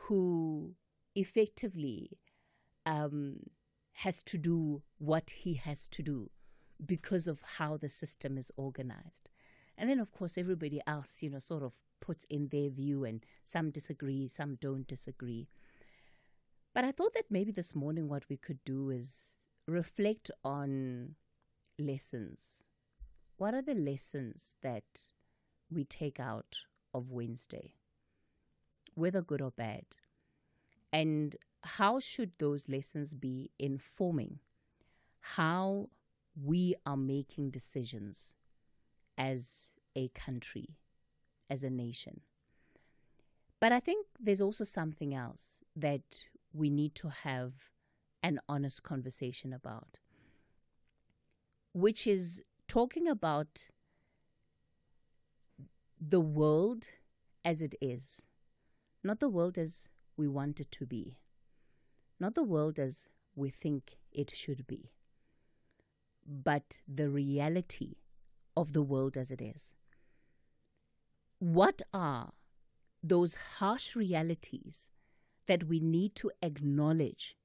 who effectively has to do what he has to do because of how the system is organized. And then, of course, everybody else, sort of puts in their view, and some disagree, some don't disagree. But I thought that maybe this morning what we could do is reflect on lessons. What are the lessons that we take out of Wednesday, whether good or bad? And how should those lessons be informing how we are making decisions as a country, as a nation? But I think there's also something else that we need to have an honest conversation about, which is talking about the world as it is, not the world as we want it to be, not the world as we think it should be, but the reality of the world as it is. What are those harsh realities that we need to acknowledge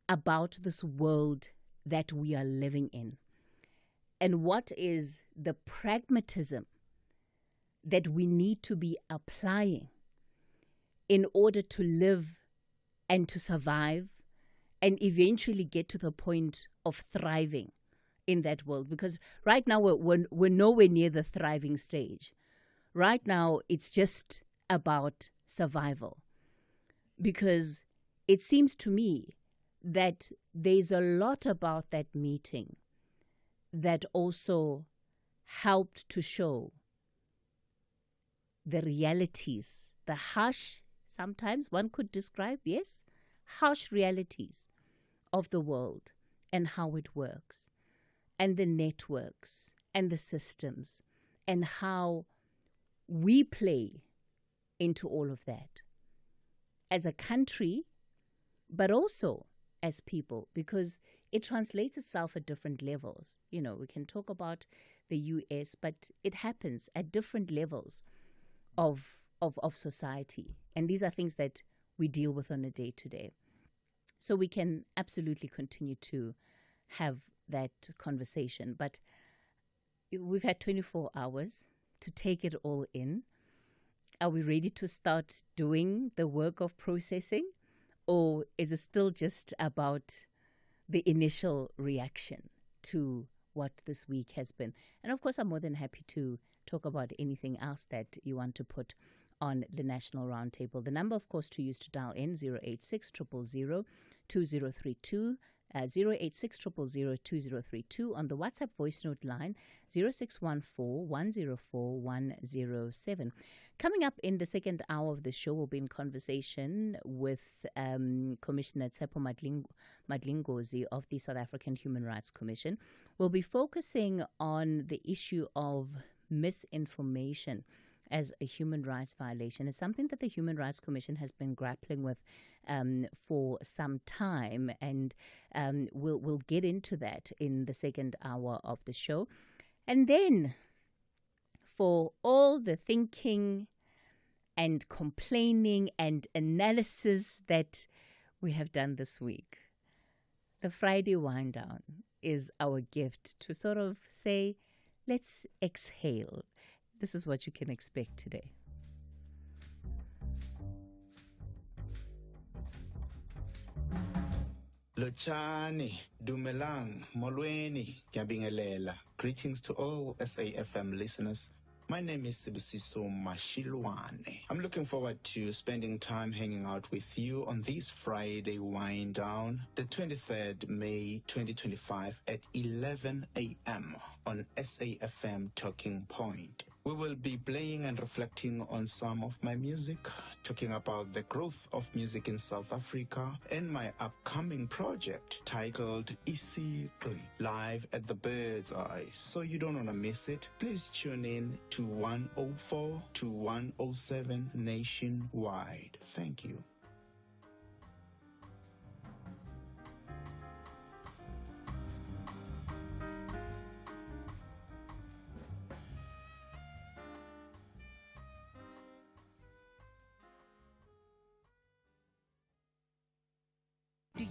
about this world that we are living in? And what is the pragmatism that we need to be applying in order to live and to survive and eventually get to the point of thriving in that world? Because right now we're nowhere near the thriving stage. Right now it's just about survival, because it seems to me that there's a lot about that meeting that also helped to show the realities, the harsh, sometimes one could describe, yes, harsh realities of the world and how it works, and the networks and the systems, and how we play into all of that as a country, but also as people, because it translates itself at different levels. We can talk about the US, but it happens at different levels of society. And these are things that we deal with on a day-to-day. So we can absolutely continue to have that conversation. But we've had 24 hours to take it all in. Are we ready to start doing the work of processing? Or is it still just about the initial reaction to what this week has been? And of course, I'm more than happy to talk about anything else that you want to put on the National Roundtable. The number, of course, to use to dial in, 086 000 2032, 086 000 2032. On the WhatsApp voice note line, 0614 104 107. Coming up in the second hour of the show, we'll be in conversation with Commissioner Tsepo Madlingozi of the South African Human Rights Commission. We'll be focusing on the issue of misinformation as a human rights violation. It's something that the Human Rights Commission has been grappling with for some time, and we'll get into that in the second hour of the show. And then, for all the thinking and complaining and analysis that we have done this week, the Friday wind down is our gift to sort of say, let's exhale. This is what you can expect today. Lochani, Dumelang, Molweni, Nyabingelela. Greetings to all SAFM listeners. My name is Sibusiso Mohlahlana. I'm looking forward to spending time hanging out with you on this Friday wind down, the 23rd May 2025 at 11 a.m. on SAFM Talking Point. We will be playing and reflecting on some of my music, talking about the growth of music in South Africa, and my upcoming project titled Isigqi, live at the Bird's Eye. So you don't want to miss it. Please tune in to 104 to 107 nationwide. Thank you.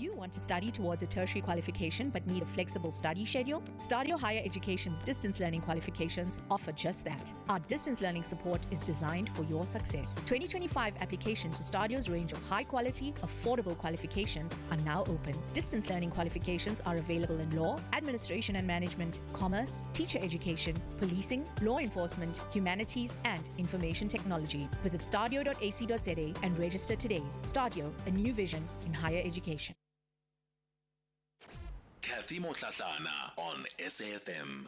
you want to study towards a tertiary qualification but need a flexible study schedule? Stadio Higher Education's distance learning qualifications offer just that. Our distance learning support is designed for your success. 2025 applications to Stadio's range of high-quality, affordable qualifications are now open. Distance learning qualifications are available in law, administration and management, commerce, teacher education, policing, law enforcement, humanities, and information technology. Visit stadio.ac.za and register today. Stadio, a new vision in higher education. Cathy Mohlahlana on SAFM.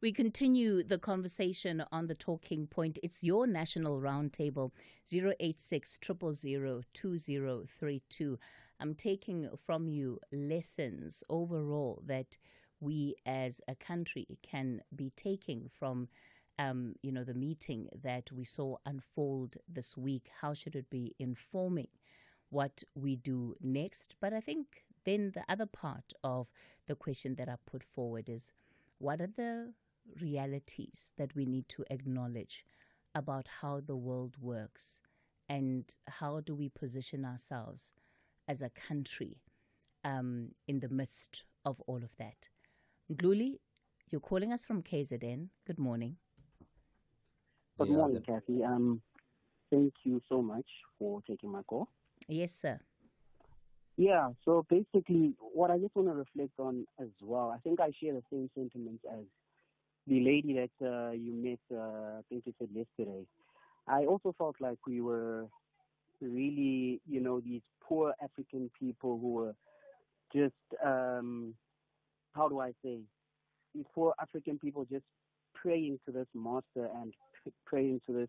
We continue the conversation on the talking point. It's your national roundtable, 086 000 2032. I'm taking from you lessons overall that we as a country can be taking from the meeting that we saw unfold this week. How should it be informing what we do next? But I think then the other part of the question that I put forward is, what are the realities that we need to acknowledge about how the world works, and how do we position ourselves as a country in the midst of all of that? Gluli, you're calling us from KZN. Good morning. Good morning, Cathy. Thank you so much for taking my call. Yes, sir. Yeah, so basically what I just want to reflect on as well, I think I share the same sentiments as the lady that you met, I think you said yesterday. I also felt like we were really, these poor African people who were just, how do I say, these poor African people just praying to this master and praying to this,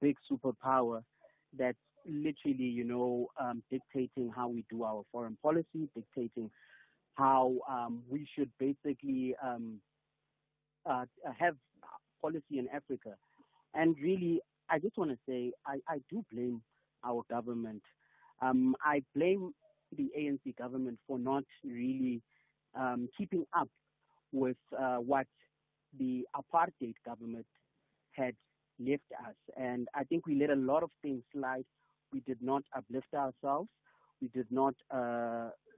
big superpower that's literally, dictating how we do our foreign policy, dictating how we should basically have policy in Africa. And really, I just want to say, I do blame our government. I blame the ANC government for not really keeping up with what the apartheid government had left us. And I think we let a lot of things slide. We did not uplift ourselves. We did not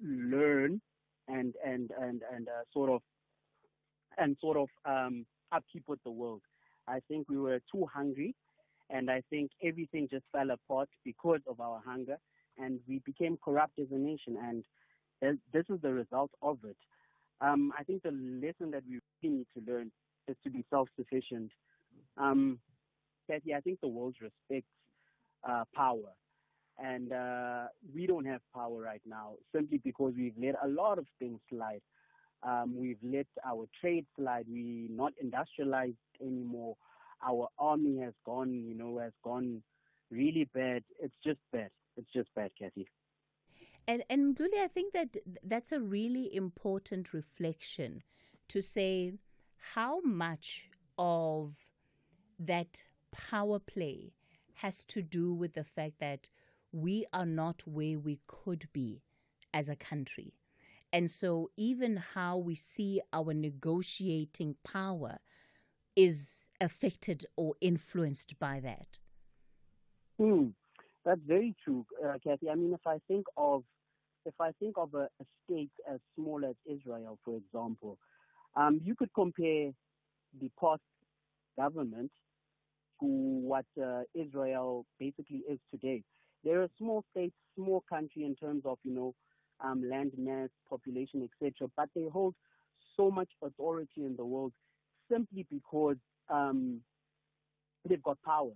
learn and sort of upkeep with the world. I think we were too hungry, and I think everything just fell apart because of our hunger, and we became corrupt as a nation, and this is the result of it. I think the lesson that we really need to learn is to be self-sufficient. Cathy, I think the world respects power, and we don't have power right now simply because we've let a lot of things slide. We've let our trade slide. We're not industrialized anymore. Our army has gone really bad. It's just bad. It's just bad, Cathy. And Gluli, I think that's a really important reflection to say how much of that power play has to do with the fact that we are not where we could be as a country. And so even how we see our negotiating power is affected or influenced by that. That's very true, Cathy. I mean, if I think of a state as small as Israel, for example, you could compare the past government to what Israel basically is today. They're a small state, small country in terms of, land mass, population, etc. But they hold so much authority in the world simply because they've got power.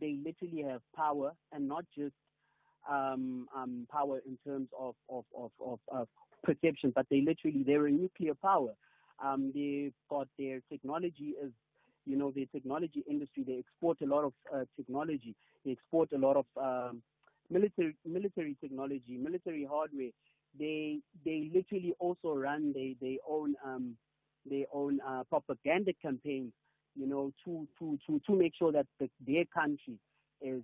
They literally have power, and not just power in terms of perception, but they're a nuclear power. They've got their technology is, their technology industry. They export a lot of technology. They export a lot of military technology, military hardware. They literally also run their own propaganda campaigns, to make sure that their country is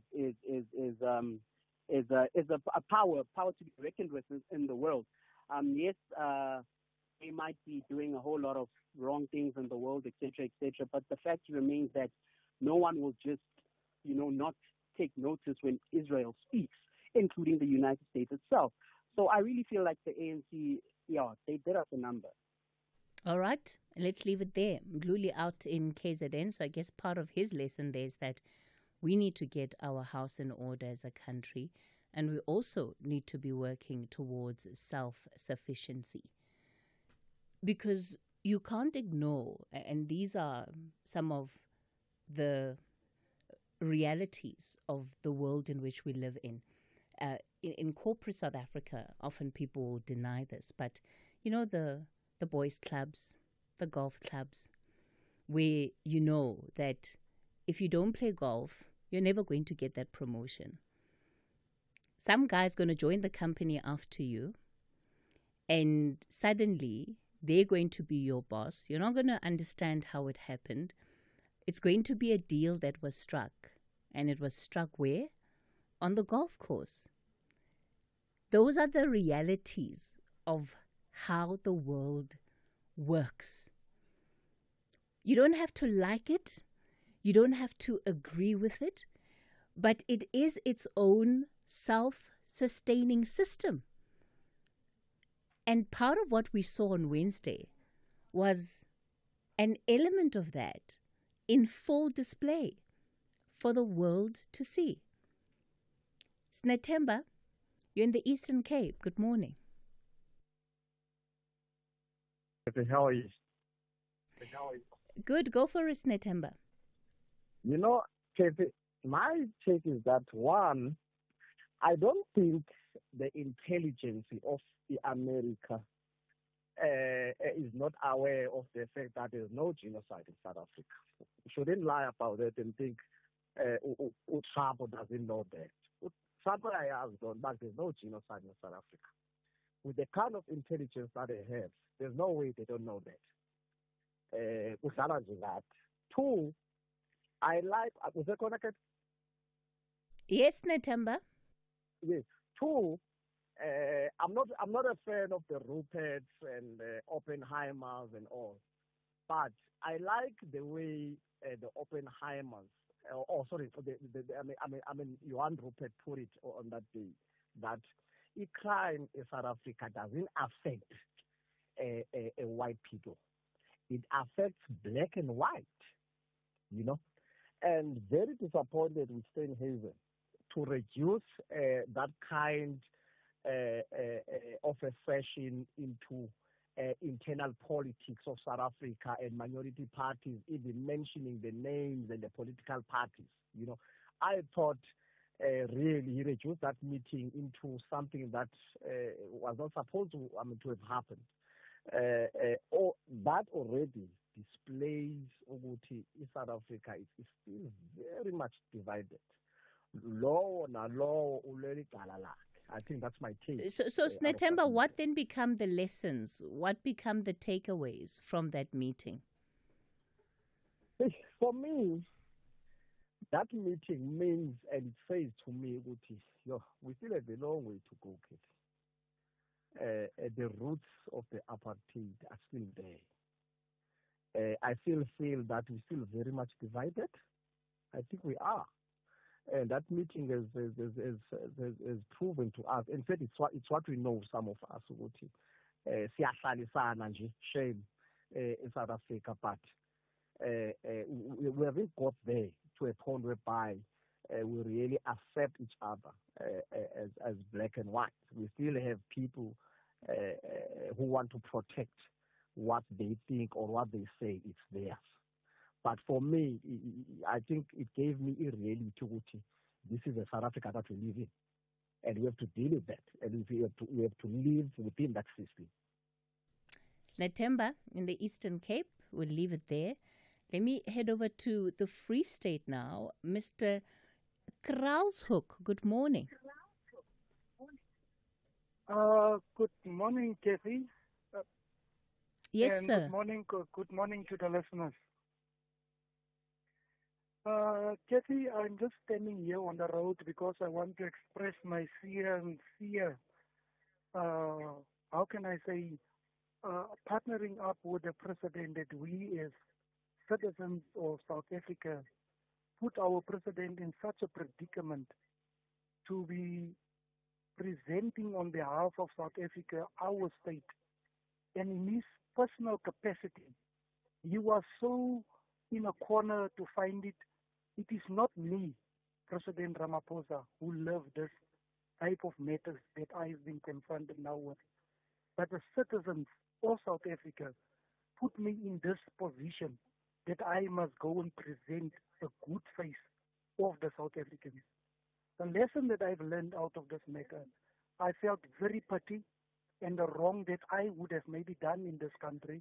a power to be reckoned with in the world. Yes, they might be doing a whole lot of wrong things in the world, etc., but the fact remains that no one will just, not take notice when Israel speaks, including the United States itself. So I really feel like the ANC, yeah, they did us a number. All right, let's leave it there. Mdluli out in KZN, so I guess part of his lesson there is that we need to get our house in order as a country, and we also need to be working towards self-sufficiency. Because you can't ignore, and these are some of the realities of the world in which we live in. In corporate South Africa, often people will deny this, but you know, the boys' clubs, the golf clubs, where you know that if you don't play golf, you're never going to get that promotion. Some guy's going to join the company after you, and suddenly they're going to be your boss. You're not going to understand how it happened. It's going to be a deal that was struck, and it was struck where? On the golf course. Those are the realities of how the world works. You don't have to like it. You don't have to agree with it. But it is its own self-sustaining system. And part of what we saw on Wednesday was an element of that in full display for the world to see. Snatemba, you're in the Eastern Cape. Good morning. How are you? Good. Go for it, Snatemba. You know, Cathy, my take is that, one, I don't think the intelligence of the America is not aware of the fact that there's no genocide in South Africa. We shouldn't lie about it and think Trump doesn't know that. Trump has done, but there's no genocide in South Africa. With the kind of intelligence that they have, there's no way they don't know that. That. Two, I like, was that connected? Yes, Snatemba. Yes. Two, I'm not a fan of the Ruperts and Oppenheimers and all, but I like the way the Oppenheimers, I mean, Johan Rupert put it on that day, that a crime in South Africa doesn't affect a white people. It affects black and white, you know. And very disappointed with Steinhaven to reduce that kind of a session into internal politics of South Africa and minority parties, even mentioning the names and the political parties. You know, I thought really he reduced that meeting into something that was not supposed to, to have happened. That already displays ukuthi South Africa is still very much divided. I think that's my take. So Snatemba, what then become the lessons? What become the takeaways from that meeting? For me, that meeting means, and it says to me, we still have a long way to go, Kate. The roots of the apartheid are still there. I still feel that we're still very much divided. I think we are. And that meeting has proven to us. In fact, it's what we know, some of us. Shame in South Africa, but we haven't got there to a point whereby we really accept each other as black and white. We still have people who want to protect what they think or what they say is theirs. But for me, I think it gave me a reality. This is a South Africa that we live in, and we have to deal with that, and we have to live within that system. Snatemba in the Eastern Cape, we'll leave it there. Let me head over to the Free State now. Mr. Kraushoek, good morning. Good morning, Cathy. Yes, and sir. Good morning to the listeners. Cathy, I'm just standing here on the road because I want to express my sincere, how can I say, partnering up with the president that we as citizens of South Africa put our president in such a predicament to be presenting on behalf of South Africa, our state. And in his personal capacity, he was so in a corner to find it. It is not me, President Ramaphosa, who love this type of matters that I've been confronted now with. But the citizens of South Africa put me in this position that I must go and present a good face of the South Africans. The lesson that I've learned out of this matter, I felt very pity and the wrong that I would have maybe done in this country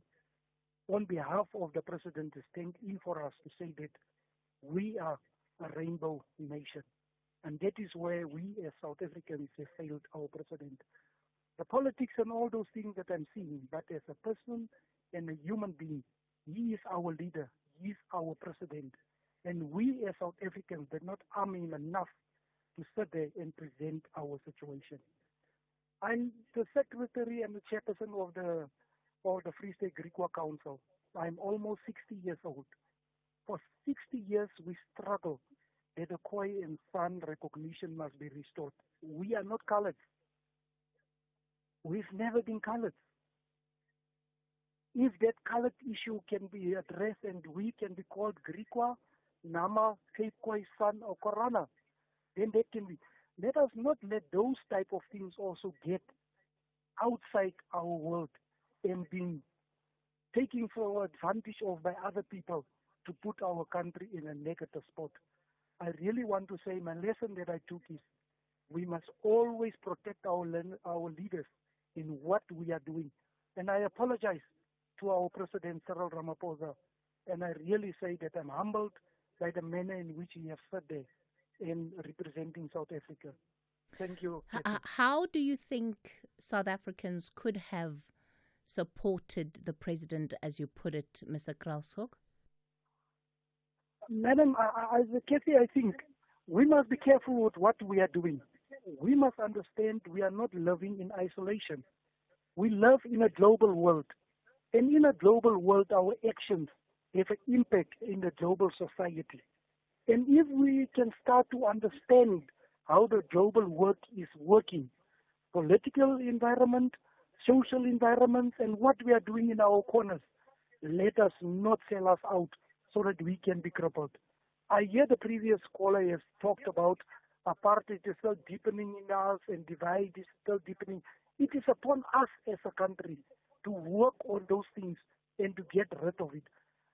on behalf of the president to stand in for us to say that we are a rainbow nation. And that is where we as South Africans have failed our president. The politics and all those things that I'm seeing, but as a person and a human being, he is our leader, he is our president. And we as South Africans did not arm him enough to sit there and present our situation. I'm the secretary and the chairperson of the Free State Griqua Council. I'm almost 60 years old. For 60 years, we struggle that the Khoi and San recognition must be restored. We are not colored. We've never been colored. If that colored issue can be addressed and we can be called Griqua, Nama, Cape Khoi, San, or Korana, then that can be. Let us not let those type of things also get outside our world and being taken for advantage of by other people to put our country in a negative spot. I really want to say my lesson that I took is we must always protect our leaders in what we are doing. And I apologize to our President Cyril Ramaphosa, and I really say that I'm humbled by the manner in which he has sat there in representing South Africa. Thank you. How do you think South Africans could have supported the president, as you put it, Mr. Kraushoek? Madam, Cathy, I think we must be careful with what we are doing. We must understand we are not living in isolation. We live in a global world. And in a global world, our actions have an impact in the global society. And if we can start to understand how the global world is working, political environment, social environment, and what we are doing in our corners, let us not sell us out so that we can be crippled. I hear the previous caller has talked about apartheid is still deepening in us and divide is still deepening. It is upon us as a country to work on those things and to get rid of it.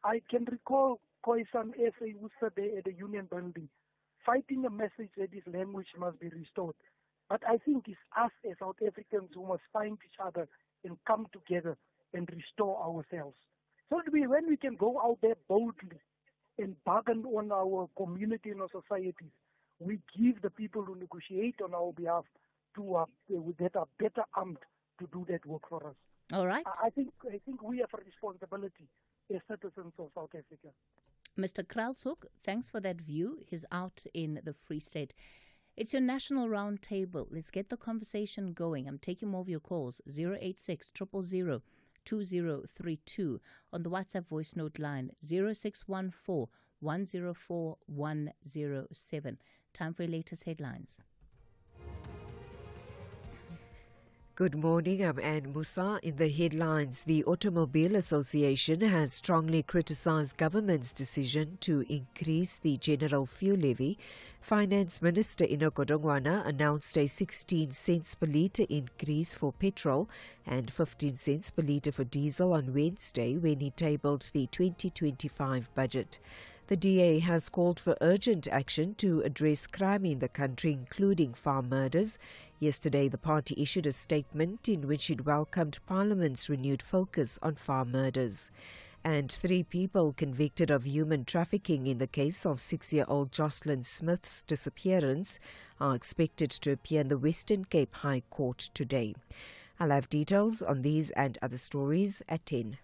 I can recall Khoisan SA who stood there at the Union Building fighting a message that this language must be restored. But I think it's us as South Africans who must find each other and come together and restore ourselves. So that when we can go out there boldly and bargain on our community and our societies, we give the people who negotiate on our behalf that are better armed to do that work for us. All right. I think we have a responsibility as citizens of South Africa. Mr. Kraushoek, thanks for that view. He's out in the Free State. It's your national roundtable. Let's get the conversation going. I'm taking more of your calls, 086 000 2032 on the WhatsApp voice note line, 0614 104 107. Time for your latest headlines. Good morning, I'm Anne Musa. In the headlines, the Automobile Association has strongly criticized government's decision to increase the general fuel levy. Finance Minister Ino Godongwana announced a 16 cents per litre increase for petrol and 15 cents per litre for diesel on Wednesday when he tabled the 2025 budget. The DA has called for urgent action to address crime in the country, including farm murders. Yesterday, the party issued a statement in which it welcomed Parliament's renewed focus on farm murders. And 3 people convicted of human trafficking in the case of 6-year-old Jocelyn Smith's disappearance are expected to appear in the Western Cape High Court today. I'll have details on these and other stories at 10.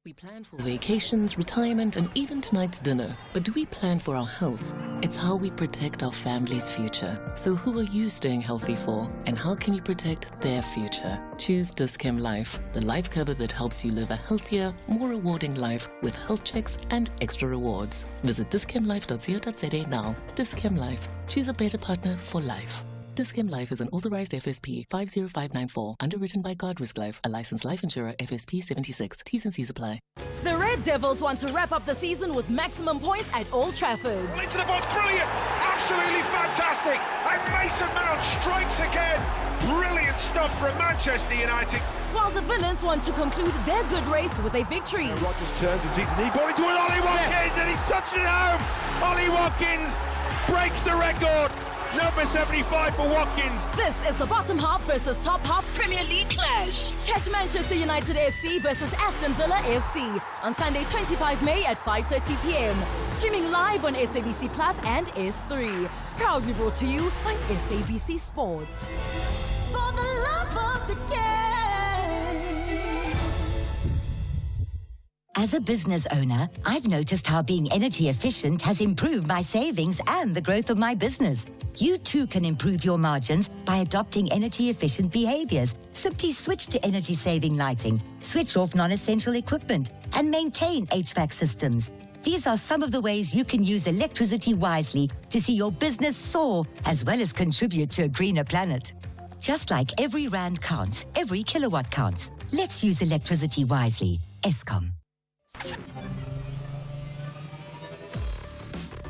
We plan for vacations, retirement, and even tonight's dinner. But do we plan for our health? It's how we protect our family's future. So who are you staying healthy for? And how can you protect their future? Choose Dis-Chem Life, the life cover that helps you live a healthier, more rewarding life with health checks and extra rewards. Visit dischemlife.co.za now. Dis-Chem Life. Choose a better partner for life. Optiskim Life is an authorized FSP 50594, underwritten by Guardrisk Life, a licensed life insurer, FSP 76. T's and C's apply. The Red Devils want to wrap up the season with maximum points at Old Trafford. Into the box, brilliant, absolutely fantastic. And Mason Mount strikes again. Brilliant stuff from Manchester United. While the Villains want to conclude their good race with a victory. Rodgers turns and sees a knee ball into an Ollie Watkins, and he's touched it home. Ollie Watkins breaks the record. Number 75 for Watkins. This is the bottom half versus top half Premier League clash. Catch Manchester United FC versus Aston Villa FC on Sunday 25 May at 5:30 p.m. Streaming live on SABC Plus and S3. Proudly brought to you by SABC Sport. For the love of the game. As a business owner, I've noticed how being energy efficient has improved my savings and the growth of my business. You too can improve your margins by adopting energy efficient behaviors. Simply switch to energy saving lighting, switch off non-essential equipment, and maintain HVAC systems. These are some of the ways you can use electricity wisely to see your business soar as well as contribute to a greener planet. Just like every rand counts, every kilowatt counts. Let's use electricity wisely. Eskom.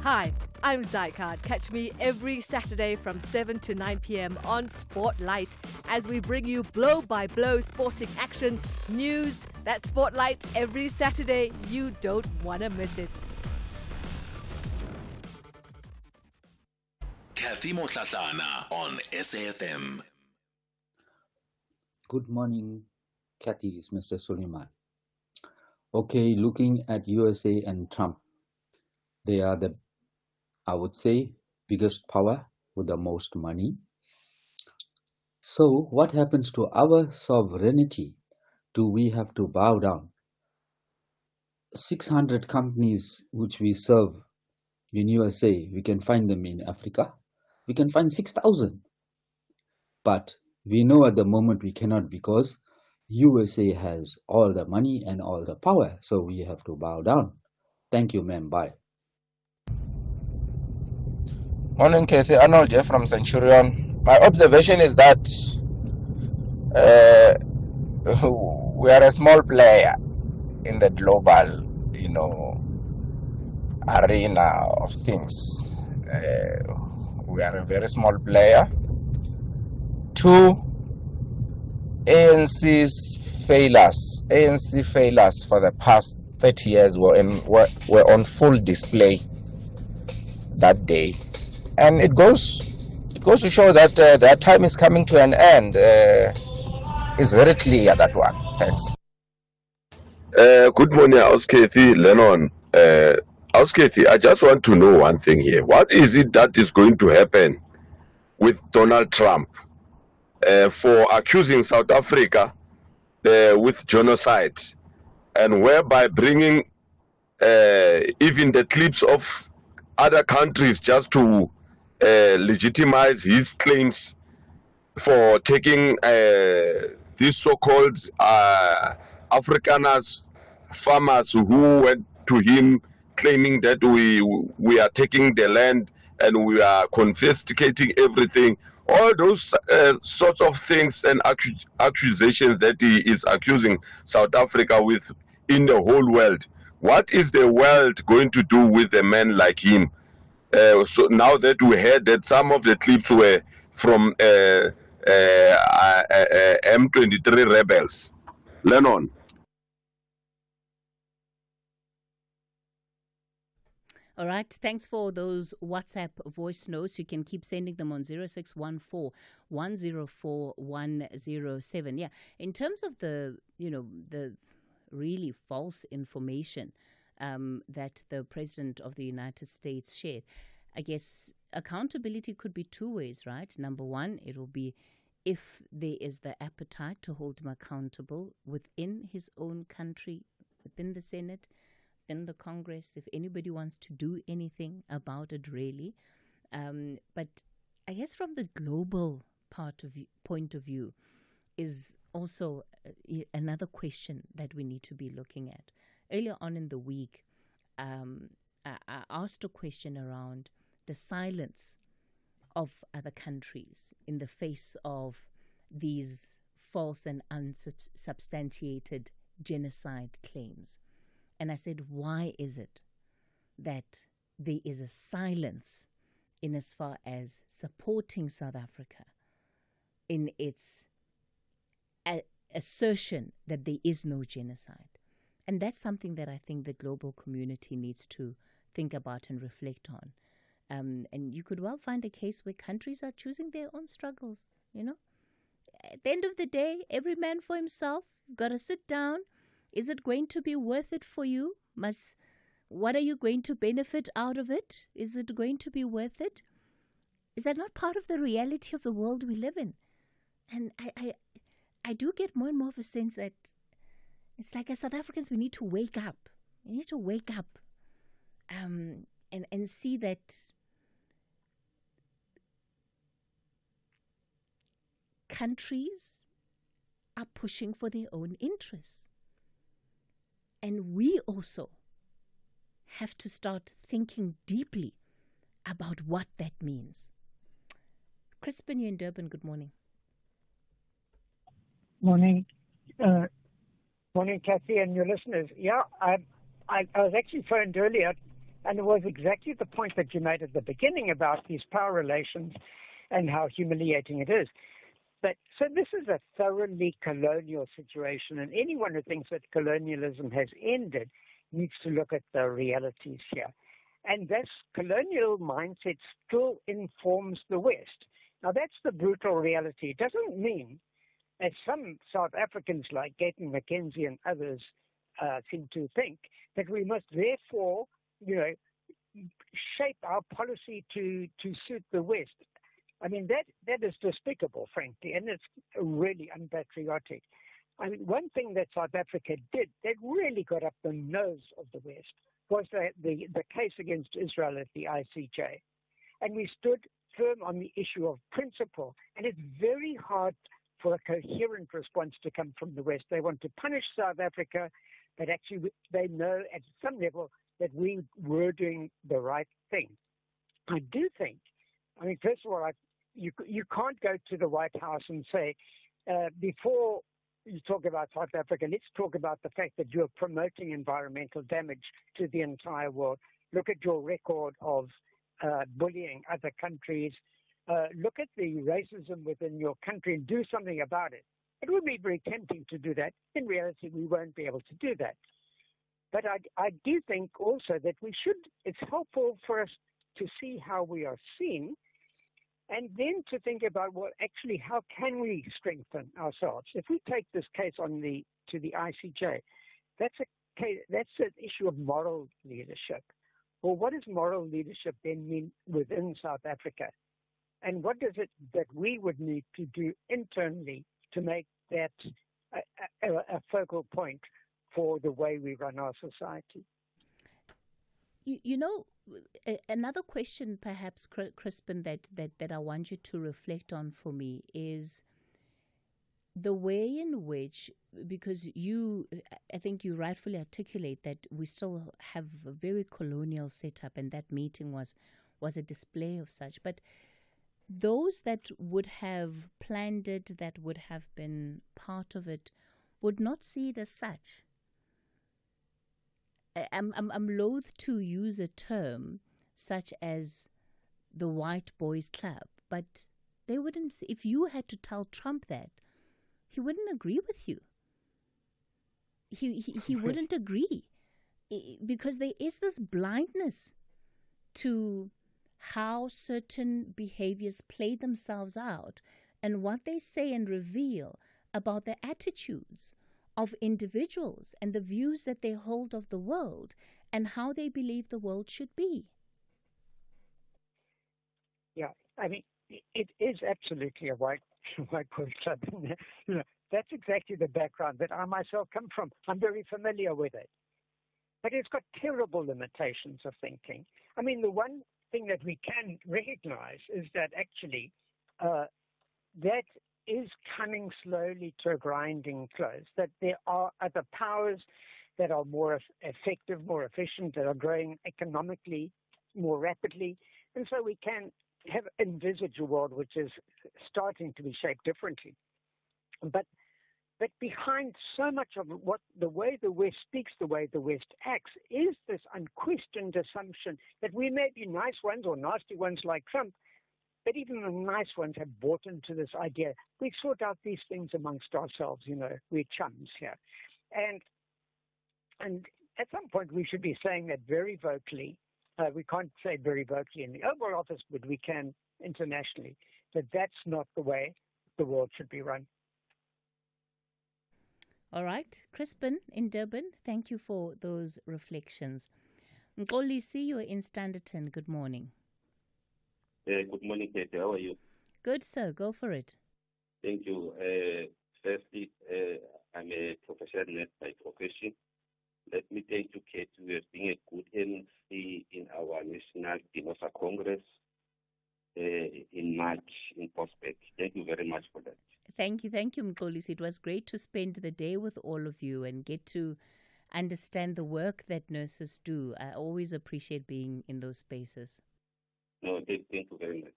Hi, I'm Zycard. Catch me every Saturday from 7 to 9 p.m. on Spotlight as we bring you blow-by-blow sporting action, news. That's Spotlight every Saturday. You don't want to miss it. Cathy Mohlahlana on SAFM. Good morning, Cathy. It's Mr. Suleiman. Okay, looking at USA and Trump, they are the, I would say, biggest power with the most money. So what happens to our sovereignty? Do we have to bow down? 600 companies which we serve in USA, we can find them in Africa. We can find 6,000. But we know at the moment we cannot because USA has all the money and all the power, so we have to bow down. Thank you, ma'am. Bye. Morning, Cathy. Arnold Jeff from Centurion. My observation is that we are a small player in the global, arena of things. We are a very small player. Two, ANC failures for the past 30 years were on full display that day, and it goes to show that their time is coming to an end. It's very clear, that one. Thanks. Good morning, House Cathy. Lennon. House Cathy, I just want to know one thing here. What is it that is going to happen with Donald Trump for accusing South Africa with genocide, and whereby bringing even the clips of other countries just to legitimize his claims for taking these so-called Afrikaners, farmers who went to him claiming that we are taking the land and we are confiscating everything. All those sorts of things and accusations that he is accusing South Africa with in the whole world. What is the world going to do with a man like him? So now that we heard that some of the clips were from M23 rebels. Lennon. All right. Thanks for those WhatsApp voice notes. You can keep sending them on 0614 104 107. Yeah. In terms of the really false information that the President of the United States shared, I guess accountability could be two ways, right? Number one, it will be if there is the appetite to hold him accountable within his own country, within the Senate, in the Congress, if anybody wants to do anything about it, really. But I guess from the global point of view is also another question that we need to be looking at. Earlier on in the week, I asked a question around the silence of other countries in the face of these false and unsubstantiated genocide claims. And I said, why is it that there is a silence in as far as supporting South Africa in its assertion that there is no genocide? And that's something that I think the global community needs to think about and reflect on. And you could well find a case where countries are choosing their own struggles, you know. At the end of the day, every man for himself. You've got to sit down. Is it going to be worth it for you? What are you going to benefit out of it? Is it going to be worth it? Is that not part of the reality of the world we live in? And I do get more and more of a sense that it's like as South Africans, we need to wake up. We need to wake up and see that countries are pushing for their own interests. And we also have to start thinking deeply about what that means. Crispin, you're in Durban. Good morning. Morning. Morning, Cathy, and your listeners. Yeah, I was actually phoned earlier, and it was exactly the point that you made at the beginning about these power relations and how humiliating it is. But so this is a thoroughly colonial situation, and anyone who thinks that colonialism has ended needs to look at the realities here. And this colonial mindset still informs the West. Now, that's the brutal reality. It doesn't mean, as some South Africans like Gayton McKenzie and others seem to think, that we must therefore, shape our policy to suit the West. I mean, that is despicable, frankly, and it's really unpatriotic. I mean, one thing that South Africa did that really got up the nose of the West was the case against Israel at the ICJ. And we stood firm on the issue of principle. And it's very hard for a coherent response to come from the West. They want to punish South Africa, but actually they know at some level that we were doing the right thing. I do think, first of all, you can't go to the White House and say, before you talk about South Africa, let's talk about the fact that you're promoting environmental damage to the entire world. Look at your record of bullying other countries. Look at the racism within your country and do something about it. It would be very tempting to do that. In reality, we won't be able to do that. But I do think also that it's helpful for us to see how we are seen, and then to think about, well, actually, how can we strengthen ourselves? If we take this case to the ICJ, that's an issue of moral leadership. Well, what does moral leadership then mean within South Africa? And what does it that we would need to do internally to make that a focal point for the way we run our society? Another question, perhaps, Crispin, that I want you to reflect on for me is the way in which, because I think you rightfully articulate that we still have a very colonial setup, and that meeting was a display of such. But those that would have planned it, that would have been part of it, would not see it as such. I'm loath to use a term such as the White Boys Club, but they wouldn't. If you had to tell Trump that, he wouldn't agree with you. He wouldn't agree, because there is this blindness to how certain behaviors play themselves out and what they say and reveal about the attitudes of individuals and the views that they hold of the world and how they believe the world should be. Yeah, it is absolutely a white boys club. That's exactly the background that I myself come from. I'm very familiar with it. But it's got terrible limitations of thinking. The one thing that we can recognize is that actually that is coming slowly to a grinding close, that there are other powers that are more effective, more efficient, that are growing economically more rapidly. And so we can have envisaged a world which is starting to be shaped differently. But behind so much of what the way the West speaks, the way the West acts, is this unquestioned assumption that we may be nice ones or nasty ones like Trump, but even the nice ones have bought into this idea. We sort out these things amongst ourselves, we're chums here. And at some point we should be saying that very vocally. We can't say very vocally in the Oval Office, but we can internationally, that that's not the way the world should be run. All right. Crispin in Durban, thank you for those reflections. Nkolisi, you're in Standerton. Good morning. Good morning, Cathy. How are you? Good, sir. Go for it. Thank you. Firstly, I'm a professional nurse by profession. Let me thank you, Cathy. We are being a good MC in our National Dinosaur Congress in March in Prospect. Thank you very much for that. Thank you, Mkolisi. It was great to spend the day with all of you and get to understand the work that nurses do. I always appreciate being in those spaces. No, thank you very much.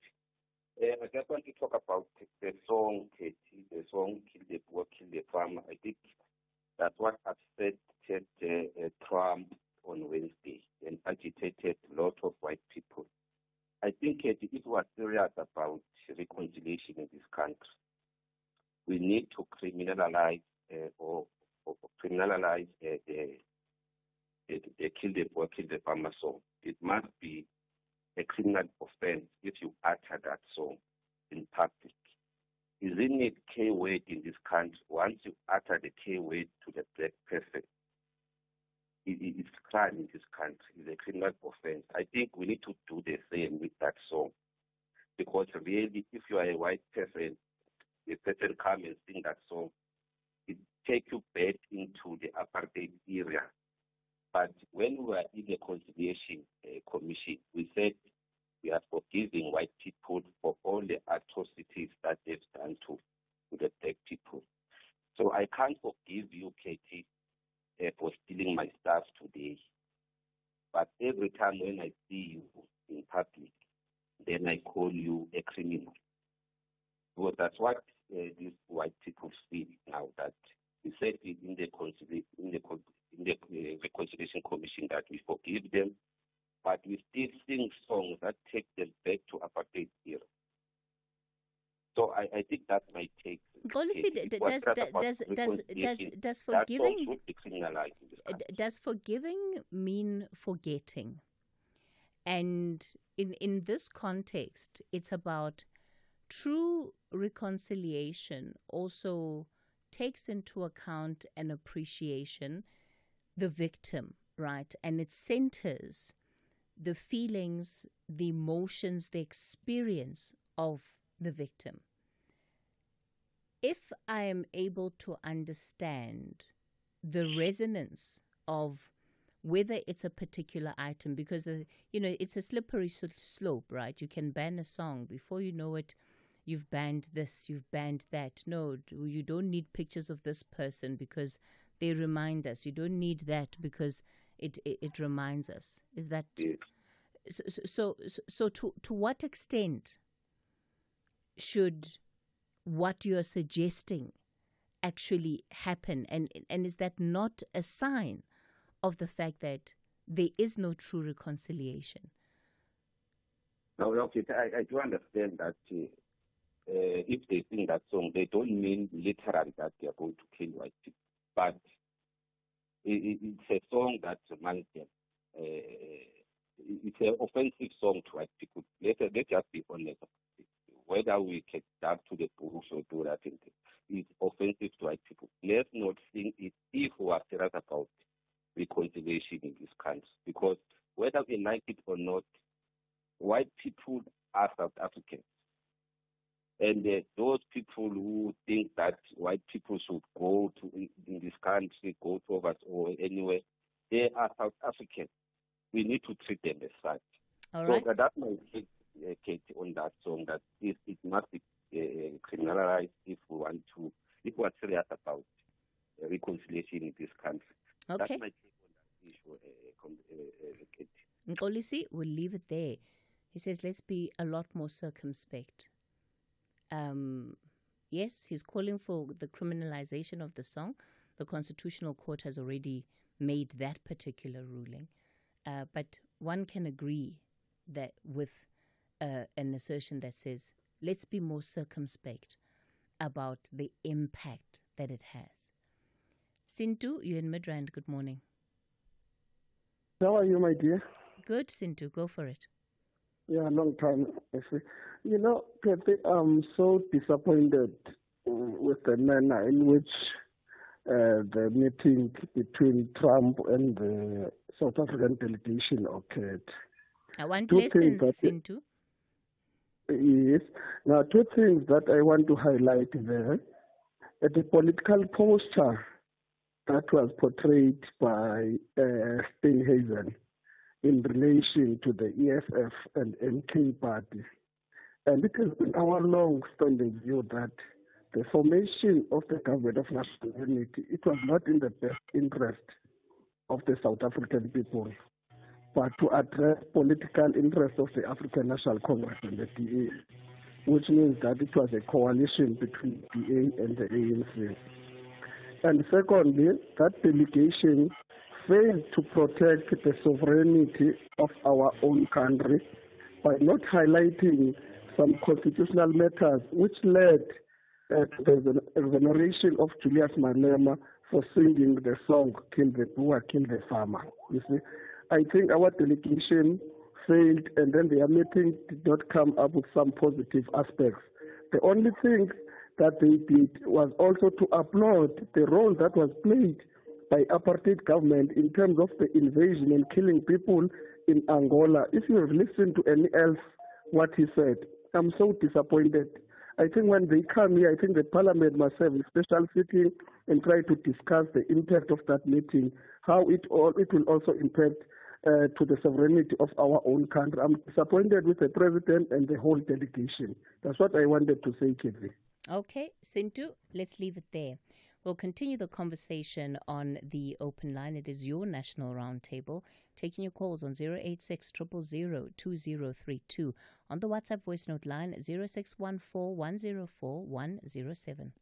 I just want to talk about the song, Cathy, the song "Kill the Poor, Kill the Farmer." I think that's what upset Trump on Wednesday and agitated a lot of white people. I think Cathy, if we are serious about reconciliation in this country, we need to criminalize or criminalize the "Kill the Poor, Kill the Farmer" song. It must be a criminal offense if you utter that song in public. Isn't it K-word in this country? Once you utter the K-word to the black person, it's crime in this country. It's a criminal offense. I think we need to do the same with that song. Because really, if you are a white person, a person come and sing that song, it takes you back into the apartheid era. But when we were in the conciliation commission, we said we are forgiving white people for all the atrocities that they've done to the black people. So I can't forgive you, Cathy, for stealing my stuff today. But every time when I see you in public, then I call you a criminal. Because that's what these white people feel now, that we said in the Reconciliation Commission that we forgive them, but we still sing songs that take them back to apartheid era. So I think that might take. Does forgiving mean forgetting? And in this context, it's about true reconciliation also takes into account an appreciation, the victim, right? And it centers the feelings, the emotions, the experience of the victim. If I am able to understand the resonance of whether it's a particular item, because it's a slippery slope, right? You can ban a song, before you know it, you've banned this, you've banned that. No, you don't need pictures of this person because they remind us. You don't need that because it reminds us. Is that so? To what extent should what you're suggesting actually happen, and is that not a sign of the fact that there is no true reconciliation? No, okay, I do understand that if they sing that song, they don't mean literally that they are going to kill white people, but it's a song that reminds them. It's an offensive song to white people. Let's just be honest. Whether we can dance to the bush or do that, it's offensive to white people. Let's not sing it if we are serious about reconciliation in this country. Because whether we like it or not, white people are South Africans. And those people who think that white people should go to in this country, go to us or anywhere, they are South Africans. We need to treat them as such. All right. So that's my take, Cathy, on that song. That it must be criminalized if we are serious about reconciliation in this country. Okay. That's my take on that issue, Cathy. Nkolisi, we'll leave it there. He says, let's be a lot more circumspect. Yes, he's calling for the criminalization of the song. The Constitutional Court has already made that particular ruling. But one can agree that with an assertion that says, let's be more circumspect about the impact that it has. Sintu, you're in Midrand. Good morning. How are you, my dear? Good, Sintu. Go for it. Yeah, long time. You know, Cathy, I'm so disappointed with the manner in which the meeting between Trump and the South African delegation occurred. I want lessons, Sintu. Yes. Now, two things that I want to highlight there. The political posture that was portrayed by Steenhuisen in relation to the EFF and MK party. And it has been our long-standing view that the formation of the government of national unity, it was not in the best interest of the South African people, but to address political interests of the African National Congress and the DA, which means that it was a coalition between DA and the ANC. And secondly, that delegation failed to protect the sovereignty of our own country by not highlighting some constitutional matters which led to the exoneration of Julius Malema for singing the song "Kill the Boer, Kill the Farmer." You see, I think our delegation failed, and then their meeting did not come up with some positive aspects. The only thing that they did was also to applaud the role that was played by apartheid government in terms of the invasion and killing people in Angola. If you have listened to any else what he said, I'm so disappointed. I think when they come here, I think the parliament must have a special sitting and try to discuss the impact of that meeting, how it will also impact to the sovereignty of our own country. I'm disappointed with the president and the whole delegation. That's what I wanted to say, Cathy. Okay, Sintu, let's leave it there. We'll continue the conversation on the open line. It is your National Roundtable. Taking your calls on 086 000 2032. On the WhatsApp voice note line, 0614 104 107.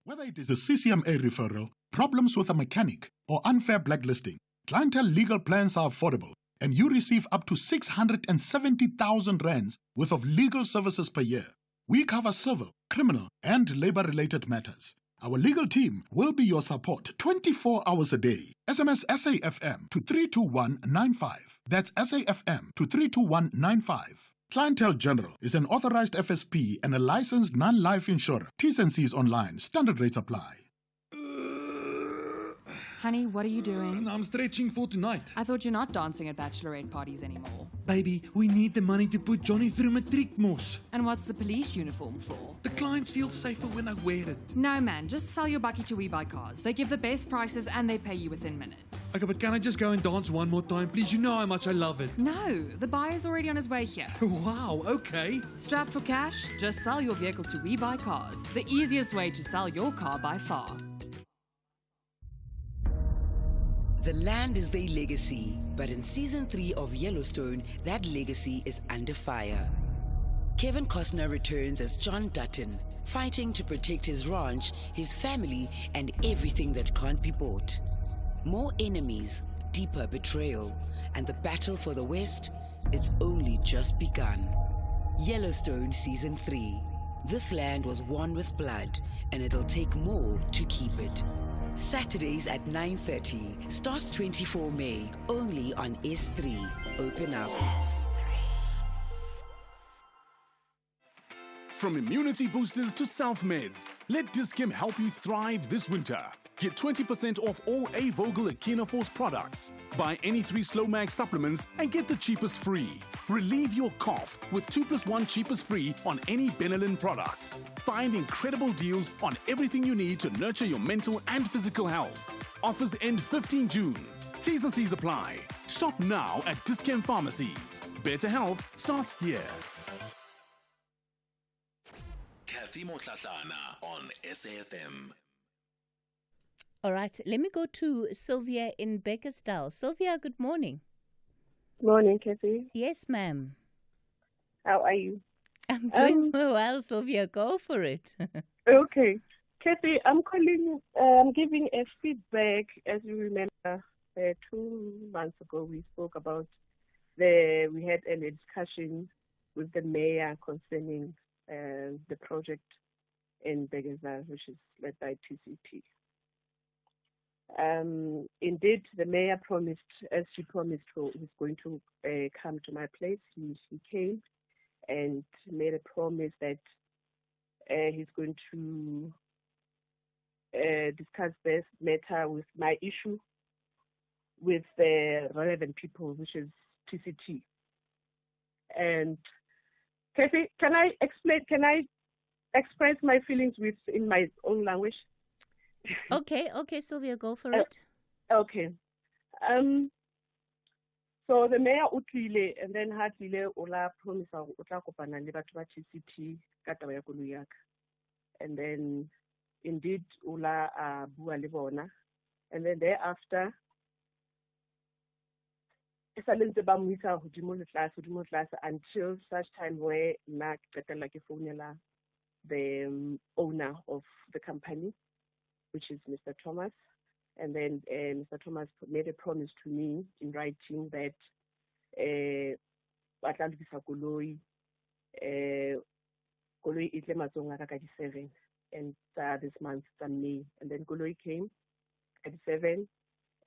Whether it is a CCMA referral, problems with a mechanic, or unfair blacklisting, Clientele legal plans are affordable, and you receive up to 670,000 rands worth of legal services per year. We cover civil, criminal, and labor-related matters. Our legal team will be your support 24 hours a day. SMS SAFM to 32195. That's SAFM to 32195. Clientele General is an authorized FSP and a licensed non-life insurer. T's and C's online. Standard rates apply. Honey, what are you doing? I'm stretching for tonight. I thought you're not dancing at bachelorette parties anymore. Baby, we need the money to put Johnny through matric mos. And what's the police uniform for? The clients feel safer when I wear it. No, man, just sell your bucky to We Buy Cars. They give the best prices and they pay you within minutes. Okay, but can I just go and dance one more time, please? You know how much I love it. No, the buyer's already on his way here. Wow, okay. Strapped for cash? Just sell your vehicle to We Buy Cars. The easiest way to sell your car by far. The land is their legacy, but in season 3 of Yellowstone, that legacy is under fire. Kevin Costner returns as John Dutton, fighting to protect his ranch, his family, and everything that can't be bought. More enemies, deeper betrayal, and the battle for the West, it's only just begun. Yellowstone Season 3. This land was won with blood, and it'll take more to keep it. Saturdays at 9:30. Starts 24 May. Only on S3. Open up. From immunity boosters to self-meds, let Dis-Chem help you thrive this winter. Get 20% off all A. Vogel Echinoforce products. Buy any 3 Slowmax supplements and get the cheapest free. Relieve your cough with 2+1 cheapest free on any Benylin products. Find incredible deals on everything you need to nurture your mental and physical health. Offers end 15 June. T's and C's apply. Shop now at Dis-Chem pharmacies. Better health starts here. Cathy Mohlahlana on SAFM. All right, let me go to Sylvia in Bakersdale. Sylvia, good morning. Morning, Cathy. Yes, ma'am. How are you? I'm doing well, Sylvia. Go for it. Okay. Cathy, I'm calling, I'm giving a feedback. As you remember, 2 months ago, we spoke about we had a discussion with the mayor concerning the project in Begeza, which is led by TCT. Indeed, the mayor promised, as she promised, he's going to come to my place. He came and made a promise that he's going to discuss this matter with my issue with the relevant people, which is TCT. And Cathy, can I express my feelings in my own language? Okay, Sylvia, go for it. Okay. So the mayor utlile, and then hatlile ola promise utla kopana le batho ba TCT ka taba ya koloi ya ka. And then indeed ola bua le bona, and then thereafter until such time where na qetella ke founela the owner of the company, which is Mr. Thomas. And then Mr. Thomas made a promise to me in writing that koloi itle matsong a ka 7, and this month May. And then koloi came at 7.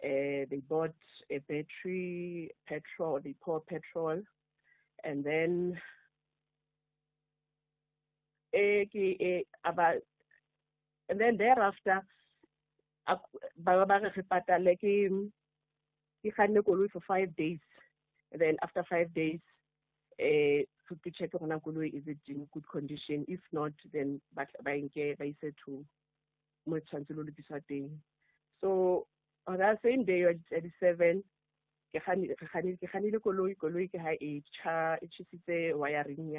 They bought a battery, petrol, they poured petrol, and then thereafter for 5 days, and then after 5 days to check on is it in good condition. If not, then by said to so on that same day, at 7, koloi ke ha e chisitse wiring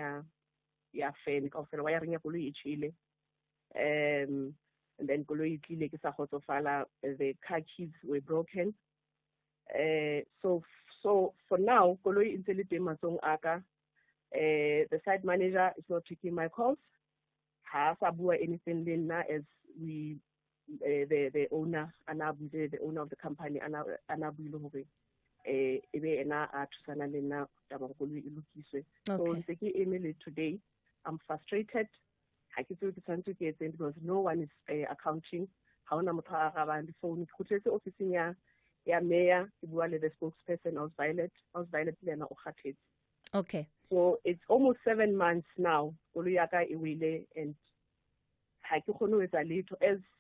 ya fan kaofela, wiring ya koloi e tjhele. And then koloi tlile ke sa kgotsofala, the car keys were broken. So for now, koloi e ntse le teng matsong a ka. The site manager is not taking my calls. Ha sa bua anything le nna, as we the owner, the owner of the company, so today I'm frustrated because no one is accounting. The spokesperson of Violet okay. So it's almost 7 months now, and as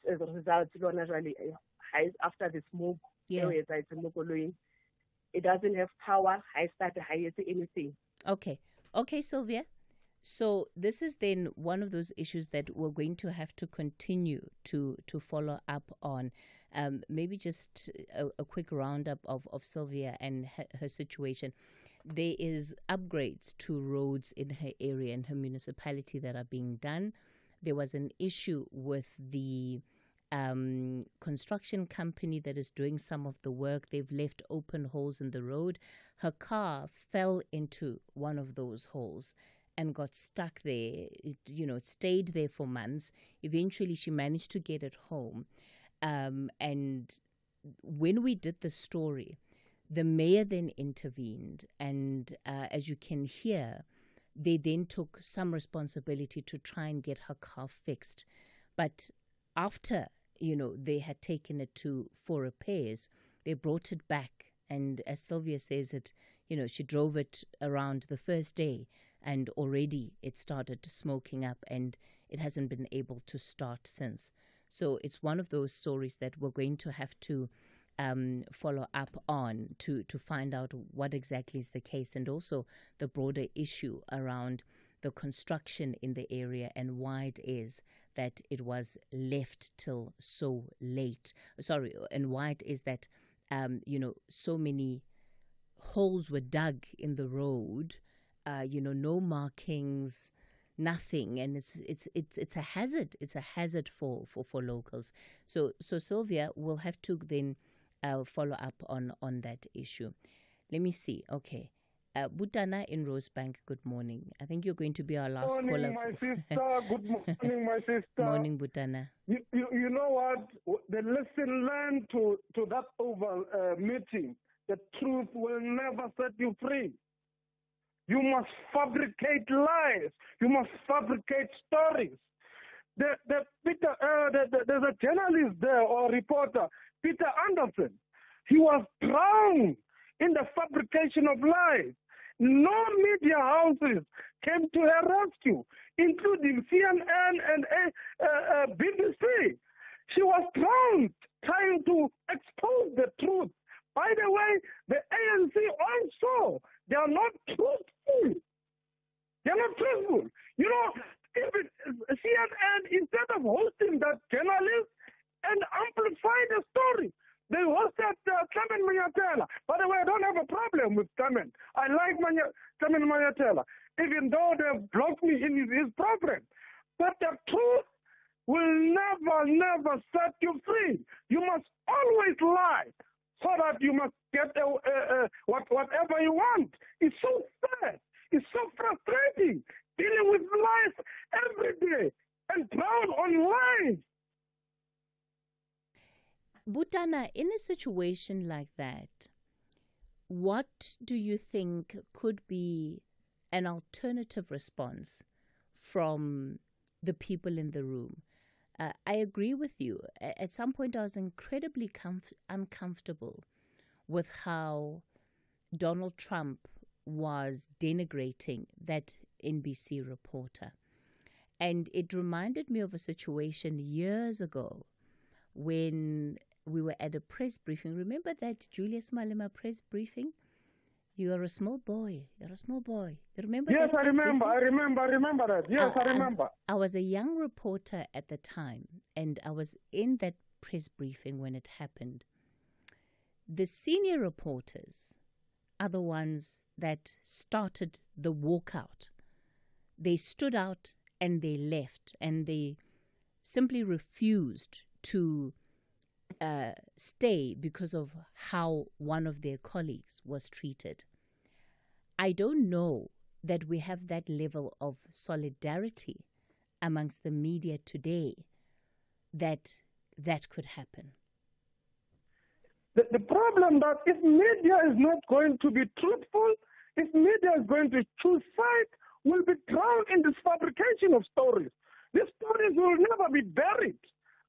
a result, after the smoke, it doesn't have power. I started anything. Okay, Sylvia. So this is then one of those issues that we're going to have to continue to follow up on. Maybe just a quick roundup of Sylvia and her situation. There is upgrades to roads in her area, in her municipality, that are being done. There was an issue with the construction company that is doing some of the work. They've left open holes in the road. Her car fell into one of those holes and got stuck there. It stayed there for months. Eventually, she managed to get it home. And when we did the story, the mayor then intervened. And as you can hear, they then took some responsibility to try and get her car fixed. But after, they had taken it for repairs, they brought it back. And as Sylvia says it, she drove it around the first day and already it started smoking up and it hasn't been able to start since. So it's one of those stories that we're going to have to follow up on to find out what exactly is the case, and also the broader issue around the construction in the area and why it is that it was left till so late. And why it is that so many holes were dug in the road, no markings, nothing, and it's a hazard. It's a hazard for locals. So Sylvia will have to then follow up on that issue. Let me see. Okay. Butana in Rosebank, good morning. I think you're going to be our last Morning, caller. my sister. Good morning, my sister. Morning, Butana. You know what? The lesson learned to that Oval meeting, the truth will never set you free. You must fabricate lies. You must fabricate stories. There's a journalist there or reporter, Peter Anderson. He was drowned in the fabrication of lies. No media houses came to her rescue, including CNN and BBC. She was drowned trying to expose the truth. By the way, the ANC also, they are not truthful. They are not truthful. You know, CNN, instead of hosting that journalist and amplify the story, they hosted Clement Manyatela. By the way, I don't have a problem with Clement. I like Clement Manyatela, even though they've blocked me in his program. But the truth will never set you free. You must always lie so that you must get whatever you want. It's so sad. It's so frustrating dealing with lies every day and drown on lies. Butana, in a situation like that, what do you think could be an alternative response from the people in the room? I agree with you. At some point, I was incredibly uncomfortable with how Donald Trump was denigrating that NBC reporter. And it reminded me of a situation years ago when we were at a press briefing. Remember that Julius Malema press briefing? You are a small boy. You're a small boy. You remember Yes, that? I remember that. Yes, I remember. I was a young reporter at the time, and I was in that press briefing when it happened. The senior reporters are the ones that started the walkout. They stood out and they left, and they simply refused to stay because of how one of their colleagues was treated. I don't know that we have that level of solidarity amongst the media today that could happen. The problem that if media is not going to be truthful, if media is going to choose sides, will be drowned in this fabrication of stories. These stories will never be buried.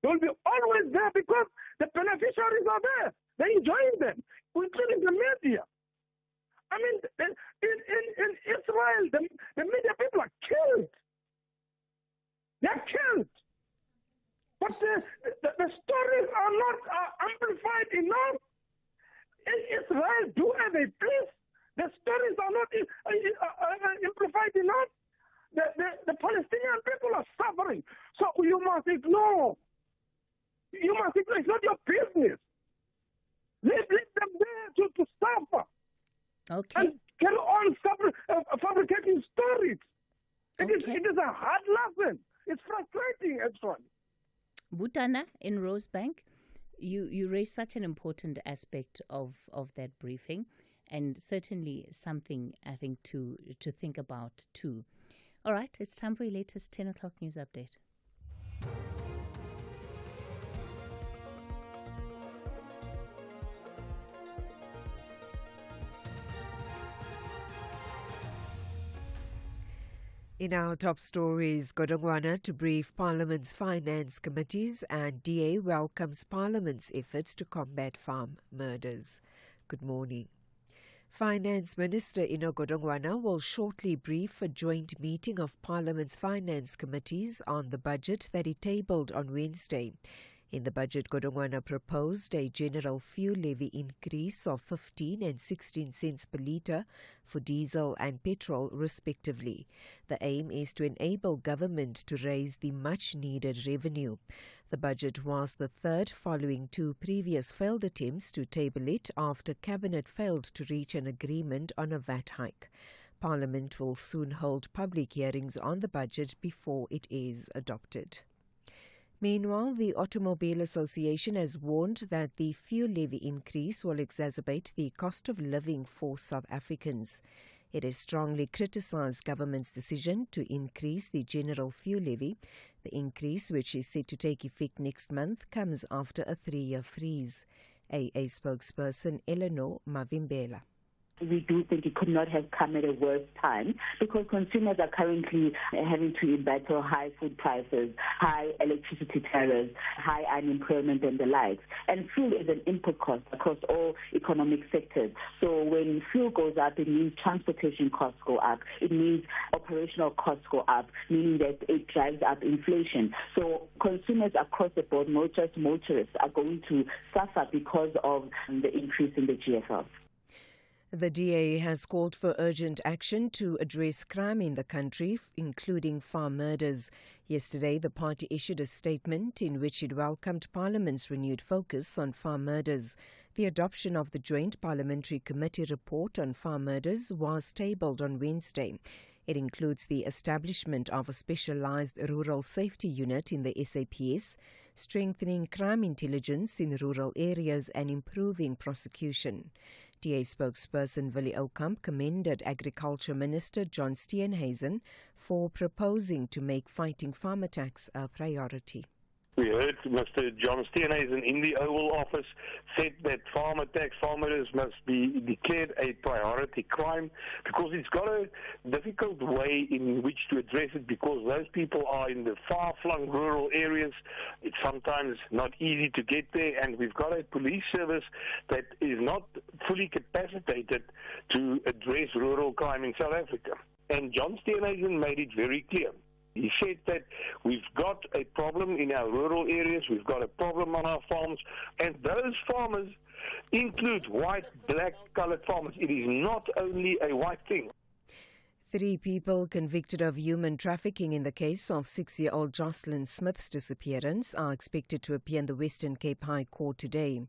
They will be always there because the beneficiaries are there. They're enjoying them, including the media. I mean, in Israel, the media people are killed. They're killed. But the stories are not amplified enough. In Israel, do as they please. The stories are not amplified enough. The Palestinian people are suffering. So you must ignore. You must ignore. It's not your business. Leave them there to suffer. Okay. And carry on fabricating stories. It is a hard lesson. It's frustrating, actually. Butana in Rosebank, you raised such an important aspect of that briefing, and certainly something I think to think about too. All right, it's time for your latest 10 o'clock news update. In our top stories, Godongwana to brief Parliament's finance committees, and DA welcomes Parliament's efforts to combat farm murders. Good morning. Finance Minister Ino Godongwana will shortly brief a joint meeting of Parliament's finance committees on the budget that he tabled on Wednesday. In the budget, Godongwana proposed a general fuel levy increase of 15 and 16 cents per litre for diesel and petrol, respectively. The aim is to enable government to raise the much-needed revenue. The budget was the third following two previous failed attempts to table it after Cabinet failed to reach an agreement on a VAT hike. Parliament will soon hold public hearings on the budget before it is adopted. Meanwhile, the Automobile Association has warned that the fuel levy increase will exacerbate the cost of living for South Africans. It has strongly criticized government's decision to increase the general fuel levy. The increase, which is set to take effect next month, comes after a 3-year freeze. AA spokesperson Eleanor Mavimbela. We do think it could not have come at a worse time because consumers are currently having to battle high food prices, high electricity tariffs, high unemployment and the likes. And fuel is an input cost across all economic sectors. So when fuel goes up, it means transportation costs go up. It means operational costs go up, meaning that it drives up inflation. So consumers across the board, not just motorists, are going to suffer because of the increase in the GFL. The DA has called for urgent action to address crime in the country, including farm murders. Yesterday, the party issued a statement in which it welcomed Parliament's renewed focus on farm murders. The adoption of the Joint Parliamentary Committee report on farm murders was tabled on Wednesday. It includes the establishment of a specialized rural safety unit in the SAPS, strengthening crime intelligence in rural areas and improving prosecution. DA spokesperson Willie Oukamp commended Agriculture Minister John Steenhuisen for proposing to make fighting farm attacks a priority. We heard Mr. John Steenhuisen in the Oval Office said that farm attacks, farm murders must be declared a priority crime because it's got a difficult way in which to address it because those people are in the far-flung rural areas. It's sometimes not easy to get there, and we've got a police service that is not fully capacitated to address rural crime in South Africa. And John Steenhuisen made it very clear. He said that we've got a problem in our rural areas, we've got a problem on our farms, and those farmers include white, black, coloured farmers. It is not only a white thing. 3 people convicted of human trafficking in the case of 6-year-old Jocelyn Smith's disappearance are expected to appear in the Western Cape High Court today.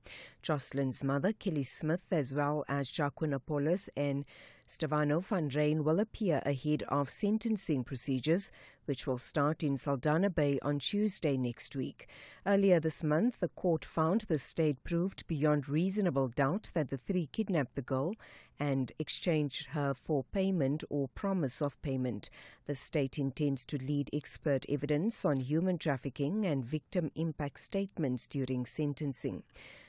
Jocelyn's mother, Kelly Smith, as well as Jacqueline Apollos and Stefano van Rijn will appear ahead of sentencing procedures, which will start in Saldanha Bay on Tuesday next week. Earlier this month, the court found the state proved beyond reasonable doubt that the 3 kidnapped the girl and exchanged her for payment or promise of payment. The state intends to lead expert evidence on human trafficking and victim impact statements during sentencing.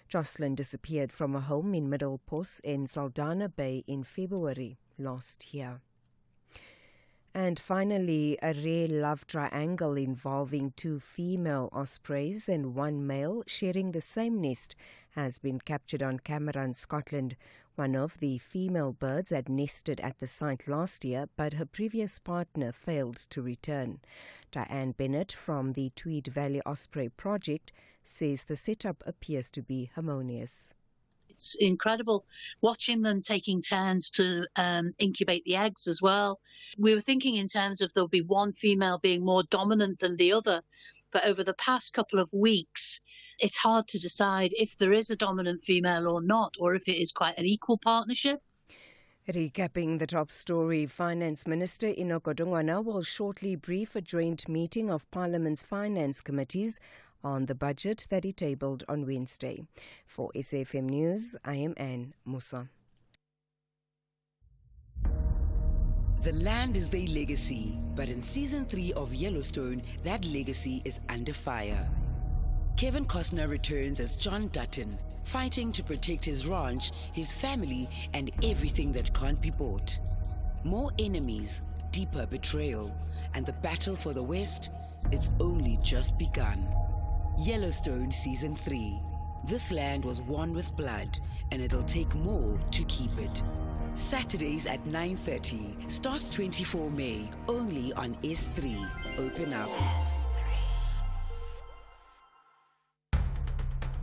Jocelyn disappeared from a home in Middle Pos in Saldanha Bay in February last year. And finally, a rare love triangle involving 2 female ospreys and 1 male sharing the same nest has been captured on camera in Scotland. One of the female birds had nested at the site last year, but her previous partner failed to return. Diane Bennett from the Tweed Valley Osprey Project says the setup appears to be harmonious. It's incredible watching them taking turns to incubate the eggs as well. We were thinking in terms of there'll be one female being more dominant than the other, but over the past couple of weeks, it's hard to decide if there is a dominant female or not, or if it is quite an equal partnership. Recapping the top story, Finance Minister Enoch Godongwana will shortly brief a joint meeting of Parliament's finance committees on the budget that he tabled on Wednesday. For SAFM News, I am Anne Musa. The land is their legacy, but in Season 3 of Yellowstone, that legacy is under fire. Kevin Costner returns as John Dutton, fighting to protect his ranch, his family, and everything that can't be bought. More enemies, deeper betrayal, and the battle for the West, it's only just begun. Yellowstone Season 3. This land was won with blood, and it'll take more to keep it. Saturdays at 9:30. Starts 24 May, only on S3. Open up.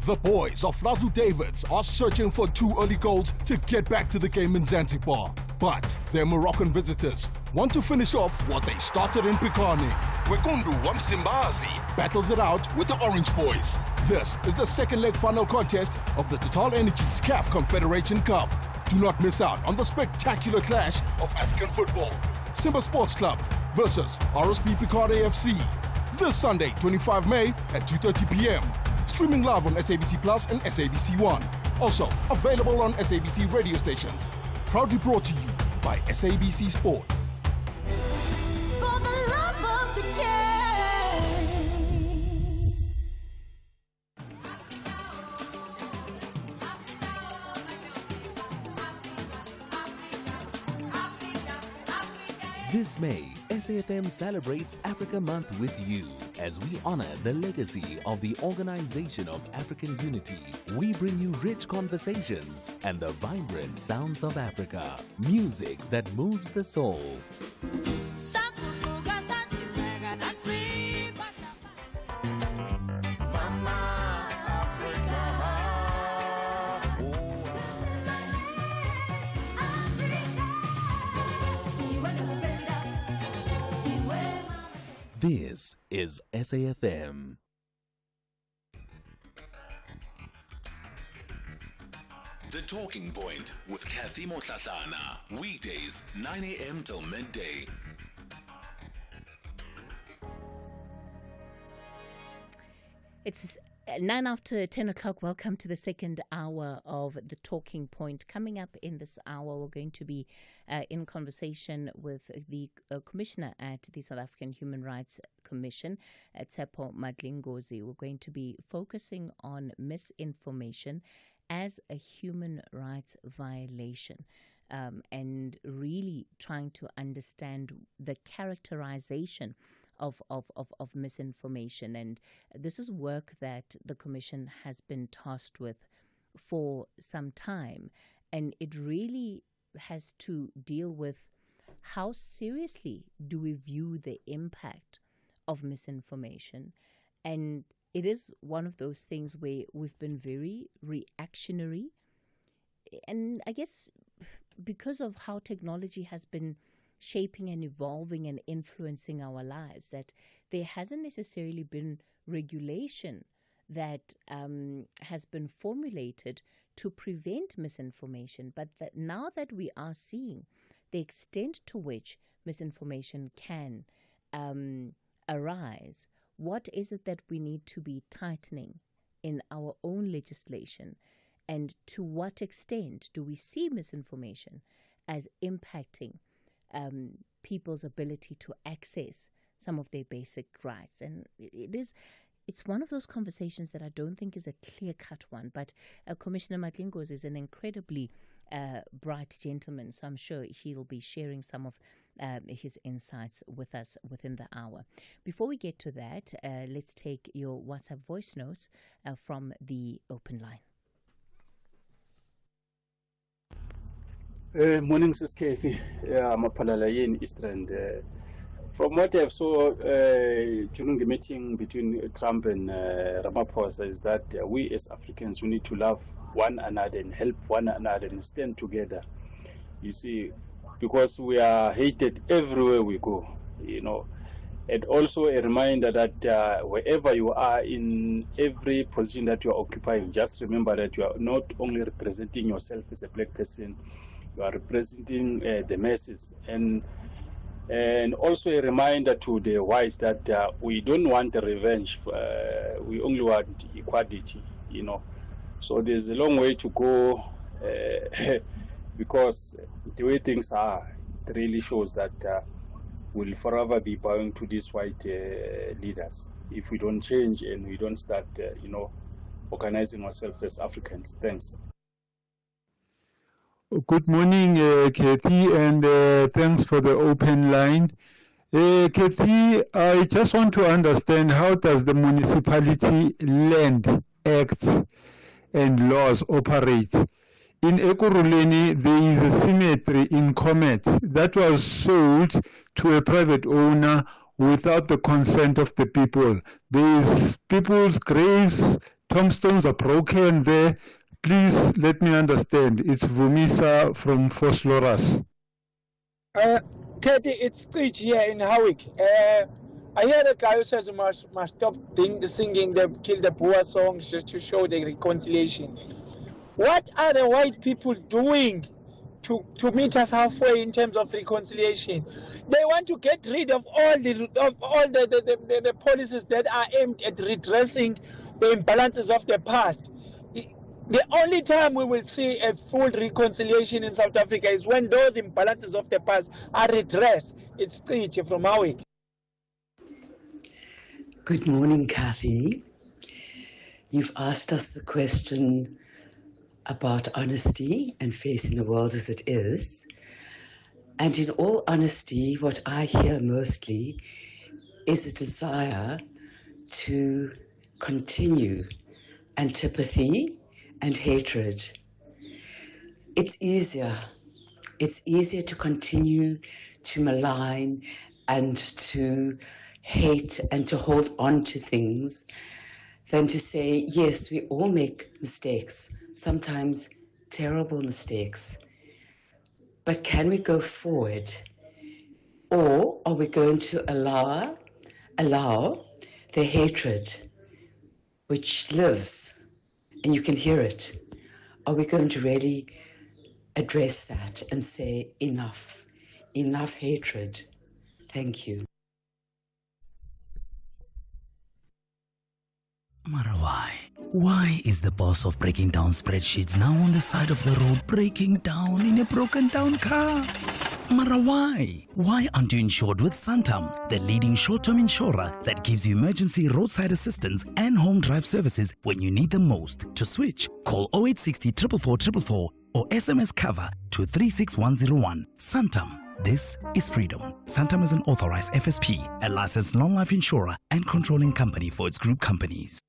The boys of Radu Davids are searching for 2 early goals to get back to the game in Zanzibar. But their Moroccan visitors want to finish off what they started in Pikani. Wekundu Wamsimbazi battles it out with the Orange Boys. This is the second leg final contest of the Total Energies CAF Confederation Cup. Do not miss out on the spectacular clash of African football. Simba Sports Club versus RSP Pikani FC. This Sunday, 25 May at 2:30 p.m. Streaming live on SABC Plus and SABC One. Also available on SABC radio stations. Proudly brought to you by SABC Sport. For the love of the game. This May, SAFM celebrates Africa Month with you as we honor the legacy of the Organization of African Unity. We bring you rich conversations and the vibrant sounds of Africa. Music that moves the soul. This is SAFM. The Talking Point with Cathy Mohlahlana. Weekdays, 9 a.m. till midday. It's 9 after 10 o'clock. Welcome to the second hour of The Talking Point. Coming up in this hour, we're going to be in conversation with the Commissioner at the South African Human Rights Commission, Cathy Mohlahlana. We're going to be focusing on misinformation as a human rights violation. And really trying to understand the characterization of misinformation. And this is work that the Commission has been tasked with for some time. And it really has to deal with how seriously do we view the impact of misinformation. And it is one of those things where we've been very reactionary. And I guess because of how technology has been shaping and evolving and influencing our lives, that there hasn't necessarily been regulation that has been formulated to prevent misinformation. But that now that we are seeing the extent to which misinformation can arise, what is it that we need to be tightening in our own legislation? And to what extent do we see misinformation as impacting people's ability to access some of their basic rights? And it's one of those conversations that I don't think is a clear-cut one, but Commissioner Mohlahlana is an incredibly bright gentleman, so I'm sure he'll be sharing some of his insights with us within the hour. Before we get to that, let's take your WhatsApp voice notes from the open line. Morning, Sis Cathy. I'm a Palalayan Eastern. From what I saw during the meeting between Trump and Ramaphosa is that we as Africans, we need to love one another and help one another and stand together. You see, because we are hated everywhere we go, you know. And also a reminder that wherever you are, in every position that you are occupying, just remember that you are not only representing yourself as a black person, you are representing the masses. And also a reminder to the whites that we don't want revenge, we only want equality, you know. So there's a long way to go because the way things are, it really shows that we'll forever be bowing to these white leaders if we don't change and we don't start, organizing ourselves as Africans. Thanks. Good morning, Cathy, and thanks for the open line. Cathy, I just want to understand, how does the Municipality Land Act and laws operate? In Ekurhuleni, there is a cemetery in Comet that was sold to a private owner without the consent of the people. There is people's graves, tombstones are broken there. Please let me understand. It's Vumisa from Fosloras. Cathy, it's Stitch here in Howick. I hear the guy who says must stop singing the Kill the Boer songs just to show the reconciliation. What are the white people doing to meet us halfway in terms of reconciliation? They want to get rid of all the policies that are aimed at redressing the imbalances of the past. The only time we will see a full reconciliation in South Africa is when those imbalances of the past are redressed. It's Tiche from Howick. Good morning, Cathy. You've asked us the question about honesty and facing the world as it is. And in all honesty, what I hear mostly is a desire to continue antipathy and hatred. It's easier to continue to malign and to hate and to hold on to things than to say, yes, we all make mistakes, sometimes terrible mistakes. But can we go forward? Or are we going to allow the hatred which lives, and you can hear it? Are we going to really address that and say enough hatred? Thank you. Mara, why is the boss of breaking down spreadsheets now on the side of the road breaking down in a broken down car? Mara, why aren't you insured with Santam, the leading short-term insurer that gives you emergency roadside assistance and home drive services when you need them most? To switch, call 0860 444 or SMS cover to 36101. Santam. This is freedom. Santam is an authorized FSP, a licensed non-life insurer and controlling company for its group companies.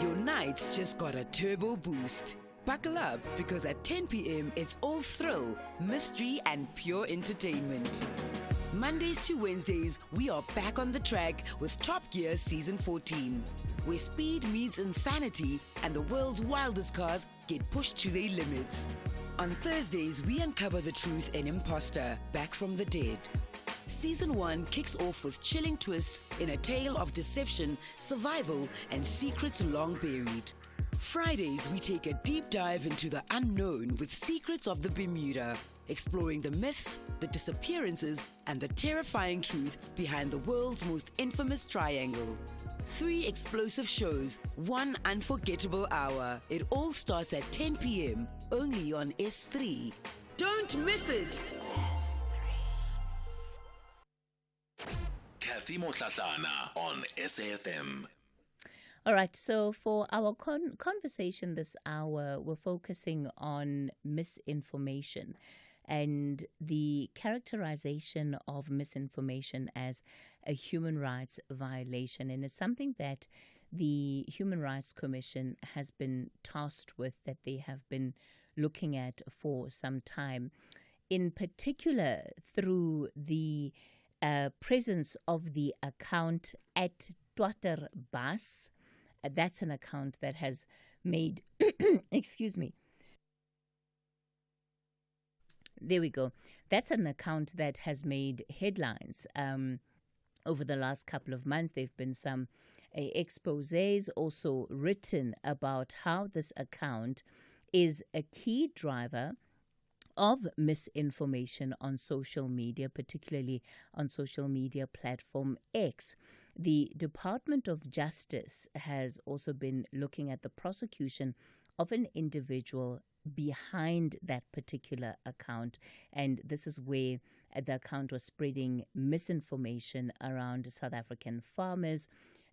Your nights just got a turbo boost. Buckle up, because at 10 p.m. it's all thrill, mystery and pure entertainment. Mondays to Wednesdays, we are back on the track with Top Gear Season 14, where speed meets insanity and the world's wildest cars get pushed to their limits. On Thursdays, we uncover the truth in Imposter, Back from the Dead. Season 1 kicks off with chilling twists in a tale of deception, survival, and secrets long buried. Fridays, we take a deep dive into the unknown with Secrets of the Bermuda, exploring the myths, the disappearances, and the terrifying truth behind the world's most infamous triangle. 3 explosive shows, 1 unforgettable hour. It all starts at 10 p.m. only on S3. Don't miss it! Cathy Mohlahlana on SAFM. All right, so for our conversation this hour, we're focusing on misinformation and the characterization of misinformation as a human rights violation. And it's something that the Human Rights Commission has been tasked with, that they have been looking at for some time, in particular through the presence of the account at Twitter Bas. That's an account that has made, excuse me. There we go. That's an account that has made headlines over the last couple of months. There have been some exposés also written about how this account is a key driver of misinformation on social media, particularly on social media platform X. The Department of Justice has also been looking at the prosecution of an individual behind that particular account, and this is where the account was spreading misinformation around South African farmers,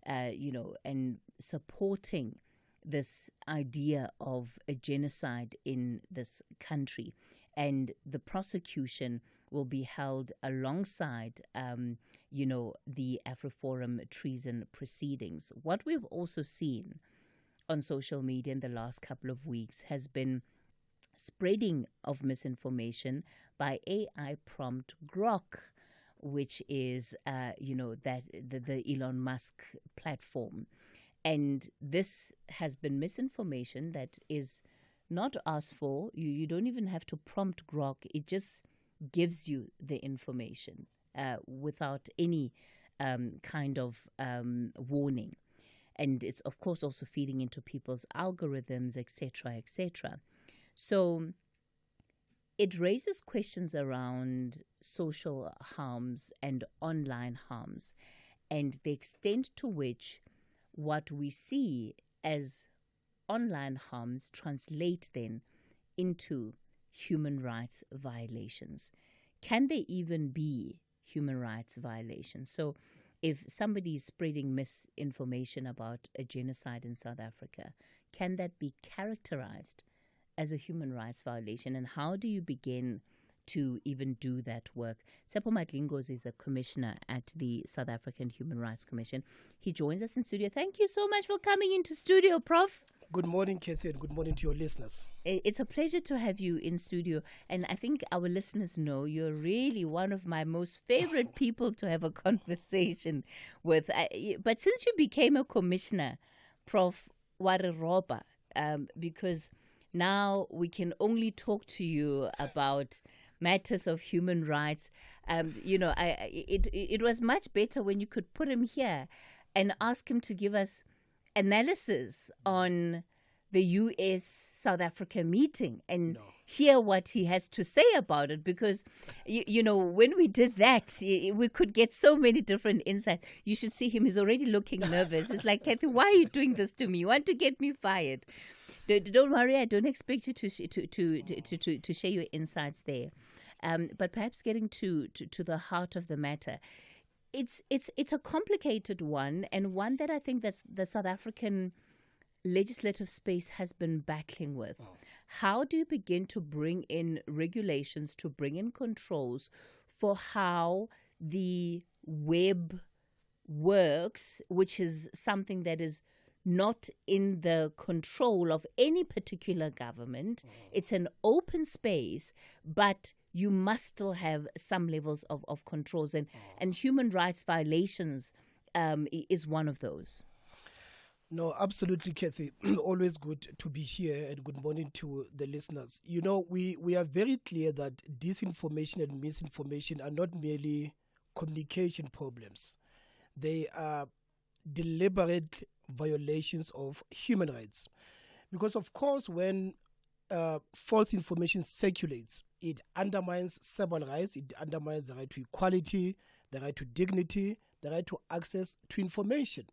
and supporting this idea of a genocide in this country. And the prosecution will be held alongside, the AfriForum treason proceedings. What we've also seen on social media in the last couple of weeks has been spreading of misinformation by AI prompt Grok, which is, that the Elon Musk platform. And this has been misinformation that is not asked for. You don't even have to prompt Grok. It just gives you the information without any kind of warning. And it's, of course, also feeding into people's algorithms, etc., etc. So it raises questions around social harms and online harms, and the extent to which what we see as online harms translate then into human rights violations? Can there even be human rights violations? So if somebody is spreading misinformation about a genocide in South Africa, can that be characterized as a human rights violation? And how do you begin to even do that work? Seppo Madlingos is the commissioner at the South African Human Rights Commission. He joins us in studio. Thank you so much for coming into studio, Prof. Good morning, Cathy, and good morning to your listeners. It's a pleasure to have you in studio. And I think our listeners know you're really one of my most favorite people to have a conversation with. But since you became a commissioner, Prof, Wariroba, because now we can only talk to you about matters of human rights. It was much better when you could put him here and ask him to give us analysis on the U.S.-South Africa meeting and hear what he has to say about it, because, when we did that, we could get so many different insights. You should see him. He's already looking nervous. It's like, Cathy, why are you doing this to me? You want to get me fired? Don't worry, I don't expect you to share your insights there. But perhaps getting to the heart of the matter, it's a complicated one, and one that I think that the South African legislative space has been battling with. How do you begin to bring in regulations, to bring in controls for how the web works, which is something that is not in the control of any particular government? It's an open space, but you must still have some levels of controls, and human rights violations is one of those. No, absolutely, Cathy. Always good to be here, and good morning to the listeners. We are very clear that disinformation and misinformation are not merely communication problems. They are deliberate violations of human rights. Because, of course, when false information circulates, it undermines several rights. It undermines the right to equality, the right to dignity, the right to access to information.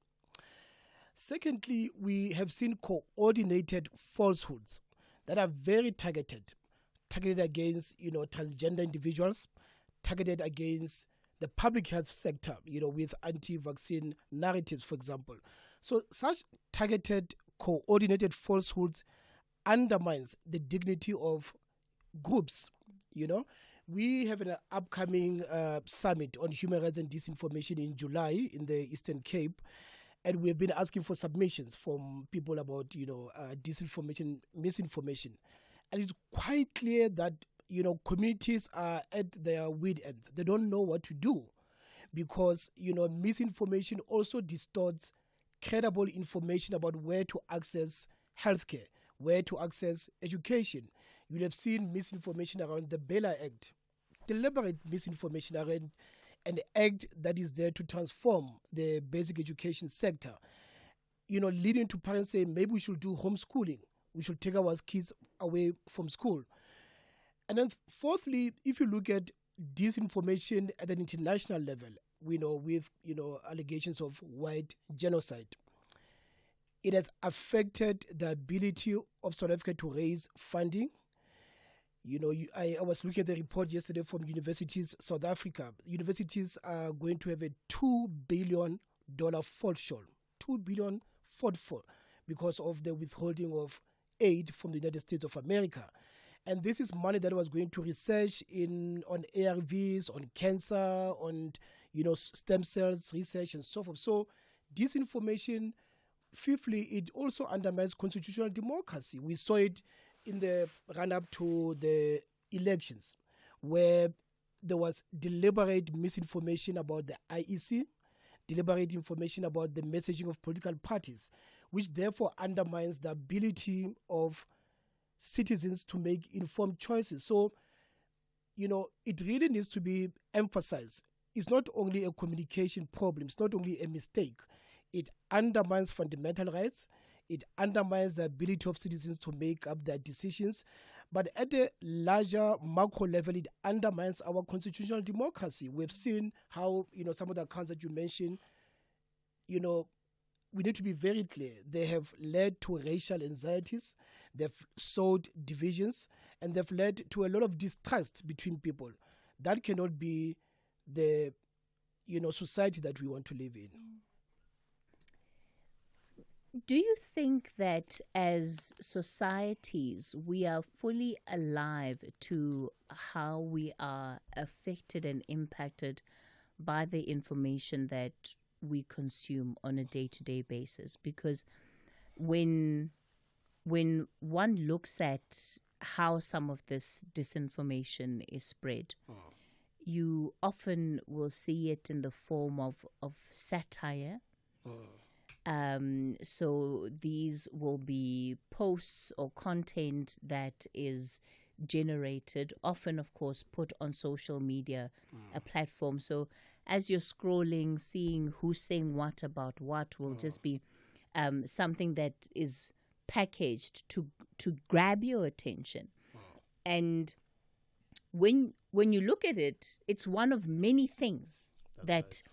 Secondly, we have seen coordinated falsehoods that are very targeted against, transgender individuals, targeted against the public health sector, with anti-vaccine narratives, for example. So such targeted, coordinated falsehoods undermines the dignity of groups, We have an upcoming summit on human rights and disinformation in July in the Eastern Cape. And we have been asking for submissions from people about, disinformation, misinformation. And it's quite clear that, communities are at their wit ends. They don't know what to do because, misinformation also distorts credible information about where to access healthcare, where to access education. You'll have seen misinformation around the Bela Act, deliberate misinformation around an act that is there to transform the basic education sector, leading to parents saying maybe we should do homeschooling. We should take our kids away from school. And then fourthly, if you look at disinformation at an international level, we know with, allegations of white genocide. It has affected the ability of South Africa to raise funding. I was looking at the report yesterday from Universities South Africa. Universities are going to have a $2 billion shortfall, $2 billion shortfall because of the withholding of aid from the United States of America. And this is money that was going to research on ARVs, on cancer, on stem cells research and so forth. So disinformation, fifthly, it also undermines constitutional democracy. We saw it in the run-up to the elections, where there was deliberate misinformation about the IEC, deliberate information about the messaging of political parties, which therefore undermines the ability of citizens to make informed choices. So, it really needs to be emphasized. It's not only a communication problem, it's not only a mistake. It undermines fundamental rights. It undermines the ability of citizens to make up their decisions. But at a larger macro level, it undermines our constitutional democracy. We've seen how, some of the accounts that you mentioned, we need to be very clear. They have led to racial anxieties, they've sowed divisions, and they've led to a lot of distrust between people. That cannot be the society that we want to live in. Do you think that as societies we are fully alive to how we are affected and impacted by the information that we consume on a day-to-day basis? Because when one looks at how some of this disinformation is spread, you often will see it in the form of satire. So these will be posts or content that is generated, often, of course, put on social media, a platform. So as you're scrolling, seeing who's saying what about what will just be something that is packaged to grab your attention. And when you look at it, it's one of many things that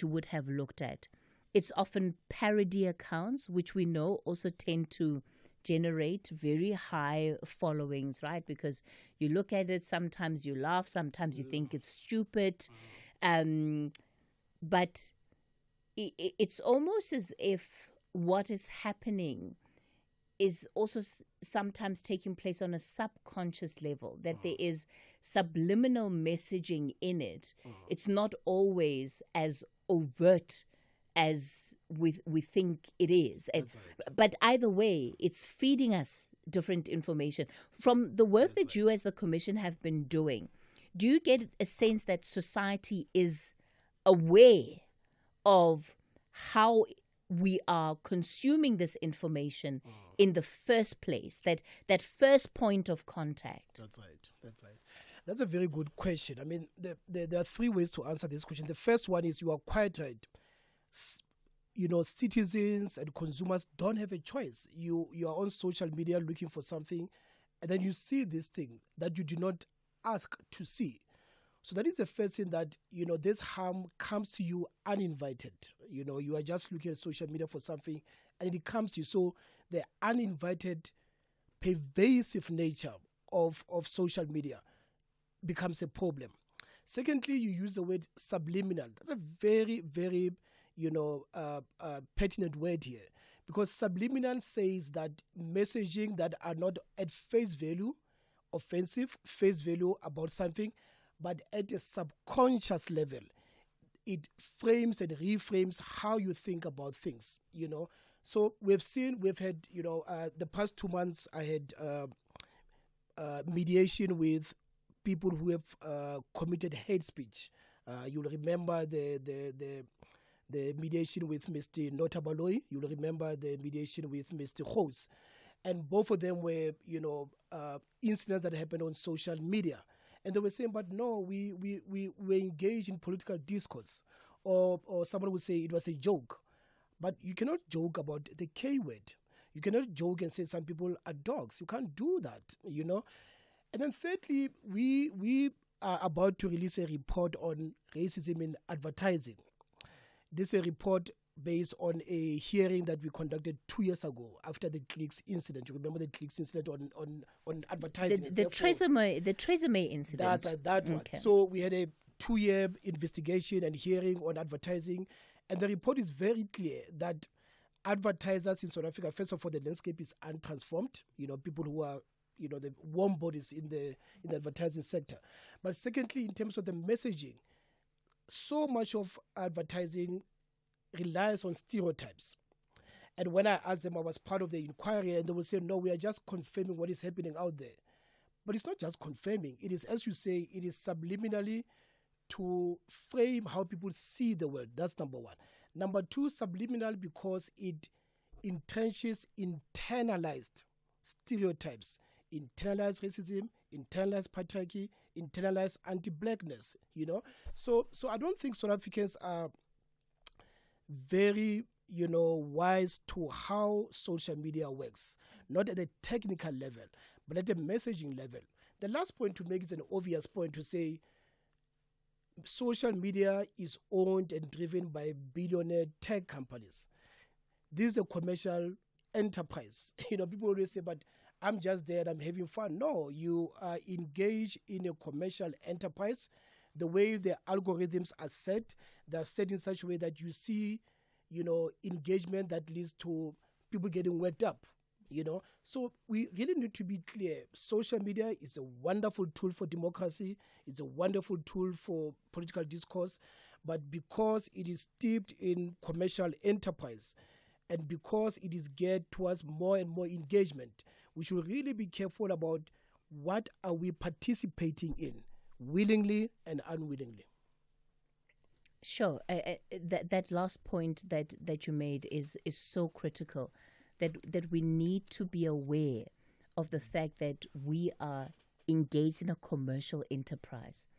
you would have looked at. It's often parody accounts, which we know also tend to generate very high followings, right? Because you look at it, sometimes you laugh, sometimes you think it's stupid. But it's almost as if what is happening is also sometimes taking place on a subconscious level, that there is subliminal messaging in it. It's not always as overt as we think it is. But either way, it's feeding us different information. From the work that you as the Commission have been doing, do you get a sense that society is aware of how we are consuming this information in the first place, that first point of contact? That's right. That's a very good question. I mean, there are three ways to answer this question. The first one is, you are quite right. Citizens and consumers don't have a choice. You are on social media looking for something, and then you see this thing that you did not ask to see. So that is the first thing, that this harm comes to you uninvited. You are just looking at social media for something, and it comes to you. So the uninvited, pervasive nature of social media becomes a problem. Secondly, you use the word subliminal. That's a very, very pertinent word here, because subliminal says that messaging that are not at face value offensive, face value about something, but at a subconscious level, it frames and reframes how you think about things. So we've had the past 2 months, I had mediation with people who have committed hate speech. You'll remember the mediation with Mr. Notabaloi. You'll remember the mediation with Mr. Hose. And both of them were, incidents that happened on social media. And they were saying, but no, we engaged in political discourse. Or someone would say it was a joke. But you cannot joke about the K word. You cannot joke and say some people are dogs. You can't do that, And then thirdly, we are about to release a report on racism in advertising. This is a report based on a hearing that we conducted 2 years ago after the Clicks incident. You remember the Clicks incident on advertising? The Tresemme incident. That's that one. Okay. So we had a 2-year investigation and hearing on advertising, and the report is very clear that advertisers in South Africa, first of all, the landscape is untransformed. People who are the warm bodies in the advertising sector. But secondly, in terms of the messaging, so much of advertising relies on stereotypes. And when I asked them, I was part of the inquiry, and they will say, no, we are just confirming what is happening out there. But it's not just confirming. It is, as you say, it is subliminally to frame how people see the world. That's number one. Number two, subliminal because it entrenches internalized stereotypes, internalized racism, internalized patriarchy, internalized anti-blackness, So I don't think South Africans are very, wise to how social media works, not at a technical level, but at a messaging level. The last point to make is an obvious point to say social media is owned and driven by billionaire tech companies. this is a commercial enterprise. People always say, but I'm just there and I'm having fun. No, you are engaged in a commercial enterprise. The way the algorithms are set, they're set in such a way that you see, engagement that leads to people getting worked up, So we really need to be clear. Social media is a wonderful tool for democracy. It's a wonderful tool for political discourse. But because it is steeped in commercial enterprise and because it is geared towards more and more engagement, we should really be careful about what are we participating in, willingly and unwillingly. Sure. That last point that you made is so critical, that we need to be aware of the fact that we are engaged in a commercial enterprise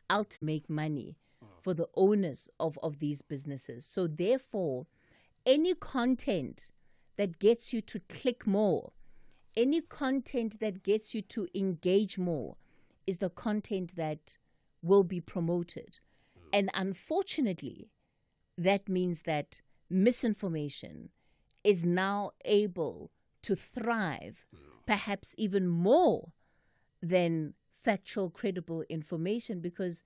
out to make money for the owners of these businesses. So therefore, any content that gets you to click more, any content that gets you to engage more is the content that will be promoted. And unfortunately, that means that misinformation is now able to thrive, perhaps even more than factual, credible information, because,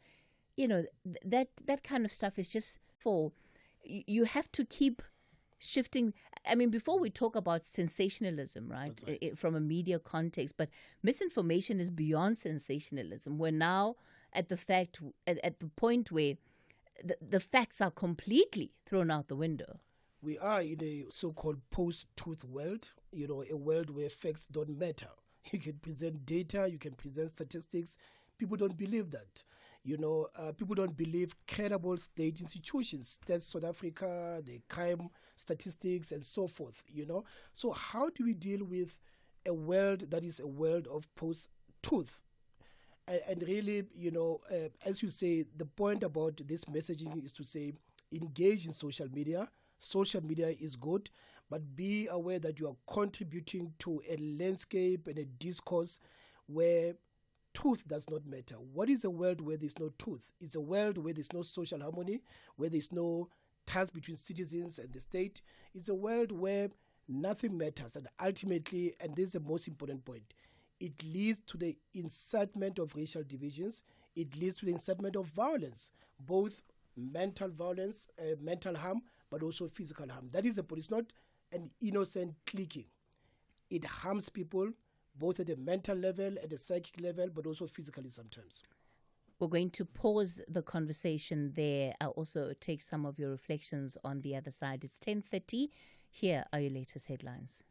that kind of stuff is just you have to keep shifting. I mean, before we talk about sensationalism, right, from a media context, but misinformation is beyond sensationalism. We're now at the point where the facts are completely thrown out the window. We are in a so-called post-truth world, a world where facts don't matter. You can present data, you can present statistics. People don't believe that. People don't believe credible state institutions, Stats South Africa, the crime statistics, and so forth, So how do we deal with a world that is a world of post-truth? And really, as you say, the point about this messaging is to say, engage in social media. Social media is good, but be aware that you are contributing to a landscape and a discourse where truth does not matter. What is a world where there's no truth? It's a world where there's no social harmony, where there's no trust between citizens and the state. It's a world where nothing matters. And ultimately, and this is the most important point, it leads to the incitement of racial divisions. It leads to the incitement of violence, both mental violence, mental harm, but also physical harm. That is the point. It's not an innocent clicking. It harms people, both at the mental level, at the psychic level, but also physically sometimes. We're going to pause the conversation there. I'll also take some of your reflections on the other side. It's 10:30. Here are your latest headlines.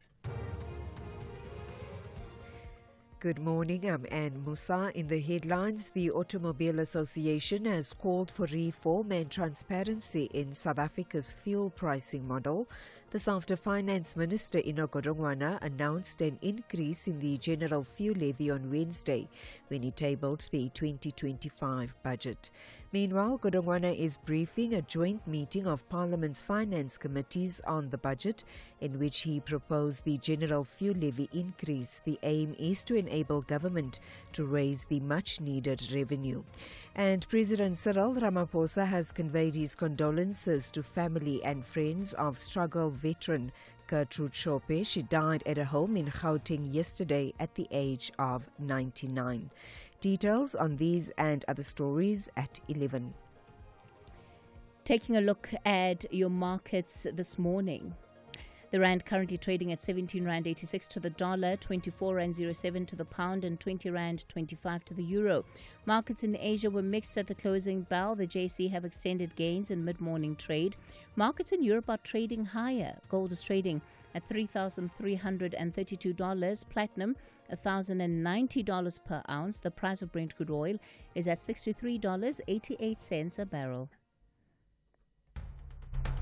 Good morning, I'm Anne Musa. In the headlines, the Automobile Association has called for reform and transparency in South Africa's fuel pricing model. This after Finance Minister Ino Godongwana announced an increase in the general fuel levy on Wednesday when he tabled the 2025 budget. Meanwhile, Godongwana is briefing a joint meeting of Parliament's finance committees on the budget, in which he proposed the general fuel levy increase. The aim is to enable government to raise the much-needed revenue. And President Cyril Ramaphosa has conveyed his condolences to family and friends of struggle veteran Gertrude Shope. She died at a home in Gauteng yesterday at the age of 99. Details on these and other stories at 11. Taking a look at your markets this morning. The rand currently trading at 17 rand 86 to the dollar, 24 rand 07 to the pound, and 20 rand 25 to the euro. Markets in Asia were mixed at the closing bell. The JSE have extended gains in mid-morning trade. Markets in Europe are trading higher. Gold is trading at $3,332. Platinum, $1,090 per ounce. The price of Brent crude oil is at $63.88 a barrel.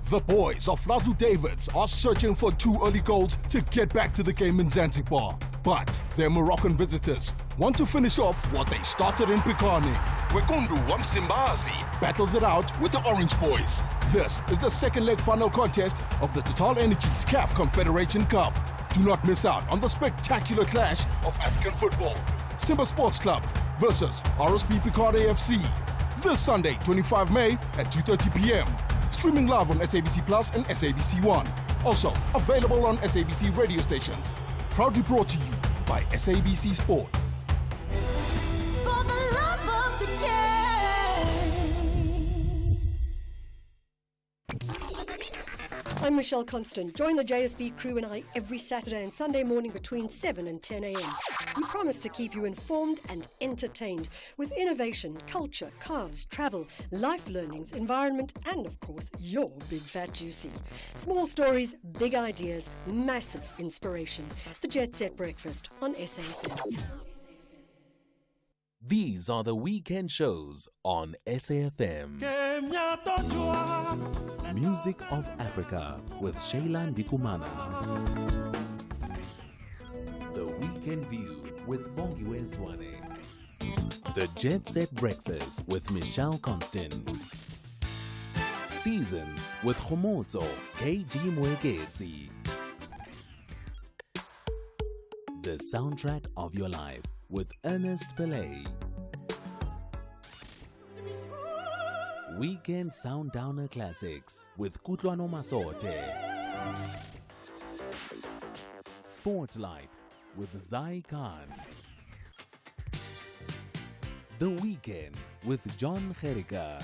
The boys of Flavu Davids are searching for 2 early goals to get back to the game in Zanzibar. But their Moroccan visitors want to finish off what they started in Pikani. Wekundu Wamsimbazi battles it out with the Orange Boys. This is the second leg final contest of the Total Energies CAF Confederation Cup. Do not miss out on the spectacular clash of African football. Simba Sports Club versus RSP Pikani FC. This Sunday, 25 May at 2:30 p.m. Streaming live on SABC Plus and SABC One. Also available on SABC radio stations. Proudly brought to you by SABC Sport. For the love of the game. I'm Michelle Constant. Join the JSB crew and I every Saturday and Sunday morning between 7 and 10 a.m. We promise to keep you informed and entertained with innovation, culture, cars, travel, life learnings, environment, and of course, your big fat juicy. Small stories, big ideas, massive inspiration. The Jet Set Breakfast on SAFM. These are the weekend shows on SAFM. Music of Africa with Shayla Ndikumana. The Weekend View with Bongiwe Zwane. The Jet Set Breakfast with Michelle Constant. Seasons with Khomotso KG Mwekezi. The Soundtrack of Your Life with Ernest Pillay. Weekend Sundowner Classics with Kutlwano Masote. Spotlight with Zai Khan. The Weekend with John Kherika.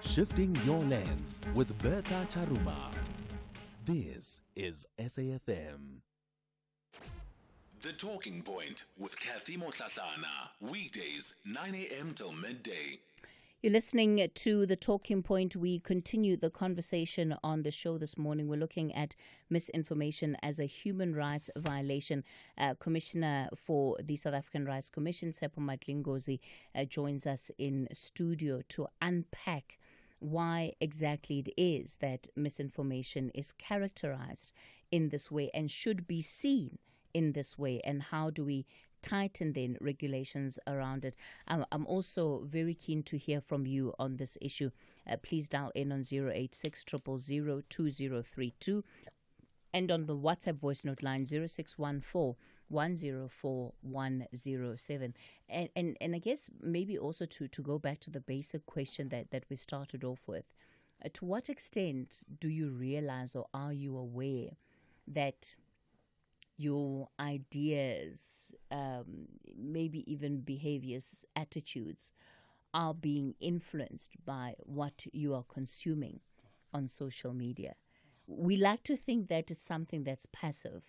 Shifting Your Lens with Bertha Charuma. This is SAFM. The Talking Point with Cathy Mohlahlana. Weekdays, 9 a.m. till midday. You're listening to The Talking Point. We continue the conversation on the show this morning. We're looking at misinformation as a human rights violation. Commissioner for the South African Rights Commission, Tsepo Madlingozi, joins us in studio to unpack why exactly it is that misinformation is characterized in this way and should be seen in this way, and how do we tighten then regulations around it. I'm also very keen to hear from you on this issue. Please dial in on 086 000 2032 and on the WhatsApp voice note line 0614 104 107. And I guess maybe also to go back to the basic question that we started off with. To what extent do you realize, or are you aware that your ideas, maybe even behaviors, attitudes, are being influenced by what you are consuming on social media? We like to think that it's something that's passive,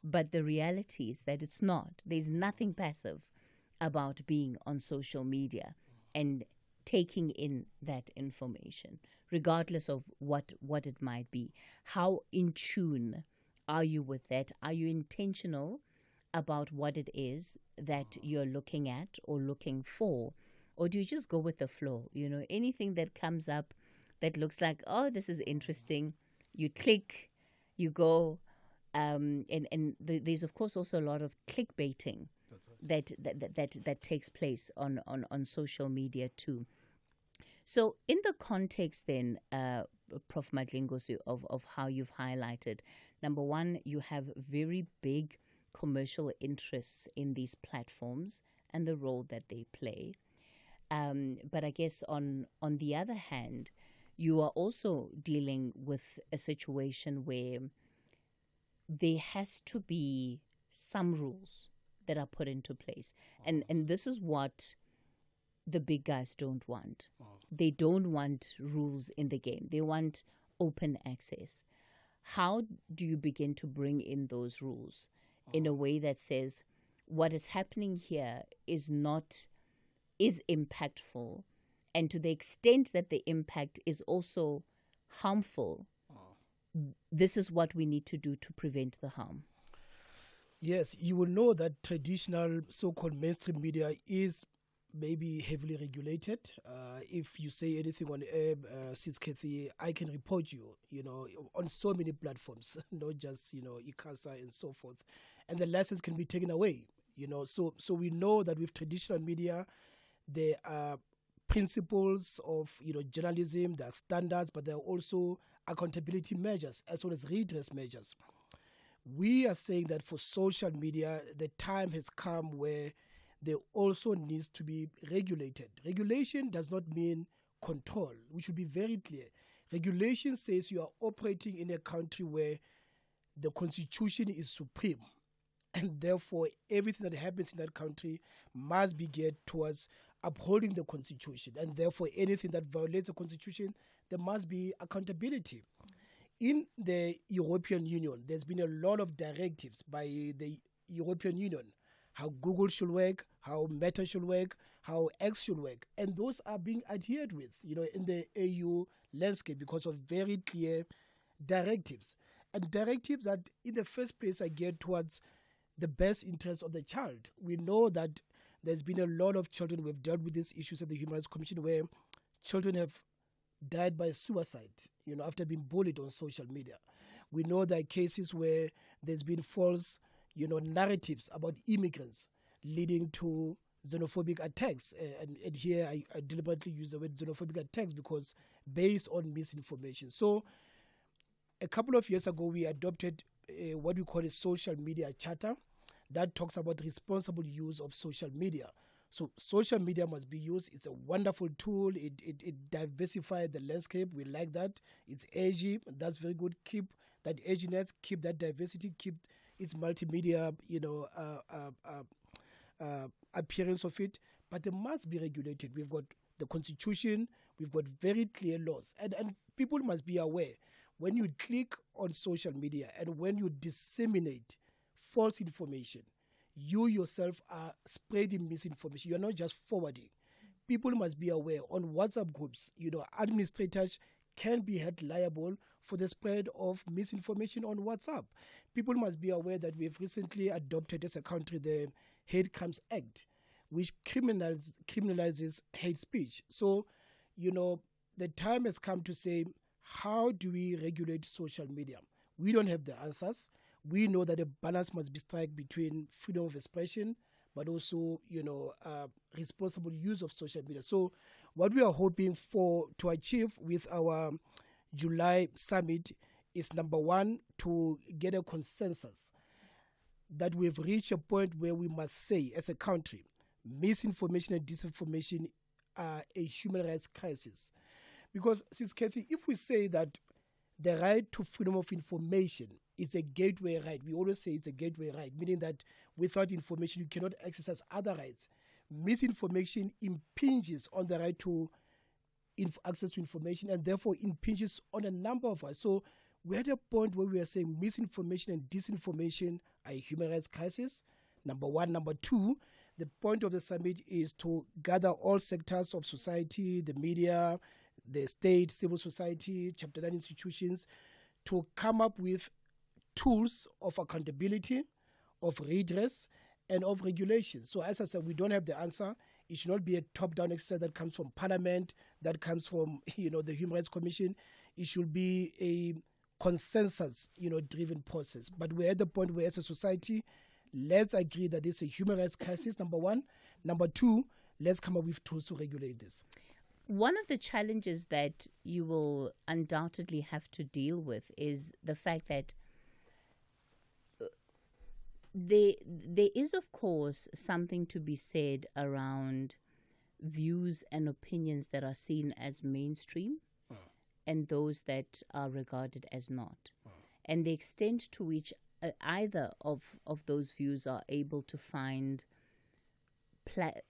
but the reality is that it's not. There's nothing passive about being on social media and taking in that information, regardless of what it might be. How in tune are you with that? Are you intentional about what it is that you're looking at or looking for? Or do you just go with the flow? You know, anything that comes up that looks like, oh, this is interesting, you click, you go. There's, of course, also a lot of clickbaiting that takes place on social media too. So in the context then, Prof. Madlingozi, of how you've highlighted, number one, you have very big commercial interests in these platforms and the role that they play. But I guess on the other hand, you are also dealing with a situation where there has to be some rules that are put into place. And this is what the big guys don't want. They don't want rules in the game. They want open access. How do you begin to bring in those rules in a way that says what is happening here is impactful, and to the extent that the impact is also harmful, this is what we need to do to prevent the harm? Yes, you will know that traditional so-called mainstream media is maybe heavily regulated. If you say anything on air, Sis Cathy, I can report you, on so many platforms, not just, ICASA and so forth. And the license can be taken away, So we know that with traditional media, there are principles of, journalism, there are standards, but there are also accountability measures as well as redress measures. We are saying that for social media, the time has come where there also needs to be regulated. Regulation does not mean control. We should be very clear. Regulation says you are operating in a country where the constitution is supreme, and therefore everything that happens in that country must be geared towards upholding the constitution, and therefore anything that violates the constitution, there must be accountability. In the European Union, there's been a lot of directives by the European Union, how Google should work, how Meta should work, how X should work, and those are being adhered with, in the AU landscape because of very clear directives. And directives that in the first place are geared towards the best interest of the child. We know that there's been a lot of children, we've dealt with these issues at the Human Rights Commission, where children have died by suicide, after being bullied on social media. We know there are cases where there's been false, narratives about immigrants leading to xenophobic attacks. And here I deliberately use the word xenophobic attacks because based on misinformation. So a couple of years ago, we adopted what we call a social media charter that talks about responsible use of social media. So social media must be used. It's a wonderful tool. It diversifies the landscape. We like that. It's edgy. That's very good. Keep that edginess, keep that diversity, keep its multimedia, appearance of it. But it must be regulated. We've got the constitution. We've got very clear laws. And people must be aware, when you click on social media and when you disseminate false information, you yourself are spreading misinformation. You're not just forwarding. People must be aware on WhatsApp groups, administrators can be held liable for the spread of misinformation on WhatsApp. People must be aware that we've recently adopted as a country the Hate Crimes Act, which criminalizes hate speech. So, the time has come to say, how do we regulate social media? We don't have the answers. We know that a balance must be struck between freedom of expression, but also, responsible use of social media. So what we are hoping to achieve with our July summit is, number one, to get a consensus that we've reached a point where we must say, as a country, misinformation and disinformation are a human rights crisis. Because, Sis Cathy, if we say that the right to freedom of information is a gateway right, we always say it's a gateway right, meaning that without information you cannot exercise other rights. Misinformation impinges on the right to access to information and therefore impinges on a number of us. So we're at a point where we are saying misinformation and disinformation are a human rights crisis, number one. Number two, the point of the summit is to gather all sectors of society, the media, the state, civil society, Chapter 9 institutions, to come up with tools of accountability, of redress, and of regulation. So as I said, we don't have the answer. It should not be a top-down exercise that comes from Parliament, that comes from the Human Rights Commission. It should be a consensus, driven process. But we're at the point where, as a society, let's agree that this is a human rights crisis, number one. Number two, let's come up with tools to regulate this. One of the challenges that you will undoubtedly have to deal with is the fact that there is, of course, something to be said around views and opinions that are seen as mainstream and those that are regarded as not. And the extent to which either of those views are able to find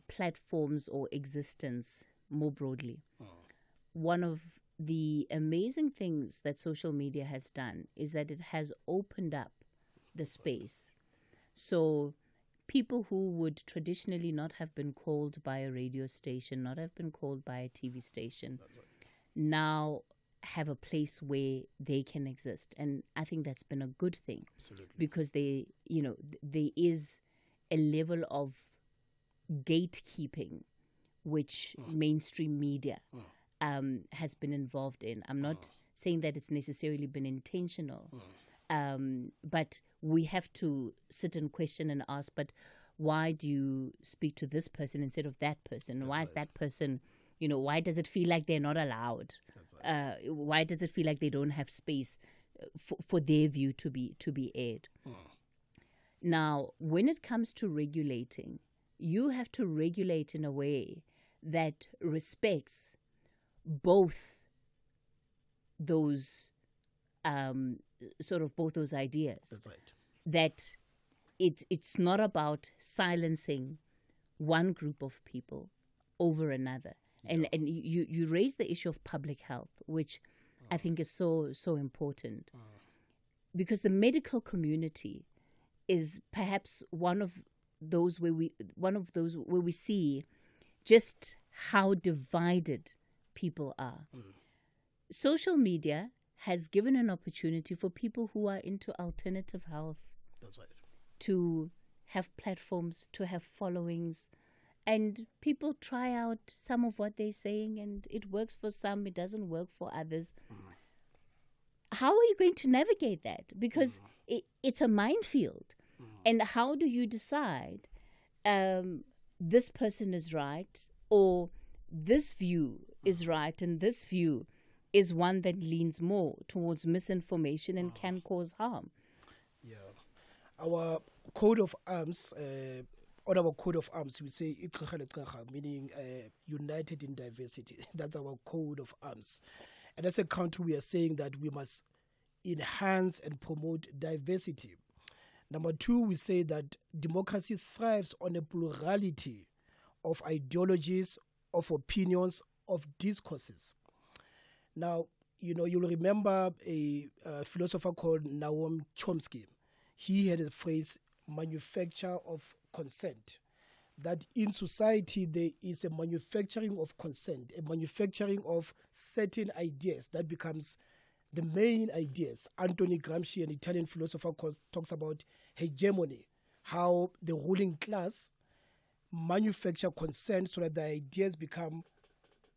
platforms or existence more broadly. One of the amazing things that social media has done is that it has opened up the space. So people who would traditionally not have been called by a radio station, not have been called by a TV station, now have a place where they can exist. And I think that's been a good thing. Absolutely. Because there is a level of gatekeeping which mainstream media has been involved in. I'm not saying that it's necessarily been intentional, but we have to sit and question and ask, but why do you speak to this person instead of that person? Why is that person, why does it feel like they're not allowed? Why does it feel like they don't have space for their view to be aired? Now, when it comes to regulating, you have to regulate in a way that respects both those both those ideas. That's right. That it's not about silencing one group of people over another. And you raise the issue of public health, which I think is so important, because the medical community is perhaps one of those where we see just how divided people are. Social media has given an opportunity for people who are into alternative health. That's right. To have platforms, to have followings, and people try out some of what they're saying, and it works for some, it doesn't work for others. How are you going to navigate that? Because it's a minefield. And how do you decide this person is right, or this view is right, and this view is one that leans more towards misinformation and can cause harm? Yeah. Our code of arms, on our code of arms, we say meaning united in diversity. That's our code of arms. And as a country, we are saying that we must enhance and promote diversity. Number two, we say that democracy thrives on a plurality of ideologies, of opinions, of discourses. Now, you'll remember a philosopher called Noam Chomsky. He had a phrase, manufacture of consent, that in society there is a manufacturing of consent, a manufacturing of certain ideas that becomes the main ideas. Antonio Gramsci, an Italian philosopher, talks about hegemony, how the ruling class manufacture consent so that the ideas become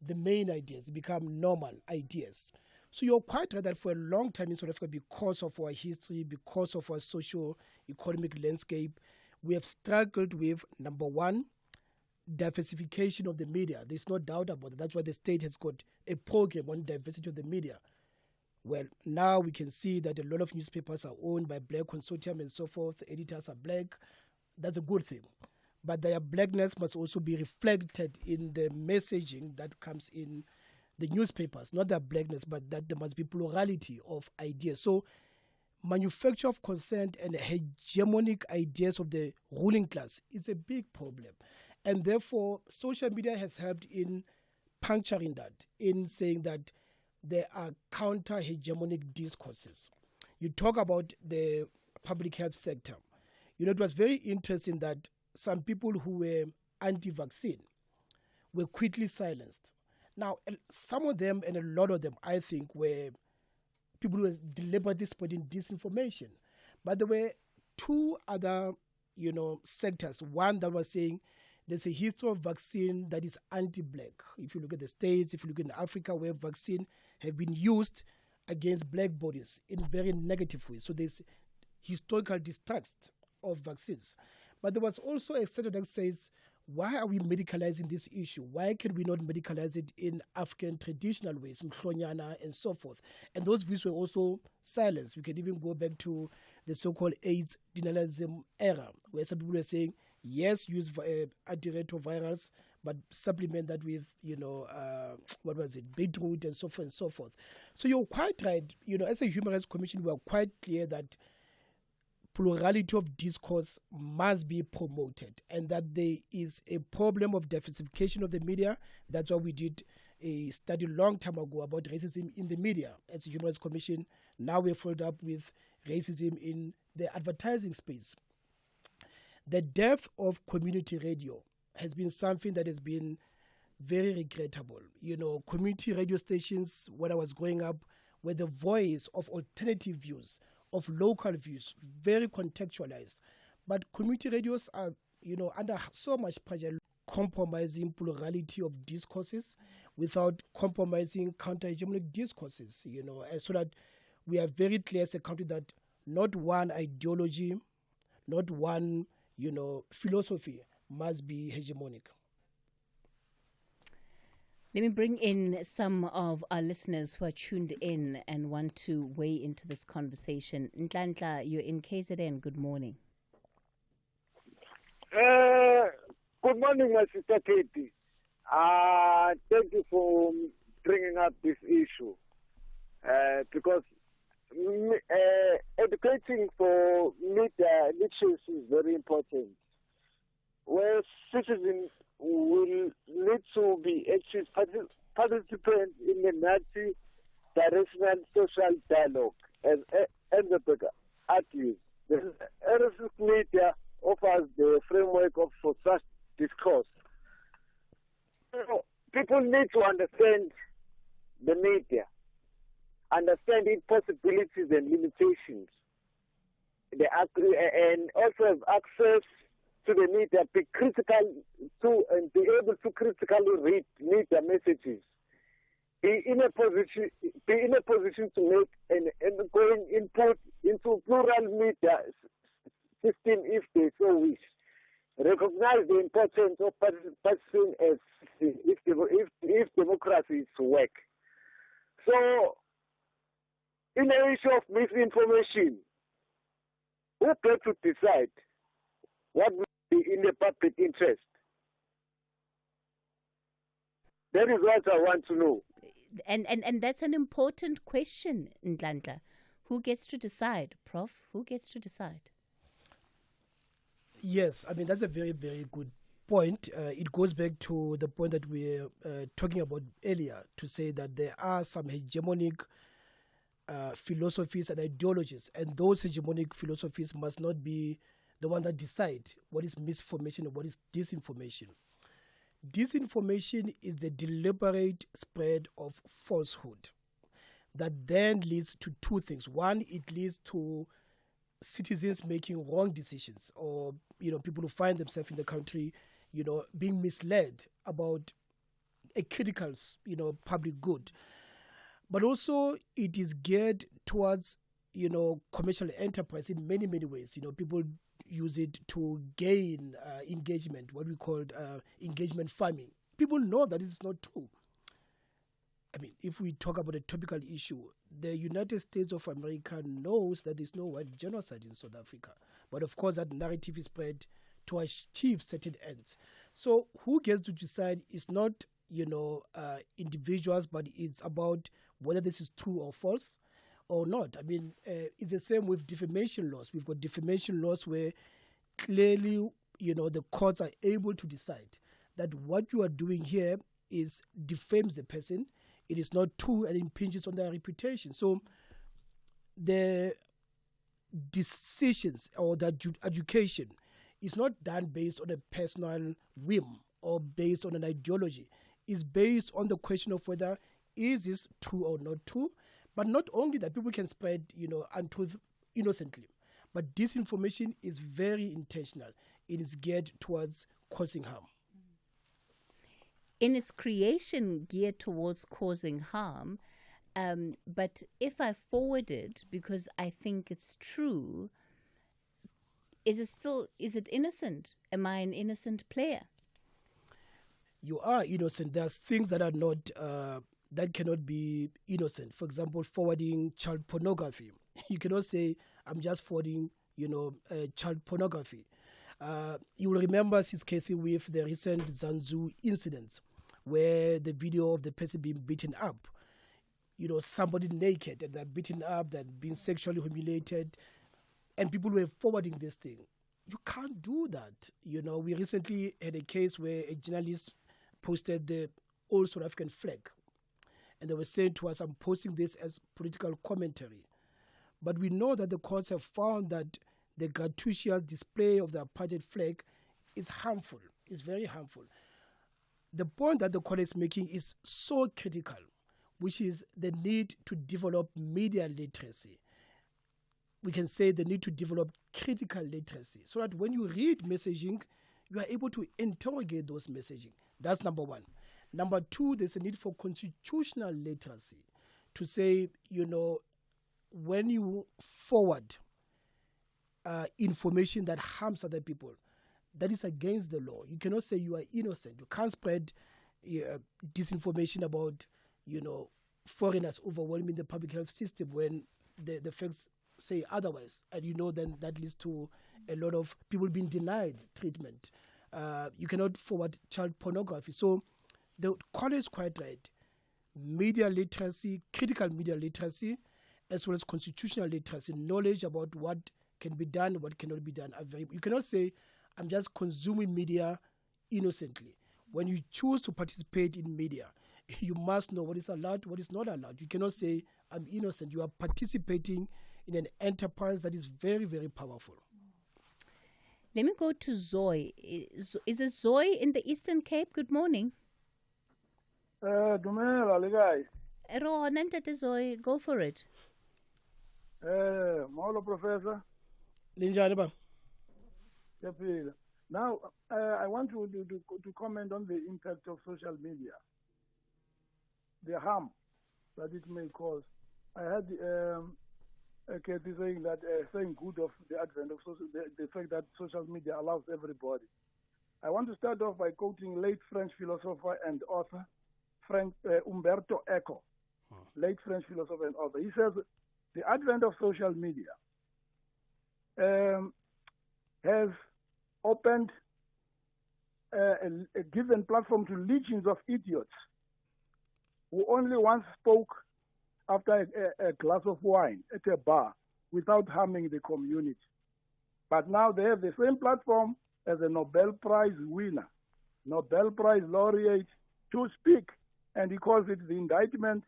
the main ideas, become normal ideas. So you're quite right that for a long time in South Africa, because of our history, because of our socio-economic landscape, we have struggled with, number one, diversification of the media. There's no doubt about it. That's why the state has got a program on diversity of the media. Well, now we can see that a lot of newspapers are owned by black consortium and so forth. Editors are black. That's a good thing. But their blackness must also be reflected in the messaging that comes in the newspapers. Not their blackness, but that there must be plurality of ideas. So manufacture of consent and hegemonic ideas of the ruling class is a big problem. And therefore, social media has helped in puncturing that, in saying that there are counter-hegemonic discourses. You talk about the public health sector. It was very interesting that some people who were anti-vaccine were quickly silenced. Now, some of them, and a lot of them, I think, were people who were deliberately spreading disinformation. But there were two other, sectors. One that was saying there's a history of vaccine that is anti-black. If you look at the States, if you look in Africa, where vaccine have been used against black bodies in very negative ways. So there's historical distrust of vaccines. But there was also a sector that says, why are we medicalizing this issue? Why can we not medicalize it in African traditional ways, mhlonyana and so forth? And those views were also silenced. We can even go back to the so-called AIDS denialism era, where some people were saying, yes, use antiretrovirals, but supplement that with, beetroot and so forth and so forth. So you're quite right. As a Human Rights Commission, we are quite clear that plurality of discourse must be promoted, and that there is a problem of diversification of the media. That's why we did a study a long time ago about racism in the media as a Human Rights Commission. Now we're followed up with racism in the advertising space. The death of community radio has been something that has been very regrettable. Community radio stations, when I was growing up, were the voice of alternative views, of local views, very contextualized. But community radios are, under so much pressure, compromising plurality of discourses without compromising counter-hegemonic discourses, and so that we are very clear as a country that not one ideology, not one, philosophy must be hegemonic. Let me bring in some of our listeners who are tuned in and want to weigh into this conversation. Nhlanhla, you're in KZN. Good morning. Good morning, my sister Katie. Thank you for bringing up this issue because educating for media literacy is very important, where citizens will need to be active participants in the multi-directional social dialogue. As Engelberg argues, the RSS media offers the framework for such discourse. People need to understand the media, understand its possibilities and limitations, and also have access to the media, be critical to and be able to critically read media messages, be in a position to make an ongoing input into plural media system if they so wish. Recognize the importance of participating as if democracy is to work. So, in the issue of misinformation, who gets to decide what will be in the public interest? That is what I want to know. And that's an important question, Ndlandla. Who gets to decide, Prof? Who gets to decide? Yes, I mean, that's a very, very good point. It goes back to the point that we were talking about earlier, to say that there are some hegemonic philosophies and ideologies, and those hegemonic philosophies must not be the one that decide what is misinformation and what is disinformation. Disinformation is the deliberate spread of falsehood that then leads to two things. One, it leads to citizens making wrong decisions, or people who find themselves in the country being misled about a critical public good. But also it is geared towards commercial enterprise in many ways. People use it to gain engagement, what we call engagement farming. People know that it's not true. I mean, if we talk about a topical issue, the United States of America knows that there's no white genocide in South Africa. But of course, that narrative is spread to achieve certain ends. So who gets to decide is not, individuals, but it's about whether this is true or false or not. I mean, it's the same with defamation laws. We've got defamation laws where clearly, the courts are able to decide that what you are doing here is defames the person. It is not true and impinges on their reputation. So the decisions or the education is not done based on a personal whim or based on an ideology. It's based on the question of whether is this true or not true. But not only that, people can spread, untruth innocently. But disinformation is very intentional. It is geared towards causing harm. In its creation, geared towards causing harm. But if I forward it because I think it's true, is it innocent? Am I an innocent player? You are innocent. There's things that are not, that cannot be innocent. For example, forwarding child pornography. You cannot say, I'm just forwarding, child pornography. You will remember, Sis Cathy, with the recent Zanzu incidents, where the video of the person being beaten up, somebody naked, and they're beaten up, they're being sexually humiliated, and people were forwarding this thing. You can't do that. We recently had a case where a journalist posted the old South African flag, and they were saying to us, I'm posting this as political commentary. But we know that the courts have found that the gratuitous display of the apartheid flag is harmful. It's very harmful. The point that the court is making is so critical, which is the need to develop media literacy. We can say the need to develop critical literacy so that when you read messaging, you are able to interrogate those messaging. That's number one. Number two, there's a need for constitutional literacy to say, when you forward information that harms other people, that is against the law. You cannot say you are innocent. You can't spread disinformation about, foreigners overwhelming the public health system when the facts say otherwise. And then that leads to a lot of people being denied treatment. You cannot forward child pornography. So the caller is quite right. media literacy, critical media literacy, as well as constitutional literacy, knowledge about what can be done, what cannot be done. You cannot say, I'm just consuming media innocently. When you choose to participate in media, you must know what is allowed, what is not allowed. You cannot say, I'm innocent. You are participating in an enterprise that is very, very powerful. Let me go to Zoe. Is it Zoe in the Eastern Cape? Good morning. Dumela le guys. Ntate Zoe, go for it. Molo Professor. Linjani ba? Now, I want to comment on the impact of social media, the harm that it may cause. I had Cathy saying that, saying good of the advent of the fact that social media allows everybody. I want to start off by quoting late French philosopher and author, Umberto Eco, late French philosopher and author. He says, the advent of social media has opened a given platform to legions of idiots who only once spoke after a glass of wine at a bar without harming the community. But now they have the same platform as a Nobel Prize winner, Nobel Prize laureate, to speak, and he calls it the indictment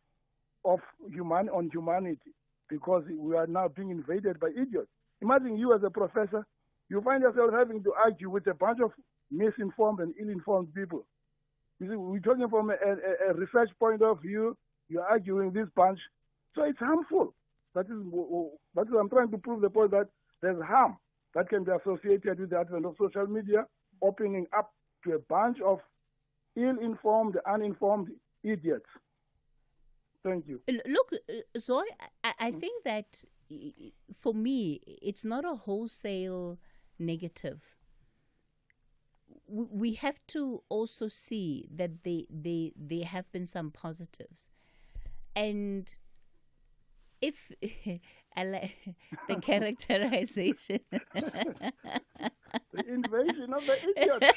of on humanity, because we are now being invaded by idiots. Imagine you as a professor, you find yourself having to argue with a bunch of misinformed and ill-informed people. You see, we're talking from a research point of view, you're arguing this bunch, so it's harmful. That is I'm trying to prove the point that there's harm that can be associated with the advent of social media, opening up to a bunch of ill-informed, uninformed idiots. Thank you. Look, Zoe, I think that for me, it's not a wholesale negative. We have to also see that there have been some positives. And if I like the characterization, the invasion of the idiot.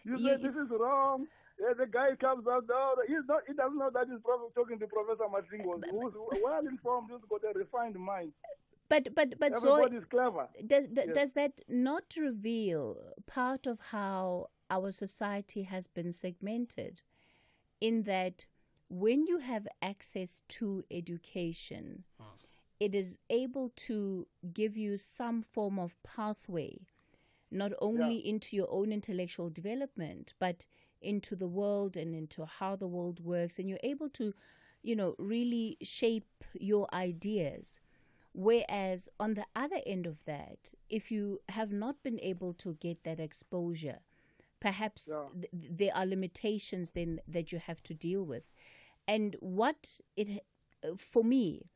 You say this is wrong. Yeah, the guy comes out there. He doesn't know that he's talking to Professor Masingo, who's well informed, who's got a refined mind. But everybody's clever. Does that not reveal part of how our society has been segmented, in that when you have access to education, it is able to give you some form of pathway, not only into your own intellectual development, but into the world and into how the world works, and you're able to, really shape your ideas. Whereas on the other end of that, if you have not been able to get that exposure, perhaps there are limitations then that you have to deal with. And for me,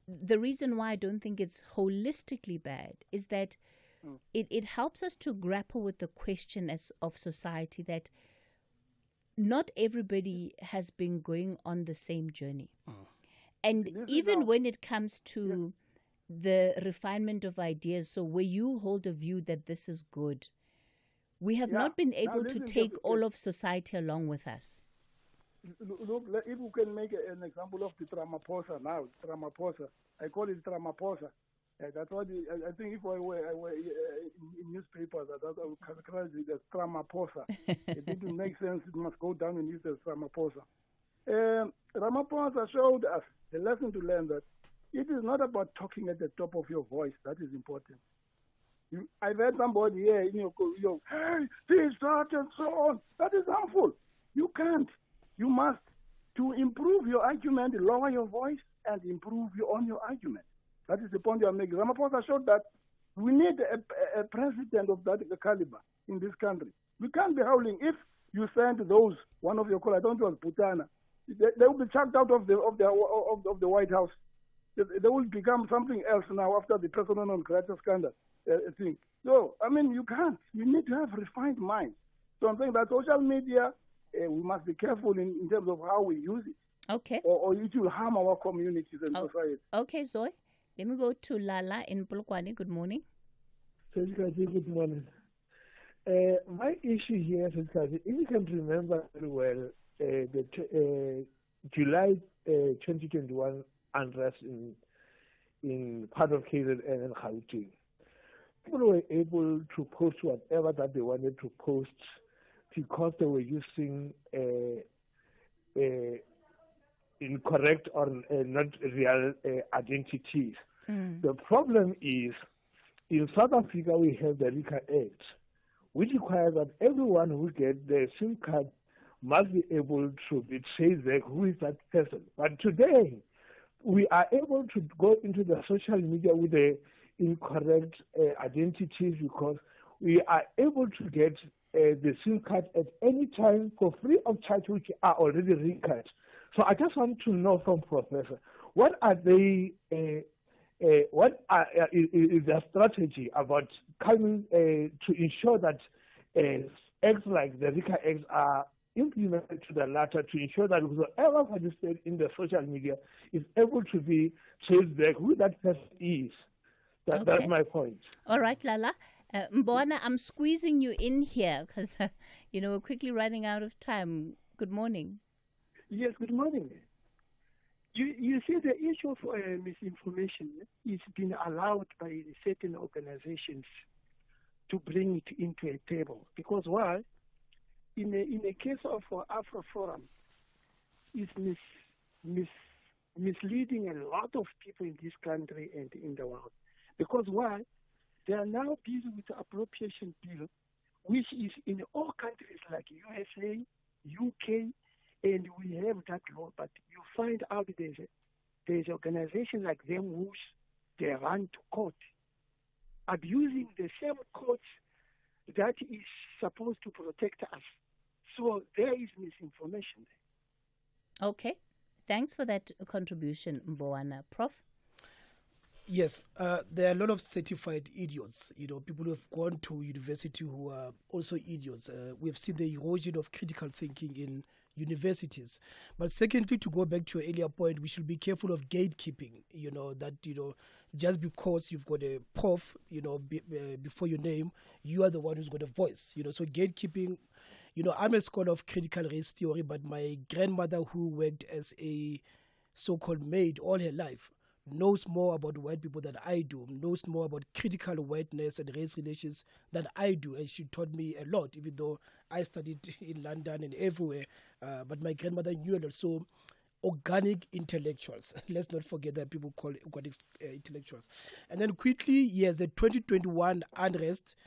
the reason why I don't think it's holistically bad is that it helps us to grapple with the question of society that not everybody has been going on the same journey. And even when it comes to the refinement of ideas, so where you hold a view that this is good, we have not been able to take all of society along with us. Look, if we can make an example of the Ramaphosa now, I call it Ramaphosa. That's what I think. If I were in newspapers, I would characterize it as Ramaphosa. It didn't make sense. It must go down and use as Ramaphosa. Ramaphosa showed us a lesson to learn, that it is not about talking at the top of your voice. That is important. I've heard somebody here, hey, this, that, and so on. That is harmful. You can't. You must. To improve your argument, lower your voice and improve on your argument. That is the point you are making. Ramaphosa showed that we need a president of that caliber in this country. We can't be howling. If you send those, one of your colleagues, I don't know, Putana, they will be chucked out of the White House. They will become something else now after the personal non grata scandal thing. So, you can't. You need to have refined minds. So I'm saying that social media, we must be careful in terms of how we use it. Okay. Or it will harm our communities and society. Okay, Zoe. Let me go to Lala in Polokwane. Good morning. Good morning. My issue here is that if you can remember very well, the July 2021 unrest in part of KZN and Gauteng, people were able to post whatever that they wanted to post because they were using incorrect or not real identities. The problem is, in South Africa, we have the RICA Act, which requires that everyone who gets the SIM card must be able to be traced back who is that person. But today, we are able to go into the social media with the incorrect identities because we are able to get the SIM card at any time for free of charge, which are already RICA'd. So I just want to know from Professor, what are they? What is their strategy about coming to ensure that acts like the RICA Acts are implemented to the latter, to ensure that whoever participates in the social media is able to be traced back who that person is. That's my point. All right, Lala. Mbona, I'm squeezing you in here because, we're quickly running out of time. Good morning. Yes, good morning. You see, the issue of misinformation is being allowed by certain organizations to bring it into a table. Because why? In a case of AfroForum, it's misleading a lot of people in this country and in the world. Because why? They are now busy with the appropriation bill, which is in all countries like USA, UK, and we have that law. But you find out there's an organization like them which they run to court, abusing the same courts that is supposed to protect us. So there is misinformation there. Okay. Thanks for that contribution, Mbowana. Prof? Yes, there are a lot of certified idiots, people who have gone to university who are also idiots. We've seen the erosion of critical thinking in universities. But secondly, to go back to your earlier point, we should be careful of gatekeeping, just because you've got a prof, before your name, you are the one who's got a voice, so gatekeeping. I'm a scholar of critical race theory, but my grandmother, who worked as a so-called maid all her life, knows more about white people than I do, knows more about critical whiteness and race relations than I do, and she taught me a lot, even though I studied in London and everywhere, but my grandmother knew a lot. So organic intellectuals, let's not forget that people call organic intellectuals. And then quickly, yes, the 2021 unrest,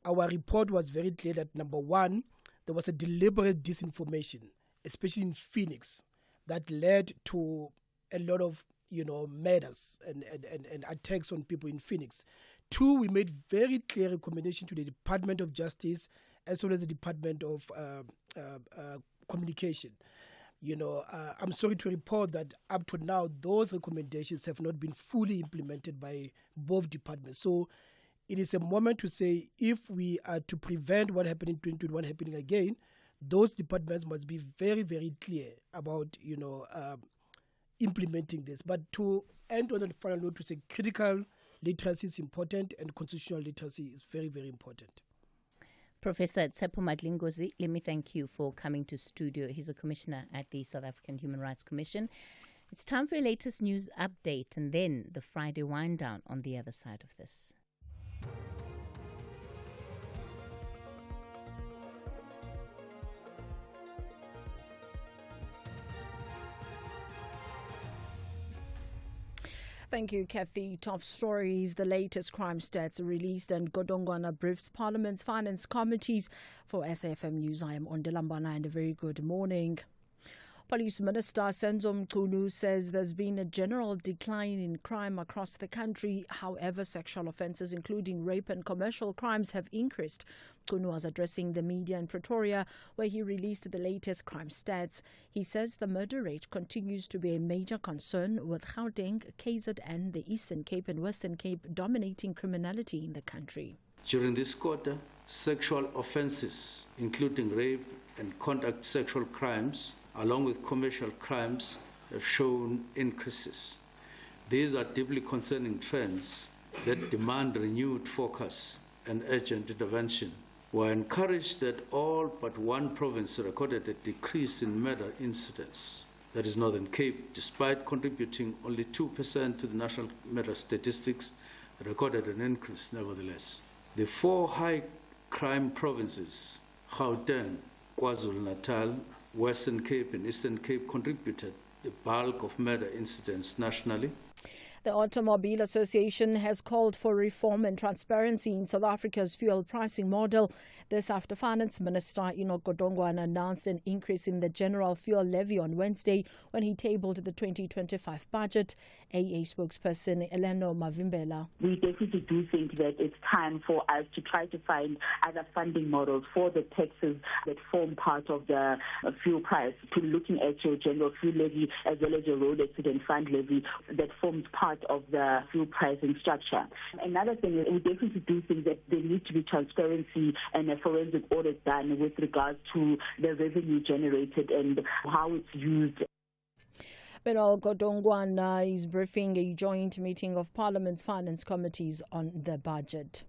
our report was very clear that number one, there was a deliberate disinformation, especially in Phoenix, that led to a lot of murders and attacks on people in Phoenix. Two, we made very clear recommendation to the Department of Justice as well as the Department of Communication. I'm sorry to report that up to now, those recommendations have not been fully implemented by both departments. So it is a moment to say, if we are to prevent what happened in 2021 happening again, those departments must be very, very clear about, implementing this. But to end on a final note, to say critical literacy is important and constitutional literacy is very, very important. Professor Tsepo Madlingozi, let me thank you for coming to studio. He's a commissioner at the South African Human Rights Commission. It's time for your latest news update and then the Friday wind down on the other side of this. Thank you, Cathy. Top stories. The latest crime stats are released and Godongwana briefs Parliament's Finance Committees. For SAFM News, I am Ondelambana and a very good morning. Police Minister Senzo Mchunu says there's been a general decline in crime across the country. However, sexual offences, including rape and commercial crimes, have increased. Mchunu was addressing the media in Pretoria, where he released the latest crime stats. He says the murder rate continues to be a major concern, with Gauteng, KZN, the Eastern Cape and Western Cape dominating criminality in the country. During this quarter, sexual offences, including rape and contact sexual crimes, along with commercial crimes, have shown increases. These are deeply concerning trends that demand renewed focus and urgent intervention. We are encouraged that all but one province recorded a decrease in murder incidents. That is Northern Cape, despite contributing only 2% to the national murder statistics, recorded an increase nevertheless. The 4 high crime provinces, Gauteng, KwaZulu-Natal, Western Cape and Eastern Cape, contributed the bulk of murder incidents nationally. The Automobile Association has called for reform and transparency in South Africa's fuel pricing model. This after Finance Minister Enoch Godongwana announced an increase in the general fuel levy on Wednesday when he tabled the 2025 budget. AA spokesperson Eleno Mavimbela. We definitely do think that it's time for us to try to find other funding models for the taxes that form part of the fuel price, to looking at your general fuel levy as well as your road accident fund levy that forms part of the fuel pricing structure. Another thing is we definitely do think that there needs to be transparency and a forensic audit done with regards to the revenue generated and how it's used. Meanwhile, Godongwana is briefing a joint meeting of Parliament's finance committees on the budget.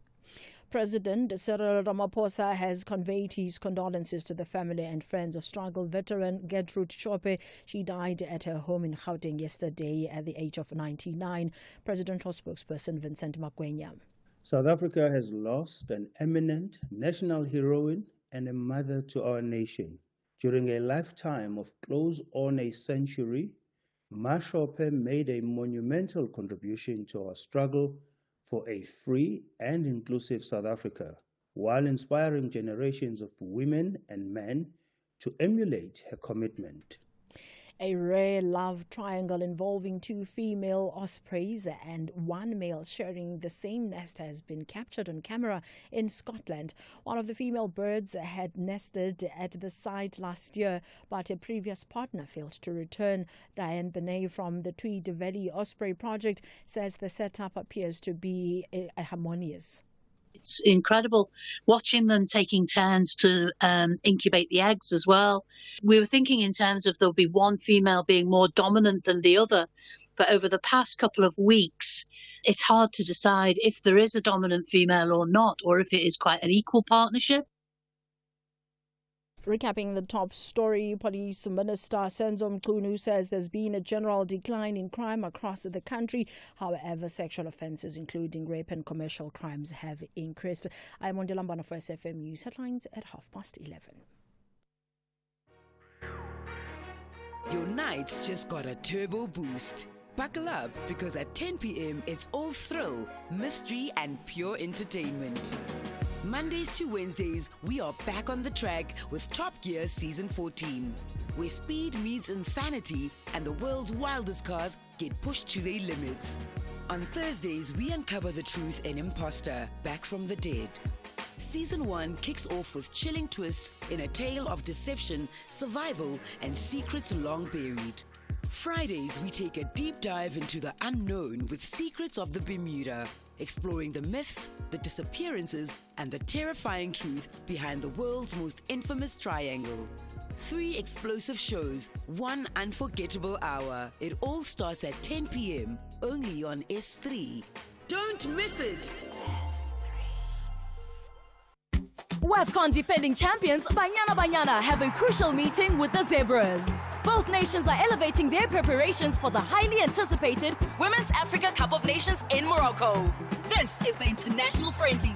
President Cyril Ramaphosa has conveyed his condolences to the family and friends of struggle veteran Gertrude Chope. She died at her home in Gauteng yesterday at the age of 99. Presidential spokesperson Vincent Makwenya. South Africa has lost an eminent national heroine and a mother to our nation. During a lifetime of close on a century, Ma Chope made a monumental contribution to our struggle for a free and inclusive South Africa, while inspiring generations of women and men to emulate her commitment. A rare love triangle involving 2 female ospreys and 1 male sharing the same nest has been captured on camera in Scotland. One of the female birds had nested at the site last year, but a previous partner failed to return. Diane Benet from the Tweed Valley Osprey Project says the setup appears to be harmonious. It's incredible watching them taking turns to incubate the eggs as well. We were thinking in terms of there'll be one female being more dominant than the other, but over the past couple of weeks, it's hard to decide if there is a dominant female or not, or if it is quite an equal partnership. Recapping the top story, Police Minister Senzo Mchunu says there's been a general decline in crime across the country. However, sexual offences, including rape and commercial crimes, have increased. I'm Ondelambana for SFM News Headlines at 11:30. Your night's just got a turbo boost. Buckle up, because at 10 p.m. it's all thrill, mystery and pure entertainment. Mondays to Wednesdays, we are back on the track with Top Gear Season 14, where speed meets insanity and the world's wildest cars get pushed to their limits. On Thursdays, we uncover the truth in Imposter, Back from the Dead. Season 1 kicks off with chilling twists in a tale of deception, survival, and secrets long buried. Fridays, we take a deep dive into the unknown with Secrets of the Bermuda, exploring the myths, the disappearances, and the terrifying truth behind the world's most infamous triangle. 3 explosive shows, 1 unforgettable hour. It all starts at 10 p.m. only on S3. Don't miss it! WAFCON defending champions Banyana have a crucial meeting with the Zebras. Both nations are elevating their preparations for the highly anticipated Women's Africa Cup of Nations in Morocco. This is the international friendly.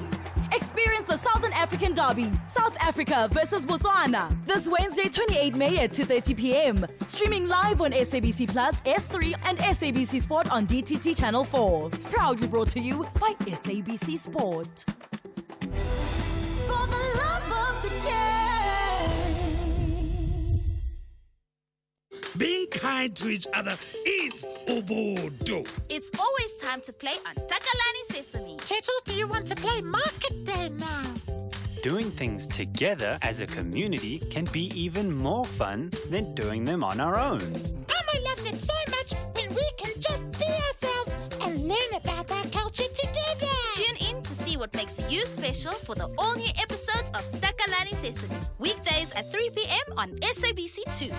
Experience the Southern African Derby, South Africa versus Botswana, this Wednesday 28 May at 2:30 p.m. Streaming live on SABC Plus, S3 and SABC Sport on DTT Channel 4. Proudly brought to you by SABC Sport. For the love of the game. Being kind to each other is Ubudo. It's always time to play on Takalani Sesame. Chetu, do you want to play Market Day now? Doing things together as a community can be even more fun than doing them on our own. Amma loves it so much when we can just be ourselves and learn about our culture together. Tune in to see what makes you special for the all-new episodes of Takalani Sesame. Weekdays at 3 p.m. on SABC2.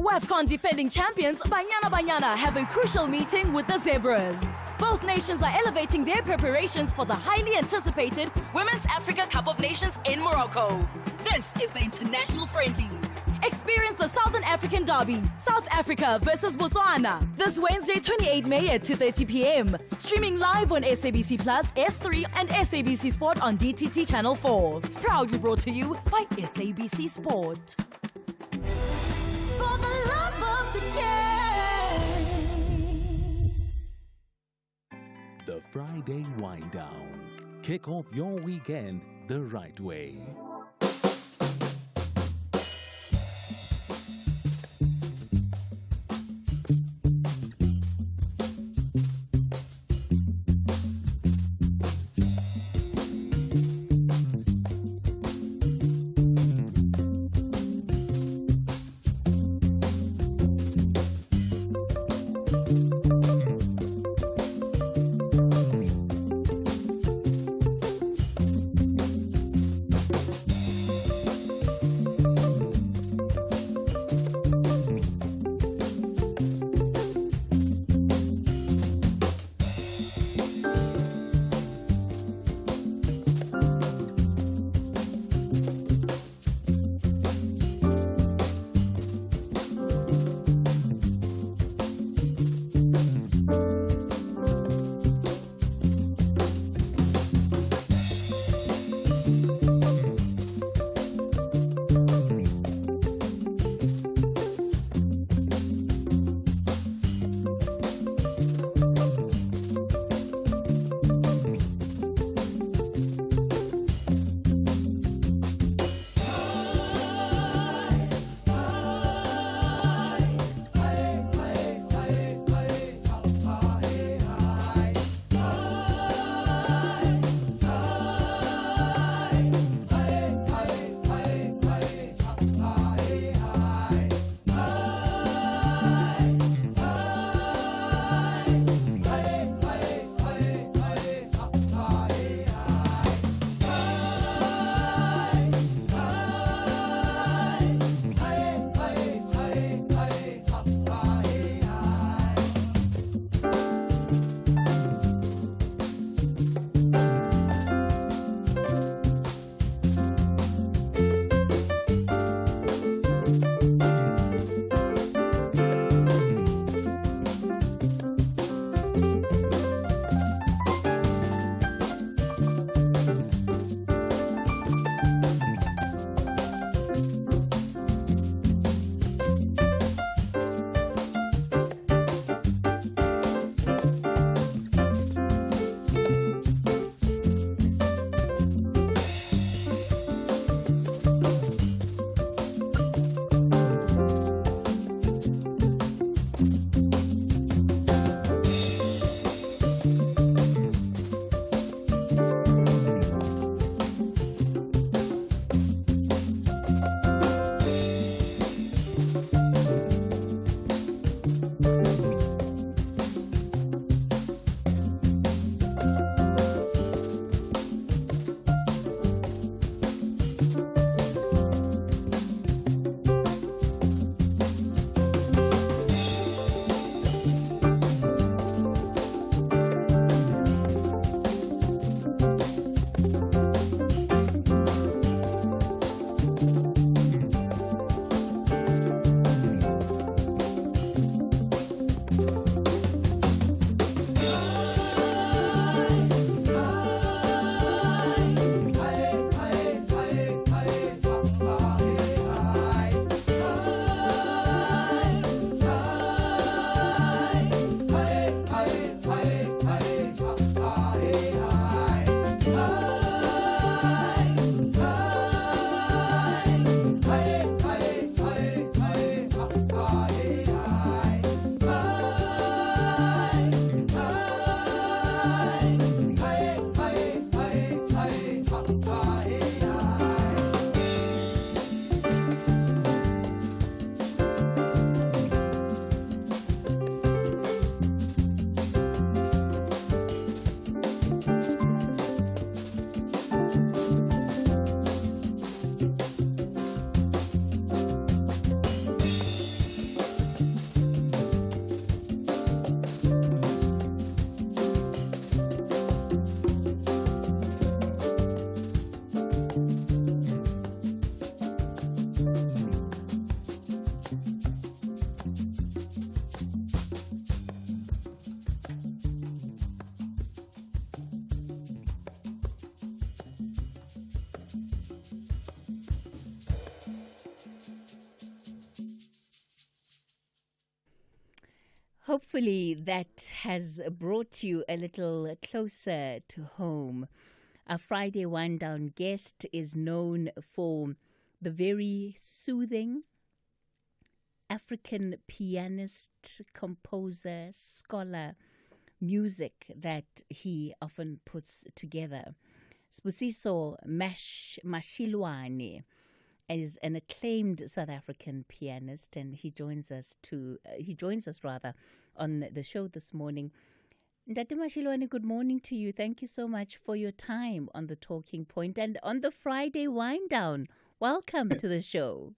WAFCON defending champions Banyana Banyana have a crucial meeting with the Zebras. Both nations are elevating their preparations for the highly anticipated Women's Africa Cup of Nations in Morocco. This is the international friendly. Experience the Southern African Derby, South Africa versus Botswana, this Wednesday 28 May at 2:30 p.m. Streaming live on SABC Plus, S3 and SABC Sport on DTT Channel 4. Proudly brought to you by SABC Sport. For the love of the game. The Friday Wind Down. Kick off your weekend the right way. Hopefully that has brought you a little closer to home. Our Friday One Down guest is known for the very soothing African pianist, composer, scholar music that he often puts together. Sbusiso Mashilwane is an acclaimed South African pianist, and he joins us on the show this morning. Ndate Mashilwane, good morning to you. Thank you so much for your time on the Talking Point and on the Friday Wind Down. Welcome to the show.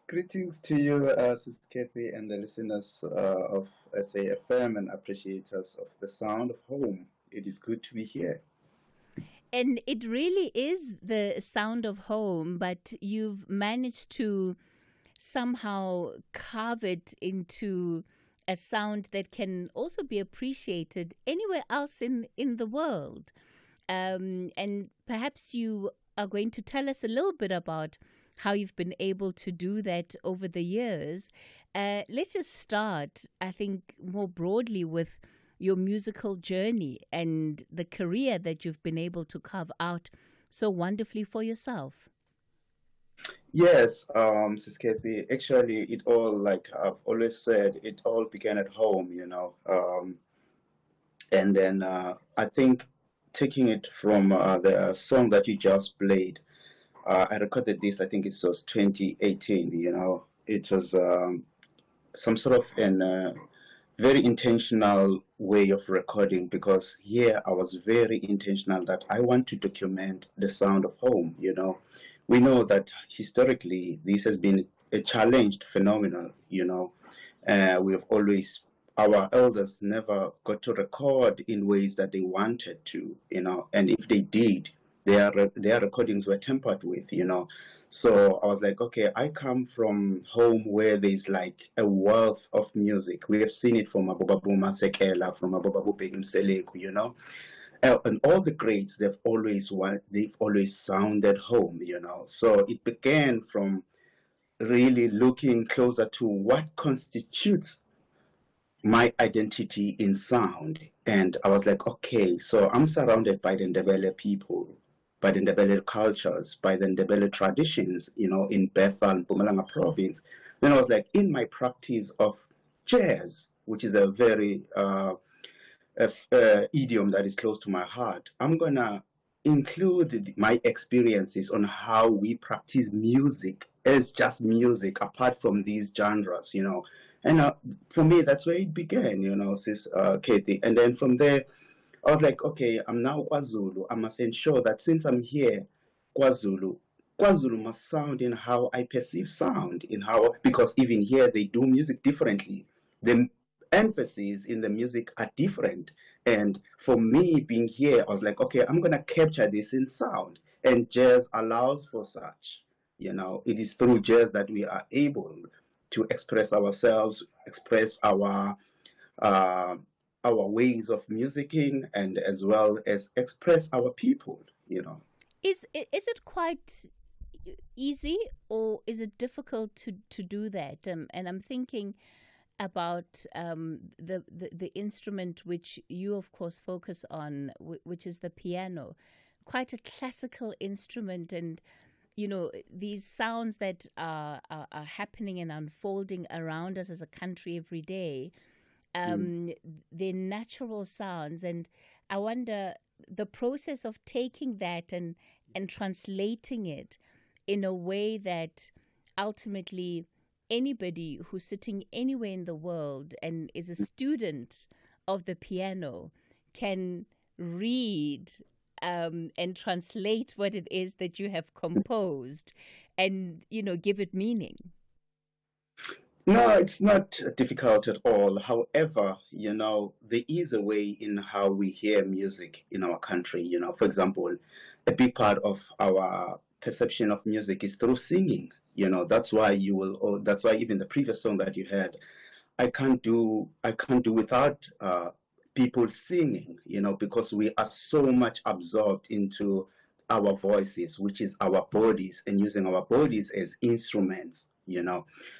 Greetings to you, Sis Cathy, and the listeners of SAFM and appreciators of the sound of home. It is good to be here. And it really is the sound of home, but you've managed to somehow carve it into a sound that can also be appreciated anywhere else in the world. And perhaps you are going to tell us a little bit about how you've been able to do that over the years. Let's just start, I think, more broadly with your musical journey and the career that you've been able to carve out so wonderfully for yourself. Yes, Sis Cathy, actually it all, like I've always said, it all began at home, and then I think taking it from the song that you just played, I recorded this, I think it was 2018, it was some sort of an very intentional way of recording, because here I was very intentional that I want to document the sound of home. We know that historically this has been a challenged phenomenon. Our elders never got to record in ways that they wanted to, and if they did, their recordings were tampered with. So I was like, okay, I come from home where there's like a wealth of music. We have seen it from Abobabu Masekela, from Abobabu Begum Seleku, and all the greats, they've always sounded home, So it began from really looking closer to what constitutes my identity in sound. And I was like, okay, so I'm surrounded by the Ndebele people, by the Ndebele cultures, by the Ndebele traditions, in Bethel, Mpumalanga province. Then I was like, in my practice of jazz, which is a very idiom that is close to my heart, I'm going to include my experiences on how we practice music as just music, apart from these genres, And for me, that's where it began, Sis Cathy. And then from there, I was like, okay, I'm now KwaZulu. I must ensure that since I'm here, KwaZulu must sound in how I perceive sound, because even here they do music differently. The emphasis in the music are different. And for me being here, I was like, okay, I'm going to capture this in sound. And jazz allows for such. It is through jazz that we are able to express ourselves, express our ways of musicking, and as well as express our people, Is it quite easy, or is it difficult to do that? And I'm thinking about the instrument which you, of course, focus on, which is the piano, quite a classical instrument, and these sounds that are happening and unfolding around us as a country every day. They're natural sounds, and I wonder the process of taking that and translating it in a way that ultimately anybody who's sitting anywhere in the world and is a student of the piano can read and translate what it is that you have composed and, give it meaning. No, it's not difficult at all. However, there is a way in how we hear music in our country. For example, a big part of our perception of music is through singing. That's why even the previous song that you had, I can't do without people singing, because we are so much absorbed into our voices, which is our bodies, and using our bodies as instruments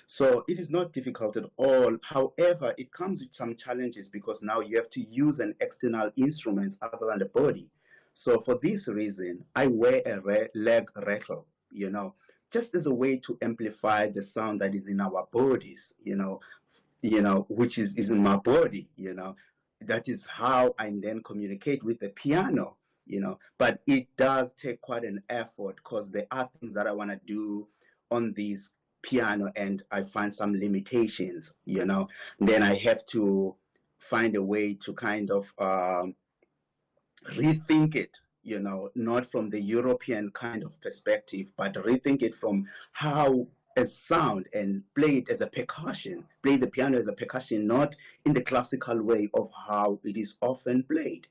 So it is not difficult at all. However, it comes with some challenges because now you have to use an external instrument other than the body. So for this reason, I wear a leg rattle, just as a way to amplify the sound that is in our bodies, which is in my body, That is how I then communicate with the piano, But it does take quite an effort because there are things that I want to do on this piano and I find some limitations, Then I have to find a way to kind of rethink it, not from the European kind of perspective, but rethink it from how a sound and play it as a percussion, play the piano as a percussion, not in the classical way of how it is often played,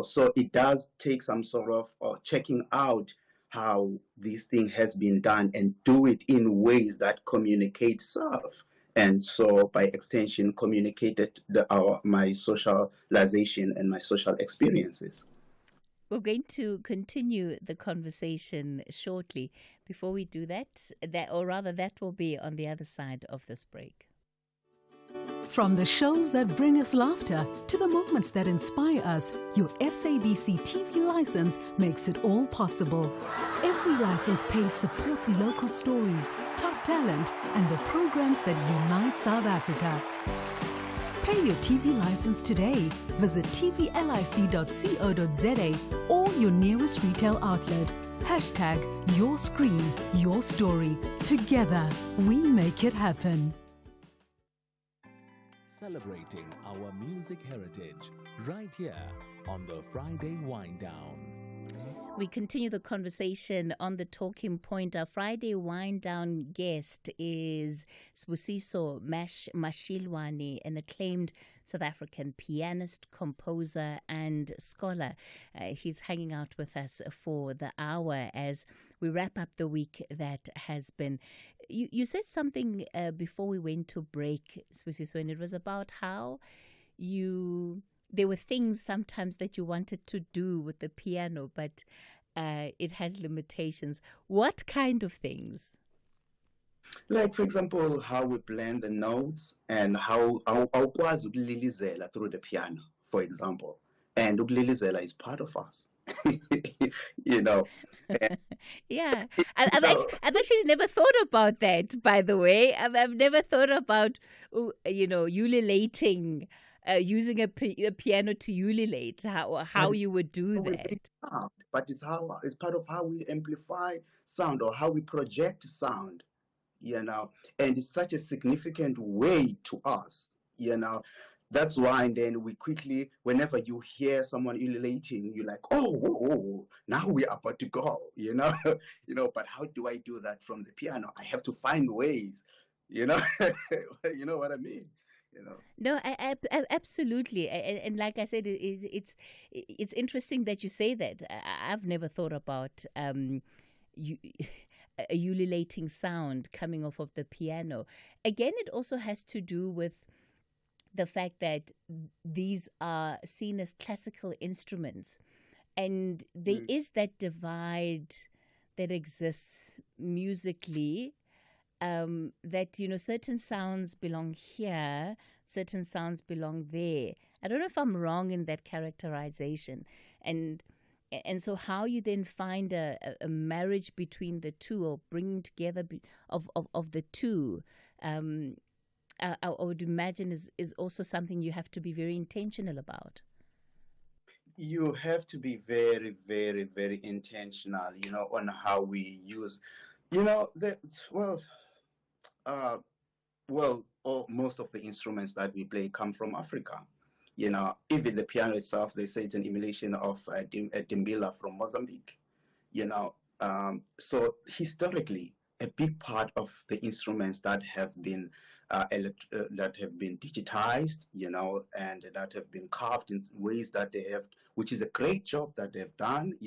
So it does take some sort of checking out how this thing has been done and do it in ways that communicate self. And so by extension, communicated my socialization and my social experiences. We're going to continue the conversation shortly. Before we do that will be on the other side of this break. From the shows that bring us laughter to the moments that inspire us, your SABC TV license makes it all possible. Every license paid supports local stories, top talent, and the programs that unite South Africa. Pay your TV license today. Visit tvlic.co.za or your nearest retail outlet. #Your Screen, Your Story. Together, we make it happen. Celebrating our music heritage right here on the Friday Wind Down. We continue the conversation on the Talking Point. Our Friday Wind Down guest is Sbusiso Mohlahlana, an acclaimed South African pianist, composer, and scholar. He's hanging out with us for the hour as we wrap up the week that has been. You said something before we went to break, Sbusiso, and it was about how there were things sometimes that you wanted to do with the piano, but it has limitations. What kind of things? Like, for example, how we blend the notes and how ukwazi ukulilizela through the piano, for example. And ukulilizela is part of us. Yeah, I've actually never thought about that, by the way. I've never thought about, ululating. Using a piano to ululate, how you would do that. Sound, but it's part of how we amplify sound or how we project sound, and it's such a significant way to us, That's why, and then we quickly, whenever you hear someone ululating, you're like, oh, now we are about to go, But how do I do that from the piano? I have to find ways, You know what I mean? No, I absolutely, and like I said, it's interesting that you say that. I've never thought about a ululating sound coming off of the piano. Again, it also has to do with the fact that these are seen as classical instruments, and there is that divide that exists musically. That certain sounds belong here, certain sounds belong there. I don't know if I'm wrong in that characterization, and so how you then find a marriage between the two or bringing together of the two, I would imagine is also something you have to be very intentional about. You have to be very, very, very intentional, on how we use, most of the instruments that we play come from Africa. Even the piano itself, they say it's an emulation of a dimbila from Mozambique. So historically, a big part of the instruments that have been digitized, and that have been carved in ways that they have, which is a great job that they've done,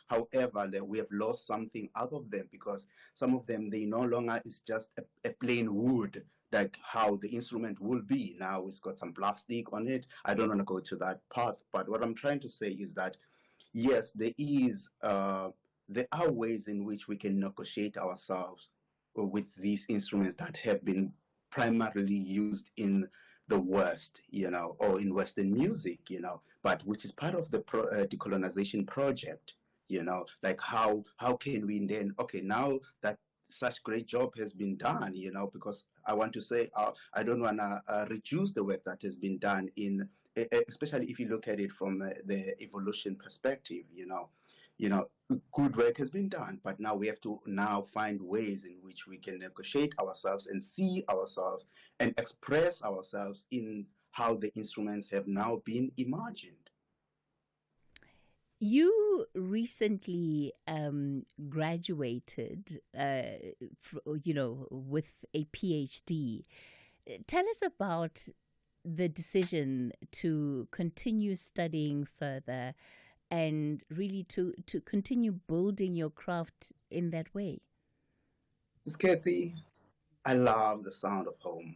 However, we have lost something out of them because some of them, they no longer is just a plain wood, like how the instrument will be. Now it's got some plastic on it. I don't want to go to that path, but what I'm trying to say is that, yes, there are ways in which we can negotiate ourselves with these instruments that have been primarily used in the West, or in Western music, but which is part of the decolonization project, like how can we then, okay, now that such great job has been done, because I want to say, I don't want to reduce the work that has been done especially if you look at it from the evolution perspective, good work has been done, but now we have to now find ways in which we can negotiate ourselves and see ourselves and express ourselves in how the instruments have now been imagined. You recently graduated, with a PhD. Tell us about the decision to continue studying further and really to continue building your craft in that way. Ms. Cathy, I love the sound of home.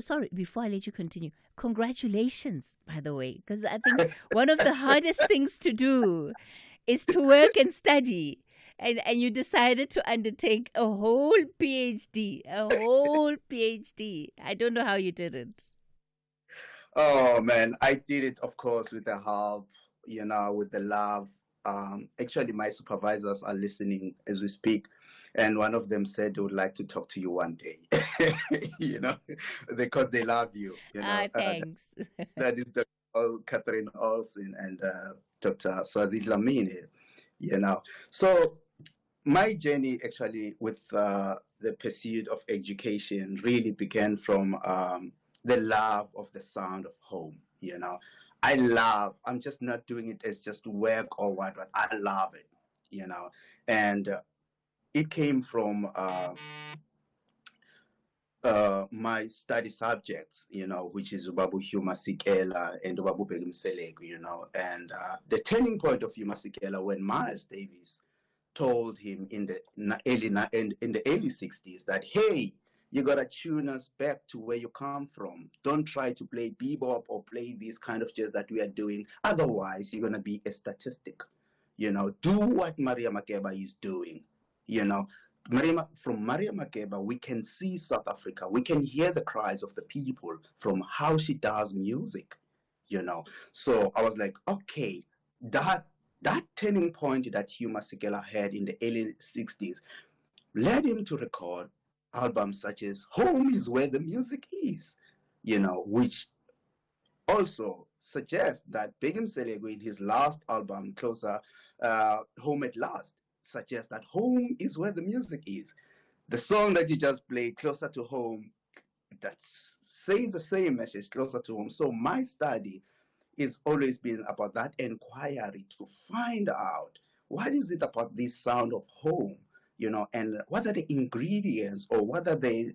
Sorry, before I let you continue, congratulations, by the way, because I think one of the hardest things to do is to work and study. And you decided to undertake a whole PhD. I don't know how you did it. Oh, man, I did it, of course, with the help, with the love. Actually, my supervisors are listening as we speak. And one of them said they would like to talk to you one day, because they love you. Thanks. That is Dr. Catherine Olsen and Dr. Swazi Dlamini, So my journey actually with the pursuit of education really began from the love of the sound of home, I'm just not doing it as just work or what, but I love it, and it came from my study subjects, which is Ubabu Huma Sikela and Ubabu Begum Selegu, and the turning point of Huma Sikela when Miles Davis told him in the early 60s that, hey, you gotta tune us back to where you come from. Don't try to play bebop or play these kind of jazz that we are doing. Otherwise, you're gonna be a statistic. Do what Maria Makeba is doing. From Maria Makeba, we can see South Africa. We can hear the cries of the people from how she does music. So I was like, okay, that turning point that Hugh Masekela had in the early 60s led him to record albums such as Home is Where the Music Is, which also suggests that Begum Selegu in his last album, Closer, Home at Last, suggests that home is where the music is. The song that you just played, Closer to Home, that says the same message, Closer to Home. So my study is always been about that inquiry to find out what is it about this sound of home, and what are the ingredients or what are the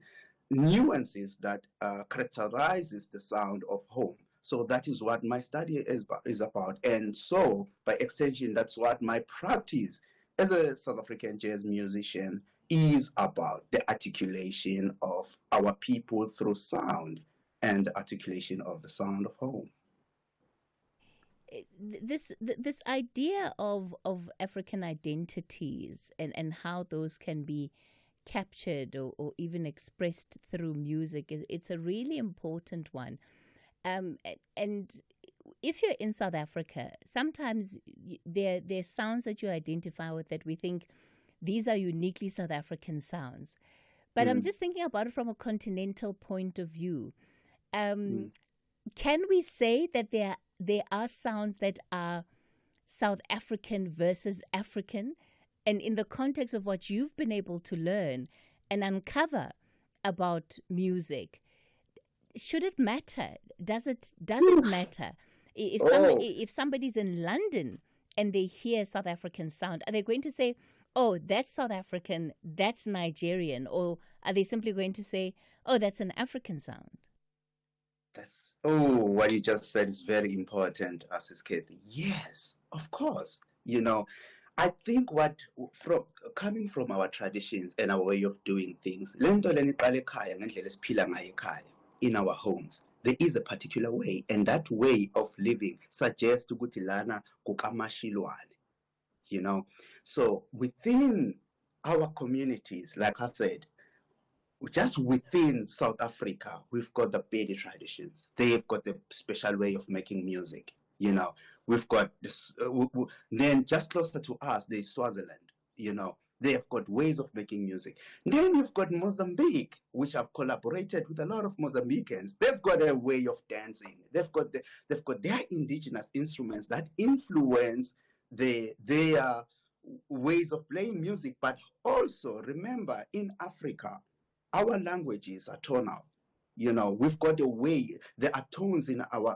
nuances that characterizes the sound of home. So that is what my study is about. And so by extension, that's what my practice as a South African jazz musician is about, the articulation of our people through sound and the articulation of the sound of home. This idea of African identities and how those can be captured or even expressed through music, it's a really important one. And if you're in South Africa, sometimes there are sounds that you identify with that we think these are uniquely South African sounds. But I'm just thinking about it from a continental point of view. Can we say that there are sounds that are South African versus African? And in the context of what you've been able to learn and uncover about music, should it matter? Does it matter? If somebody's in London and they hear South African sound, are they going to say, oh, that's South African, that's Nigerian? Or are they simply going to say, oh, that's an African sound? What you just said is very important, Sis Cathy. Yes, of course. I think coming from our traditions and our way of doing things, in our homes, there is a particular way, and that way of living suggests ukuthi lana kukamashilwane. So within our communities, like I said, just within South Africa, we've got the Pedi traditions. They've got the special way of making music. You know, we've got this. Then just closer to us, there's Swaziland. You know, they've got ways of making music. Then you've got Mozambique, which have collaborated with a lot of Mozambicans. They've got a way of dancing. They've got their indigenous instruments that influence their ways of playing music. But also remember, in Africa, our languages are tonal. You know, we've got a way. There are tones in our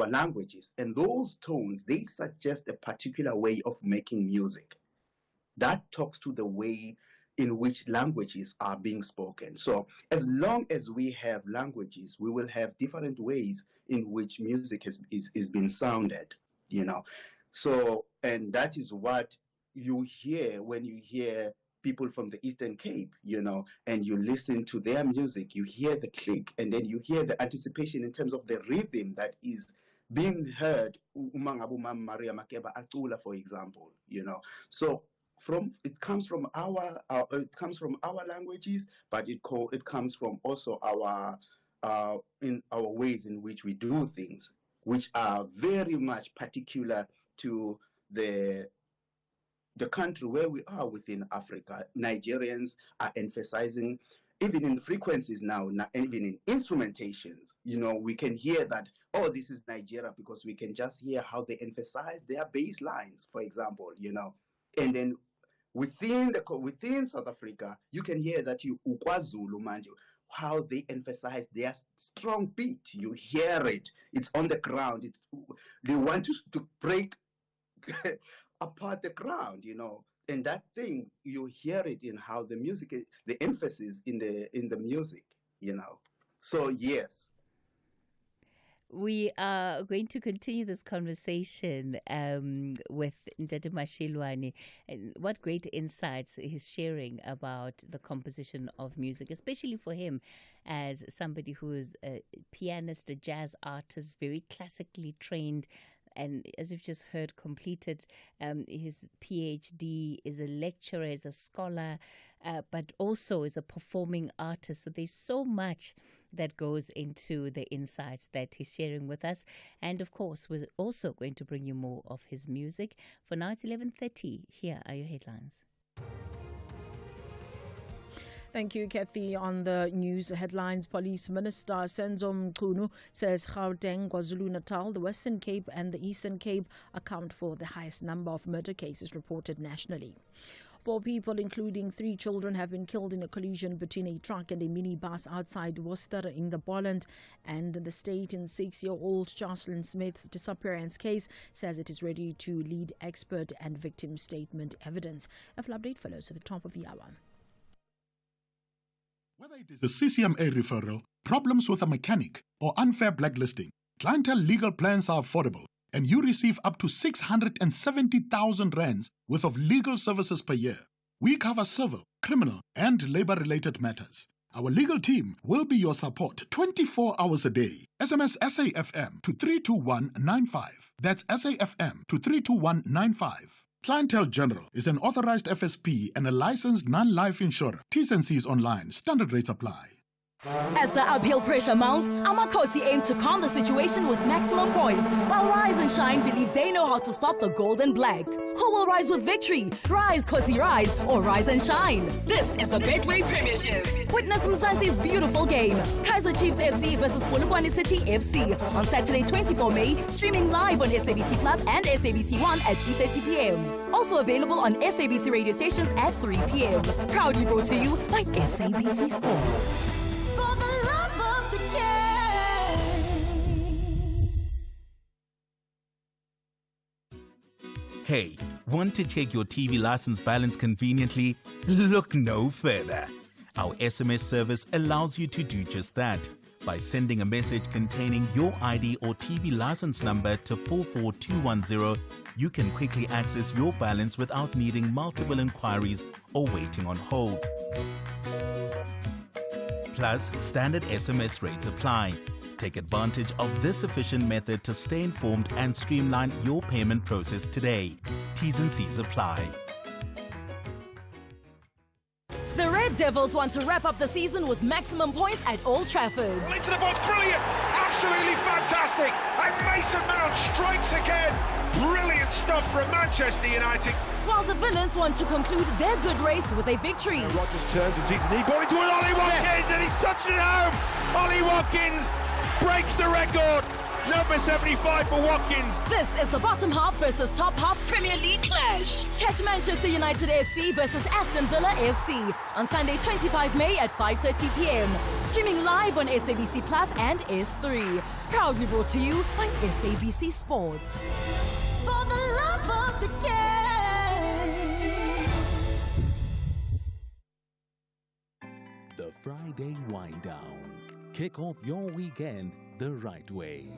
languages, and those tones, they suggest a particular way of making music that talks to the way in which languages are being spoken. So as long as we have languages, we will have different ways in which music is being sounded. You know, so, and that is what you hear when you hear people from the Eastern Cape, you know, and you listen to their music, you hear the click, and then you hear the anticipation in terms of the rhythm that is being heard. Maria Makeba Atula, for example, you know. So it comes from our languages, but it comes from also our ways in which we do things, which are very much particular to the country where we are within Africa. Nigerians are emphasizing, even in frequencies now, even in instrumentations, you know, we can hear that, oh, this is Nigeria, because we can just hear how they emphasize their bass lines, for example, you know. And then within South Africa, you can hear that uKwaZulu, manju, how they emphasize their strong beat. You hear it. It's on the ground. They want to break apart the ground, you know, and that thing, you hear it in how the music, the emphasis in the music, you know. So yes, we are going to continue this conversation with Ndede Mohlahlana, and what great insights he's sharing about the composition of music, especially for him as somebody who is a pianist, a jazz artist, very classically trained, and as you've just heard, completed his PhD, is a lecturer, is a scholar, but also is a performing artist. So there's so much that goes into the insights that he's sharing with us. And of course, we're also going to bring you more of his music. For now, it's 11:30. Here are your headlines. Thank you, Cathy. On the news headlines, Police Minister Senzo Mchunu says Gauteng, KwaZulu-Natal, the Western Cape and the Eastern Cape account for the highest number of murder cases reported nationally. 4 people, including 3 children, have been killed in a collision between a truck and a minibus outside Worcester in the Boland. And the state in 6-year-old Jocelyn Smith's disappearance case says it is ready to lead expert and victim statement evidence. A full update follows at the top of the hour. Whether it is a CCMA referral, problems with a mechanic, or unfair blacklisting, Clientele legal plans are affordable, and you receive up to 670,000 rands worth of legal services per year. We cover civil, criminal, and labor-related matters. Our legal team will be your support 24 hours a day. SMS SAFM to 32195. That's SAFM to 32195. Clientele General is an authorized FSP and a licensed non-life insurer. T's and C's online. Standard rates apply. As the uphill pressure mounts, Amakosi aim to calm the situation with maximum points, while Rise and Shine believe they know how to stop the gold and black. Who will rise with victory? Rise, Kosi Rise, or Rise and Shine? This is the Betway Premiership. Witness Mzansi's beautiful game. Kaizer Chiefs FC versus Polokwane City FC on Saturday 24 May, streaming live on SABC Plus and SABC 1 at 2:30 p.m. Also available on SABC radio stations at 3 p.m. Proudly brought to you by SABC Sport. Hey, want to check your TV license balance conveniently? Look no further. Our SMS service allows you to do just that. By sending a message containing your ID or TV license number to 44210, you can quickly access your balance without needing multiple inquiries or waiting on hold. Plus, standard SMS rates apply. Take advantage of this efficient method to stay informed and streamline your payment process today. T's and C's apply. The Red Devils want to wrap up the season with maximum points at Old Trafford. Into the box, brilliant, absolutely fantastic. And Mason Mount strikes again. Brilliant stuff from Manchester United. While the Villains want to conclude their good race with a victory. Rodgers turns and sees a knee ball into an Ollie Watkins, and he's touched it home. Ollie Watkins breaks the record. Number 75 for Watkins. This is the bottom half versus top half Premier League clash. Catch Manchester United FC versus Aston Villa FC on Sunday 25 May at 5:30 p.m. Streaming live on SABC Plus and S3. Proudly brought to you by SABC Sport. For the love of the game. The Friday Wind Down. Kick off your weekend the right way.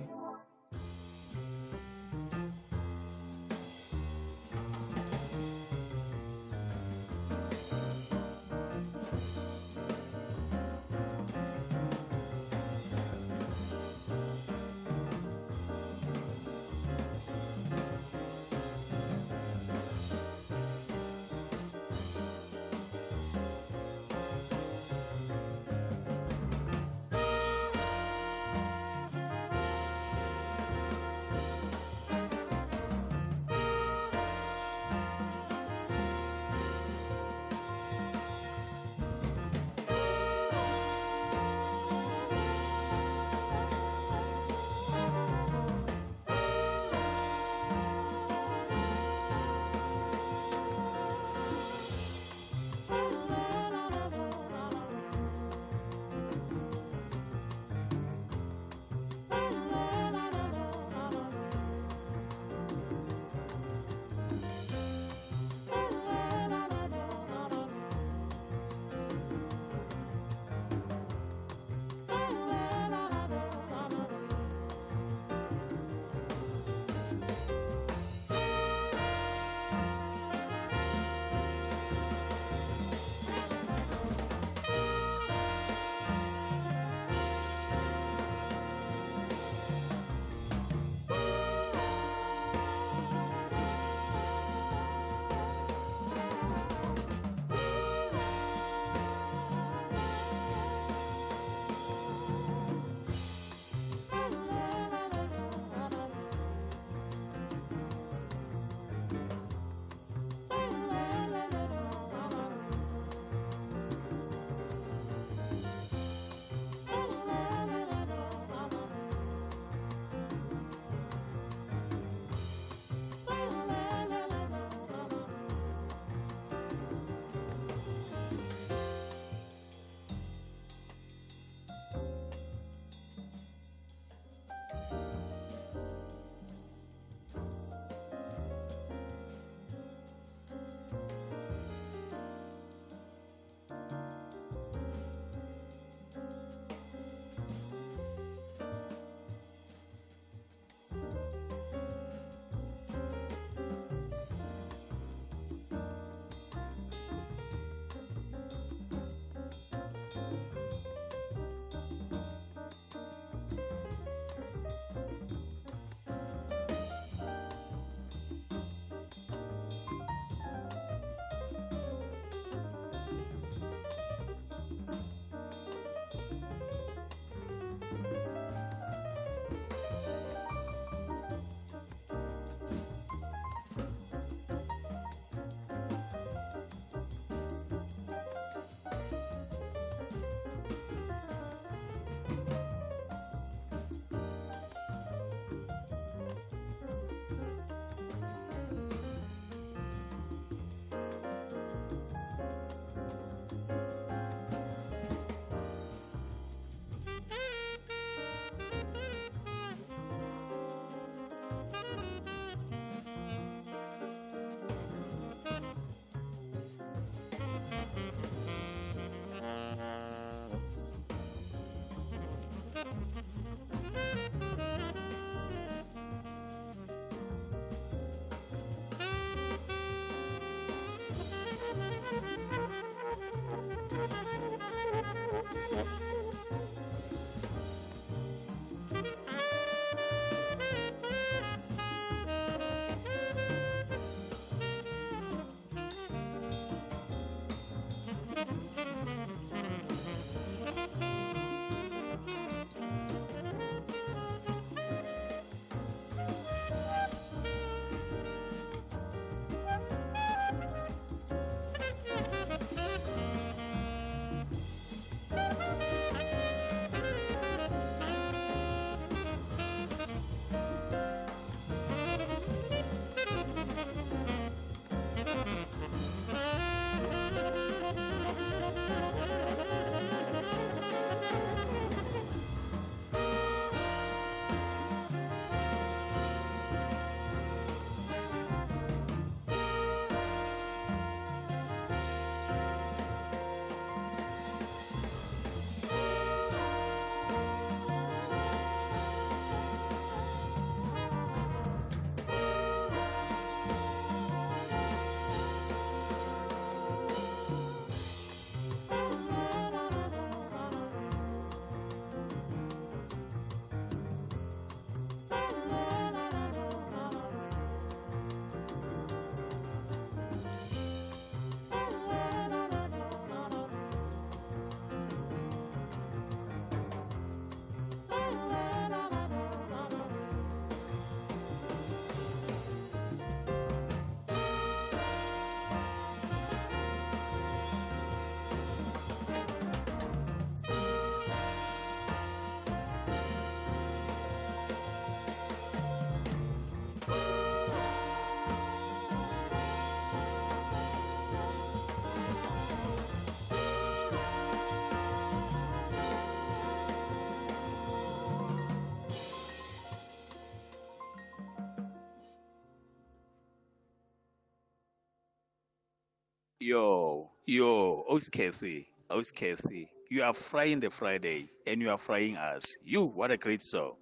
Cathy. Cathy. You are frying the Friday and you are frying us. What a great show.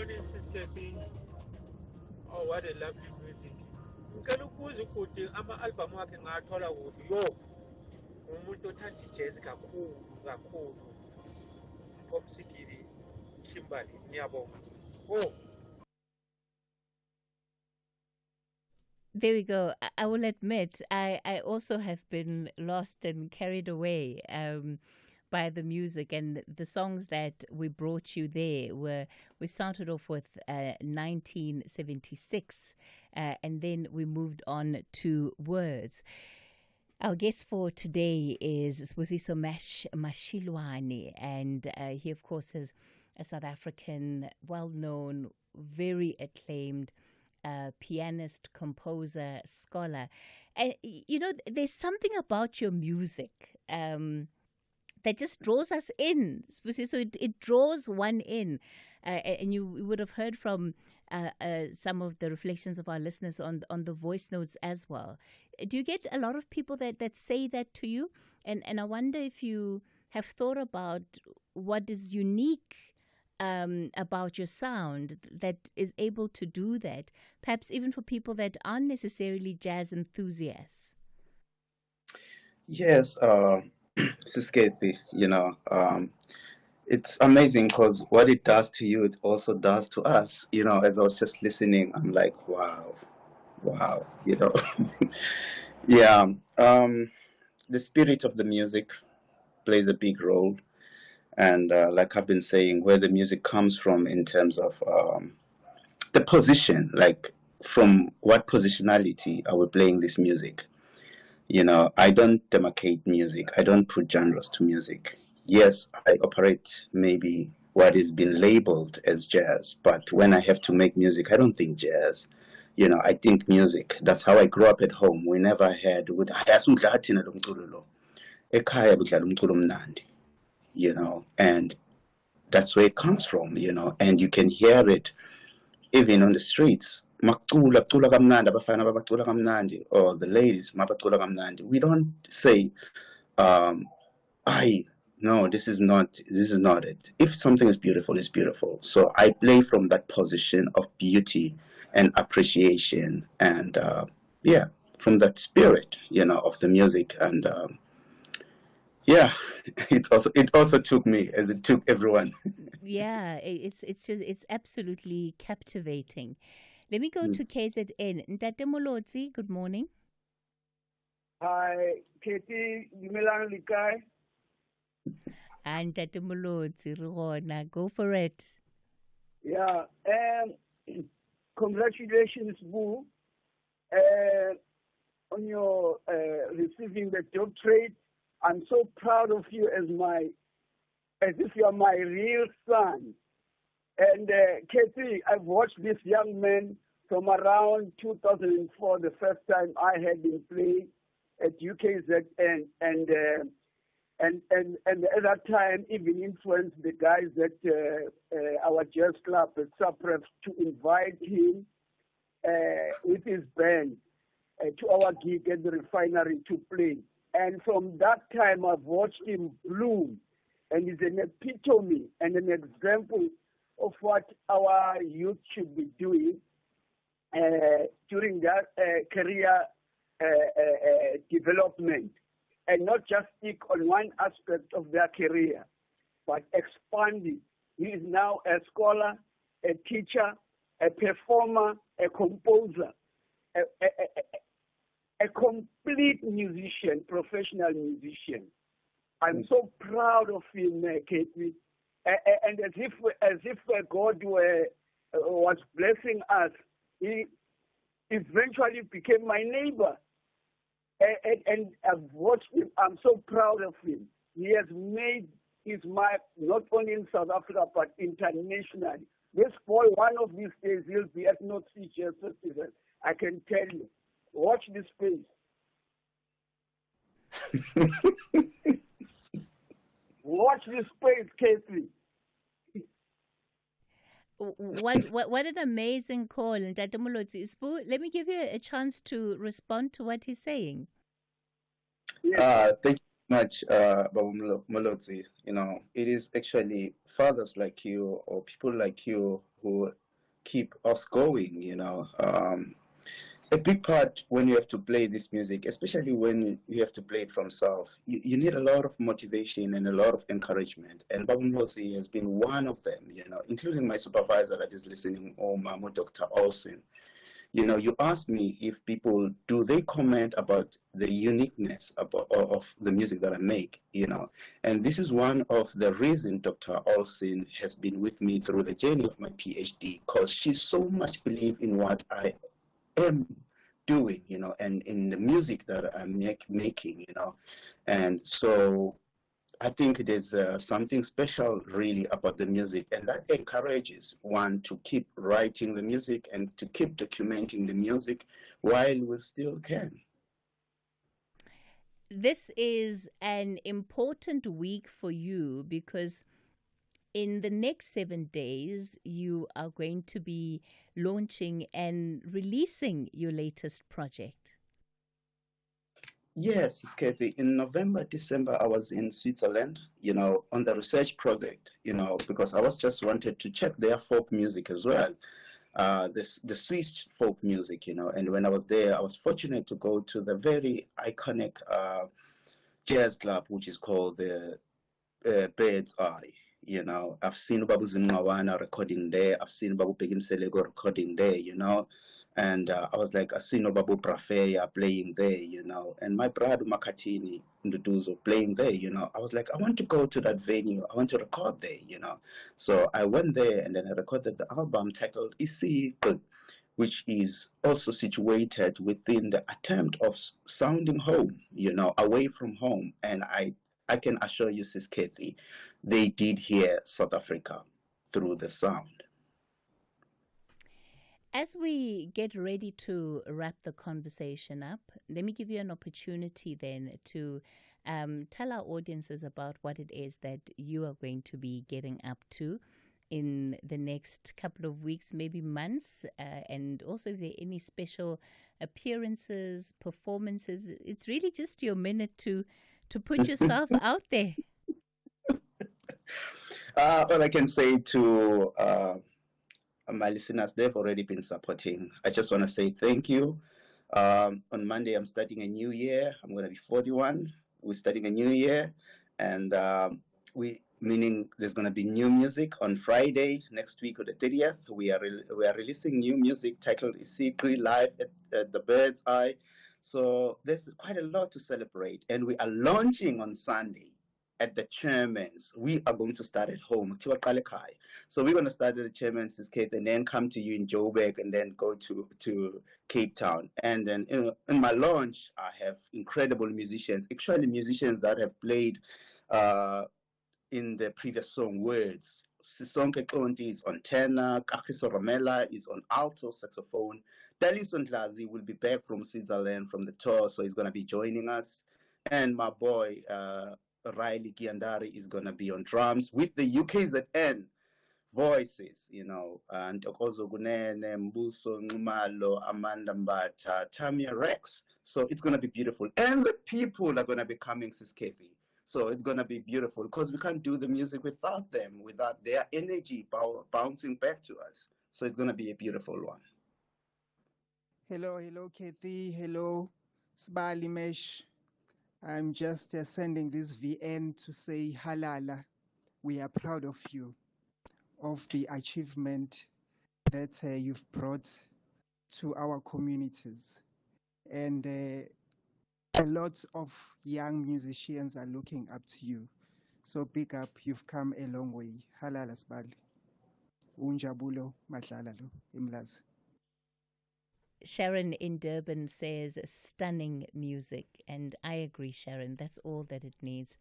morning, Sister B. Oh, what a lovely music. Ngicela ukubuza ukuthi ama-album wakhe ngathola kuphi yo umuntu othanda ijazz kakhulu Pomsikili Kimberly ngiyabonga oh. There we go. I will admit, I also have been lost and carried away by the music, and the songs that we brought you there we started off with 1976, and then we moved on to Words. Our guest for today is Sbusiso Mohlahlana, and he, of course, is a South African, well-known, very acclaimed pianist, composer, scholar. And, there's something about your music that just draws us in. So it draws one in. And you would have heard from some of the reflections of our listeners on the voice notes as well. Do you get a lot of people that say that to you? And I wonder if you have thought about what is unique about your sound that is able to do that, perhaps even for people that aren't necessarily jazz enthusiasts. Yes, Sis Cathy, it's amazing because what it does to you, it also does to us. As I was just listening, I'm like, wow, Yeah, the spirit of the music plays a big role. And like I've been saying, where the music comes from in terms of the position, like from what positionality are we playing this music? I don't demarcate music. I don't put genres to music. Yes, I operate maybe what is been labeled as jazz, but when I have to make music, I don't think jazz. I think music. That's how I grew up at home. We never had with and that's where it comes from, and you can hear it even on the streets. Or the ladies, we don't say, no, this is not it. If something is beautiful, it's beautiful. So I play from that position of beauty and appreciation, and from that spirit, of the music. And it also took me, as it took everyone. Yeah, it's absolutely captivating. Let me go to KZN. Ntate Molotsi, good morning. Hi, Cathy, dumelang le kae? And Ntate Molotsi, go for it. Yeah, congratulations, Boo, on your receiving the doctorate. I'm so proud of you as if you are my real son. And Cathy, I've watched this young man from around 2004, the first time I had him play at UKZN, and at that time even influenced the guys at our jazz club at Supref to invite him with his band to our gig at the refinery to play. And from that time, I've watched him bloom, and he's an epitome and an example of what our youth should be doing during that career development, and not just stick on one aspect of their career, but expand it. He is now a scholar, a teacher, a performer, a composer, a complete musician, professional musician. I'm so proud of him, Cathy. And as if God was blessing us, he eventually became my neighbor. And I've watched him. I'm so proud of him. He has made his mark not only in South Africa, but internationally. This boy, one of these days, he'll be at North Sea Jazz Festival. I can tell you. Watch this space. Watch this space, Cathy. What an amazing call. And Ntate Molotsi, let me give you a chance to respond to what he's saying. Thank you much, Babu Molotsi. It is actually fathers like you or people like you who keep us going. A big part when you have to play this music, especially when you have to play it from South, you need a lot of motivation and a lot of encouragement. And Babu Molotsi has been one of them. Including my supervisor that is listening, Dr. Olsen. You asked me if people do they comment about the uniqueness of the music that I make, and this is one of the reasons Dr. Olsen has been with me through the journey of my PhD, because she so much believes in what I am doing, and in the music that I'm making, and so I think there's something special really about the music, and that encourages one to keep writing the music and to keep documenting the music while we still can. This is an important week for you because in the next 7 days, you are going to be launching and releasing your latest project. Yes, Cathy. In November, December, I was in Switzerland, on the research project, because I was just wanted to check their folk music as well, the Swiss folk music, and when I was there, I was fortunate to go to the very iconic jazz club, which is called the Bird's Eye. I've seen Babu Zingawana recording there. I've seen Babu Pegim Selego recording there, and I was like, I see Babu Prafeya playing there, and my brother Makatini Nduduzo playing there, I was like, I want to go to that venue. I want to record there, So I went there and then I recorded the album titled Isi, which is also situated within the attempt of sounding home, away from home. And I can assure you, Sis Cathy, they did hear South Africa through the sound. As we get ready to wrap the conversation up, let me give you an opportunity then to tell our audiences about what it is that you are going to be getting up to in the next couple of weeks, maybe months, and also if there are any special appearances, performances. It's really just your minute to put yourself out there. All I can say to my listeners, they've already been supporting. I just want to say thank you. On Monday, I'm starting a new year. I'm going to be 41. We're starting a new year. And meaning there's going to be new music on Friday next week on the 30th. We are releasing new music titled Isikri live at the Bird's Eye. So there's quite a lot to celebrate. And we are launching on Sunday at the Chairman's. We are going to start at home. So we're going to start at the Chairman's, and then come to you in Joburg and then go to Cape Town. And then in my launch, I have incredible musicians, actually musicians that have played in the previous song Words. Sisonke Konti is on tenor, Kakiso Ramela is on alto saxophone. Dalison Ndlazi will be back from Switzerland from the tour, so he's going to be joining us. And my boy, Riley Giandari is going to be on drums with the UKZN voices, and Okozo Gunene, Mbuso Ngumalo, Amanda Mbata, Tamia Rex. So it's going to be beautiful. And the people are going to be coming, Sis Cathy. So it's going to be beautiful because we can't do the music without them, without their energy bouncing back to us. So it's going to be a beautiful one. Hello, Cathy. Hello, Sibali Mesh. I'm just sending this VN to say halala. We are proud of you, of the achievement that you've brought to our communities. And a lot of young musicians are looking up to you. So big up, you've come a long way. Halala Sibali. Unjabulo Mahlalalo Imlazi. Sharon in Durban says stunning music, and I agree, Sharon. That's all that it needs.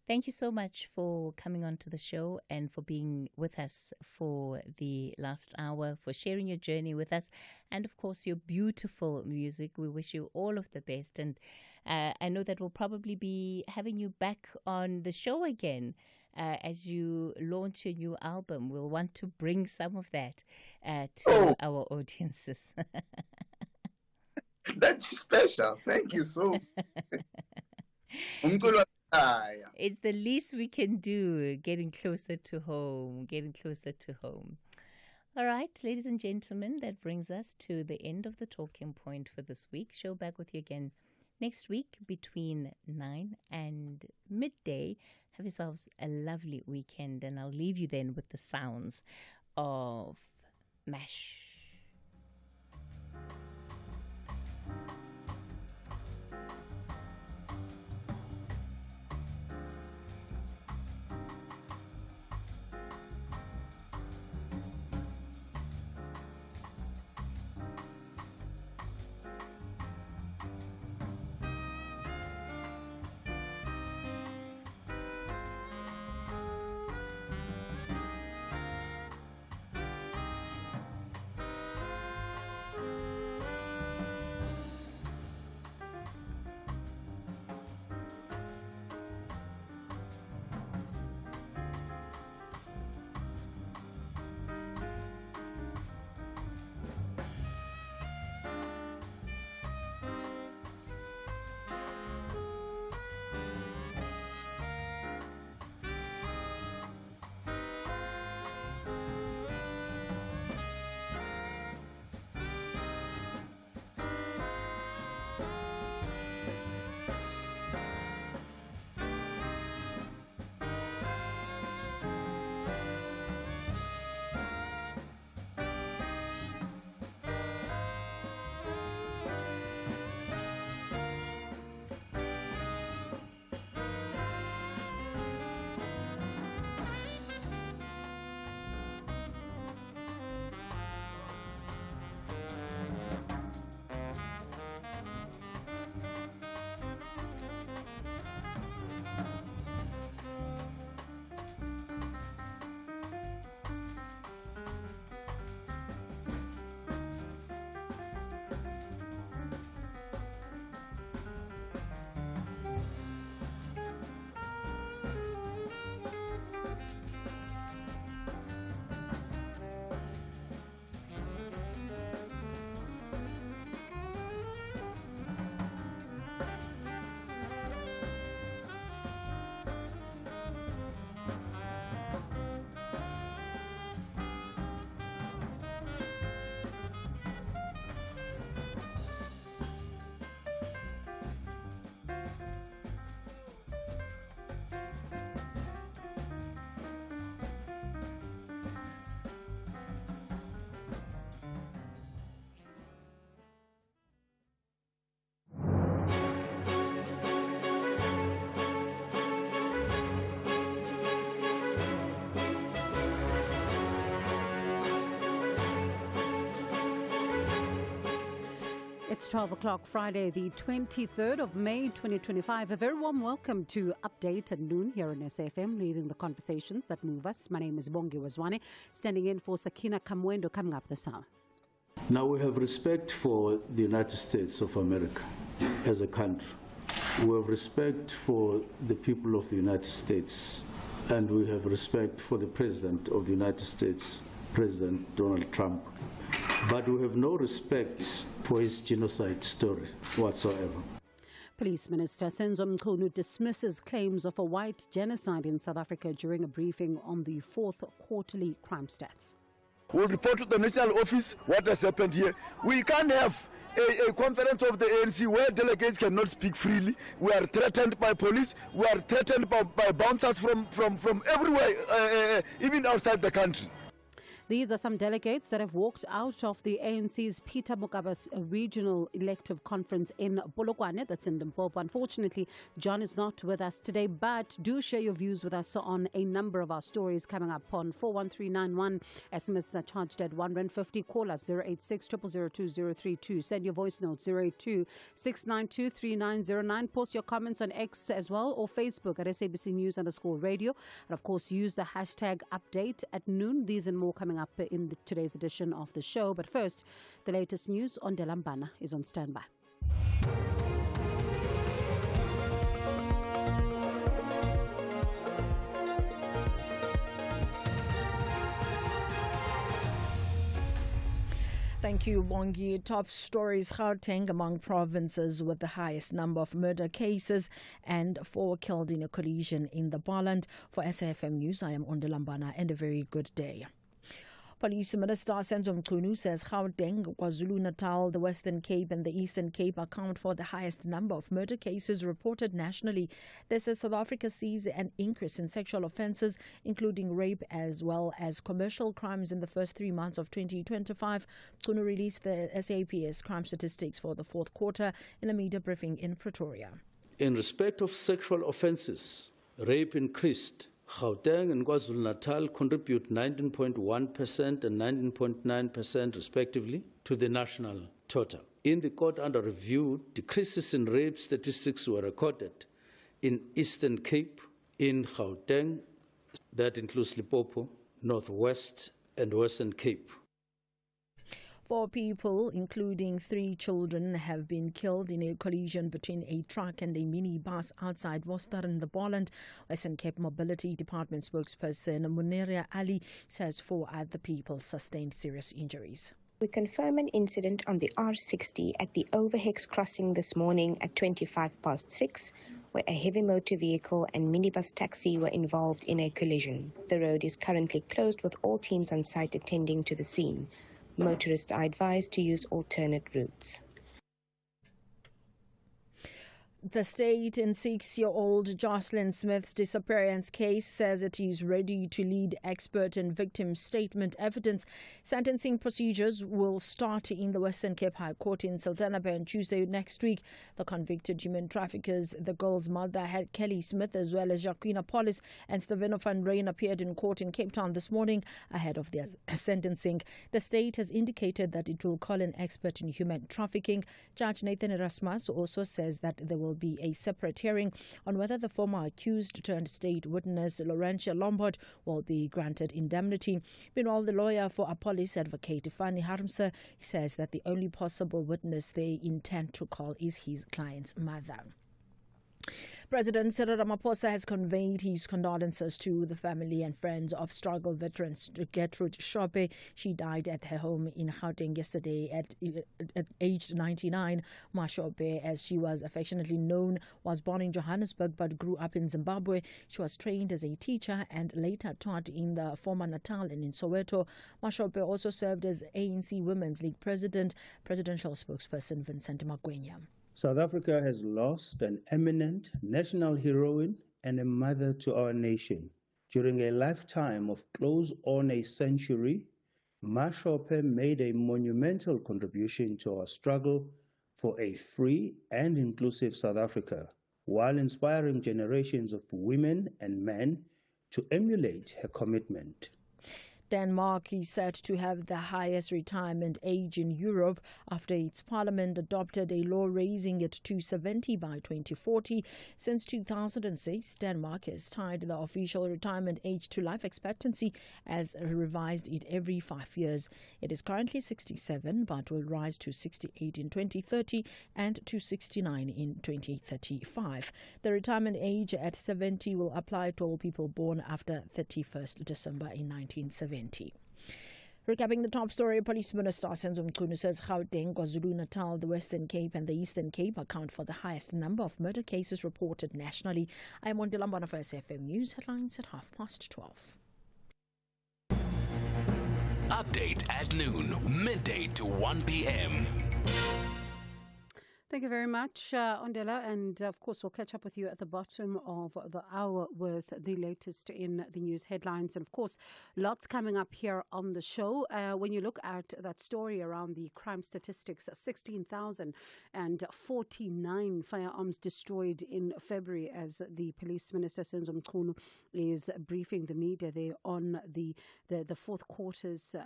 Thank you so much for coming on to the show and for being with us for the last hour, for sharing your journey with us, and of course your beautiful music. We wish you all of the best, and I know that we'll probably be having you back on the show again as you launch your new album. We'll want to bring some of that to our audiences. That's special. Thank you so much. It's the least we can do, getting closer to home, getting closer to home. All right, ladies and gentlemen, that brings us to the end of the talking point for this week. Show back with you again next week between 9 and midday. Have yourselves a lovely weekend, and I'll leave you then with the sounds of MASH. It's 12 o'clock Friday, the 23rd of May, 2025. A very warm welcome to Update at noon here on SAFM, leading the conversations that move us. My name is Bongi Wazwane, standing in for Sakina Kamwendo, coming up this hour. Now we have respect for the United States of America as a country. We have respect for the people of the United States, and we have respect for the President of the United States, President Donald Trump. But we have no respect for his genocide story whatsoever. Police Minister Senzo Mchunu dismisses claims of a white genocide in South Africa during a briefing on the fourth quarterly crime stats. We'll report to the national office what has happened here. We can't have a conference of the ANC where delegates cannot speak freely. We are threatened by police. We are threatened by bouncers from everywhere, even outside the country. These are some delegates that have walked out of the ANC's Peter Mugabe's regional elective conference in Polokwane, that's in Limpopo. Unfortunately, John is not with us today, but do share your views with us on a number of our stories coming up on 41391. SMS charged at 150. Call us 086 0002032. Send your voice notes 082 692 3909. Post your comments on X as well or Facebook at SABC News_radio. And of course, use the hashtag update at noon. These and more coming up in today's edition of the show. But first, the latest news on Delambana is on standby. Thank you, Bongi. Top stories: Gauteng among provinces with the highest number of murder cases and 4 killed in a collision in the Boland. For SAFM News, I am Ondelambana, and a very good day. Police Minister Senzo Mchunu says Gauteng, KwaZulu-Natal, the Western Cape and the Eastern Cape account for the highest number of murder cases reported nationally. This as South Africa sees an increase in sexual offences, including rape as well as commercial crimes in the first 3 months of 2025. Mchunu released the SAPS crime statistics for the fourth quarter in a media briefing in Pretoria. In respect of sexual offences, rape increased. Gauteng and KwaZulu-Natal contribute 19.1% and 19.9% respectively to the national total. In the court under review, decreases in rape statistics were recorded in Eastern Cape, in Gauteng, that includes Limpopo, Northwest and Western Cape. 4 people, including 3 children, have been killed in a collision between a truck and a minibus outside Worcester in the Boland. Western Cape Mobility Department spokesperson Muneria Ali says 4 other people sustained serious injuries. We confirm an incident on the R60 at the Overhex crossing this morning at 6:25, where a heavy motor vehicle and minibus taxi were involved in a collision. The road is currently closed with all teams on site attending to the scene. Motorists are advised to use alternate routes. The state in 6-year-old Jocelyn Smith's disappearance case says it is ready to lead expert and victim statement evidence. Sentencing procedures will start in the Western Cape High Court in Sultanaba on Tuesday next week. The convicted human traffickers, the girl's mother, had Kelly Smith, as well as Jacquina Pollis and Steveno van Rijn appeared in court in Cape Town this morning ahead of their sentencing. The state has indicated that it will call an expert in human trafficking. Judge Nathan Erasmus also says that there will be a separate hearing on whether the former accused turned state witness Laurentia Lombard will be granted indemnity. Meanwhile, the lawyer for Apollis, advocate Fanny Harmser, says that the only possible witness they intend to call is his client's mother. President Cyril Ramaphosa has conveyed his condolences to the family and friends of struggle veteran Gertrude Shope. She died at her home in Gauteng yesterday at aged 99. Ma Shope, as she was affectionately known, was born in Johannesburg but grew up in Zimbabwe. She was trained as a teacher and later taught in the former Natal and in Soweto. Ma Shope also served as ANC Women's League president. Presidential spokesperson Vincent Magwenya. South Africa has lost an eminent national heroine and a mother to our nation. During a lifetime of close on a century, Ma Shope made a monumental contribution to our struggle for a free and inclusive South Africa, while inspiring generations of women and men to emulate her commitment. Denmark is set to have the highest retirement age in Europe after its parliament adopted a law raising it to 70 by 2040. Since 2006, Denmark has tied the official retirement age to life expectancy as revised it every 5 years. It is currently 67 but will rise to 68 in 2030 and to 69 in 2035. The retirement age at 70 will apply to all people born after 31st December in 1970. Recapping the top story, Police Minister Senzo Mchunu says Gauteng, KwaZulu-Natal, the Western Cape and the Eastern Cape account for the highest number of murder cases reported nationally. I am Ondelambana for SFM News headlines at 12:30. Update at noon, midday to 1 p.m. Thank you very much, Ondela. And of course, we'll catch up with you at the bottom of the hour with the latest in the news headlines. And of course, lots coming up here on the show. When you look at that story around the crime statistics, 16,049 firearms destroyed in February, as the Police Minister Senzo Mchunu is briefing the media there on the fourth quarter's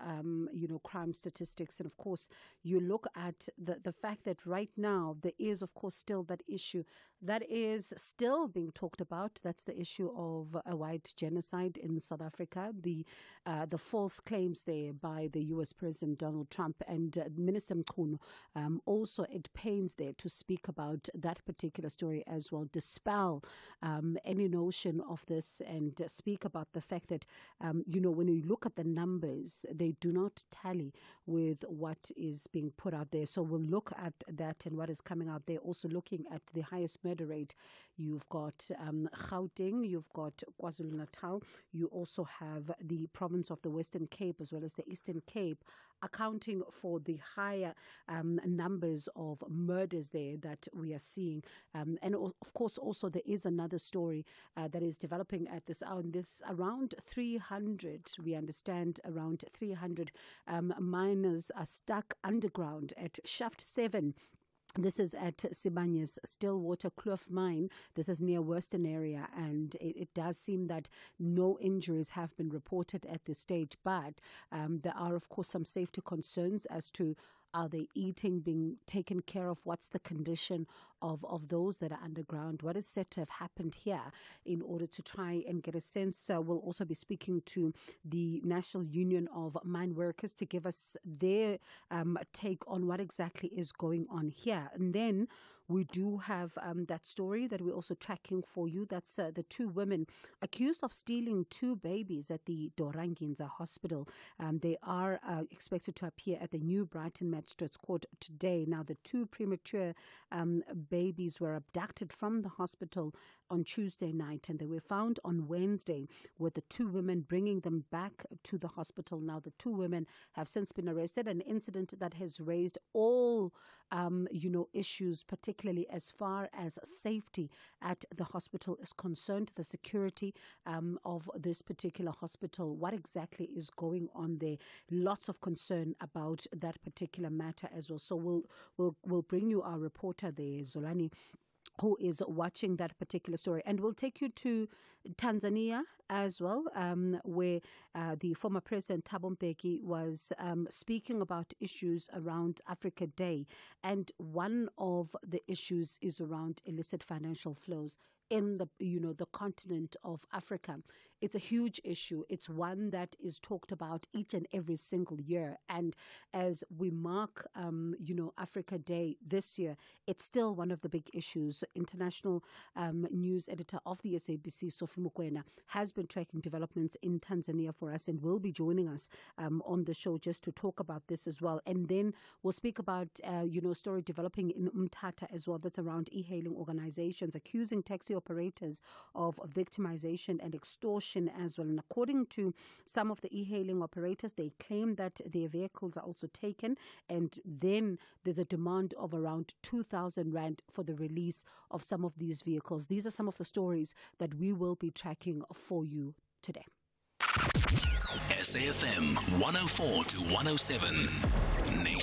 crime statistics. And of course, you look at the fact that right now there is, of course, still that issue that is still being talked about. That's the issue of a white genocide in South Africa, the false claims there by the U.S. President Donald Trump, and Minister Mkhunu also it pains there to speak about that particular story as well, dispel any notion of this, and speak about the fact that, when you look at the numbers, they do not tally with what is being put out there. So we'll look at that and what is coming out there. Also looking at the highest murder rate. You've got Gauteng, you've got KwaZulu-Natal, you also have the province of the Western Cape as well as the Eastern Cape, accounting for the higher numbers of murders there that we are seeing. And of course, also there is another story that is developing at this hour. This around 300, we understand around 300 miners are stuck underground at Shaft 7. This is at Sibanye's Stillwater Kloof mine. This is near Western area, and it does seem that no injuries have been reported at this stage, but there are, of course, some safety concerns as to are they eating, being taken care of? What's the condition of those that are underground? What is said to have happened here in order to try and get a sense? We'll also be speaking to the National Union of Mine Workers to give us their take on what exactly is going on here. And then we do have that story that we're also tracking for you. That's the two women accused of stealing two babies at the Doranginza Hospital. They are expected to appear at the New Brighton Magistrates Court today. Now, the two premature babies were abducted from the hospital on Tuesday night, and they were found on Wednesday, with the two women bringing them back to the hospital. Now, the two women have since been arrested, an incident that has raised all, issues, particularly as far as safety at the hospital is concerned, the security of this particular hospital, what exactly is going on there. Lots of concern about that particular matter as well. So we'll bring you our reporter there, Zolani, who is watching that particular story. And we'll take you to Tanzania as well, where the former President Thabo Mbeki was speaking about issues around Africa Day. And one of the issues is around illicit financial flows in the continent of Africa. It's a huge issue. It's one that is talked about each and every single year. And as we mark, Africa Day this year, it's still one of the big issues. International news editor of the SABC, Sophie Mukwena, has been tracking developments in Tanzania for us and will be joining us on the show just to talk about this as well. And then we'll speak about, story developing in Umtata as well. That's around e-hailing organizations accusing taxi operators of victimization and extortion as well. And according to some of the e-hailing operators, they claim that their vehicles are also taken, and then there's a demand of around 2,000 Rand for the release of some of these vehicles. These are some of the stories that we will be tracking for you today. SAFM 104 to 107 Nation.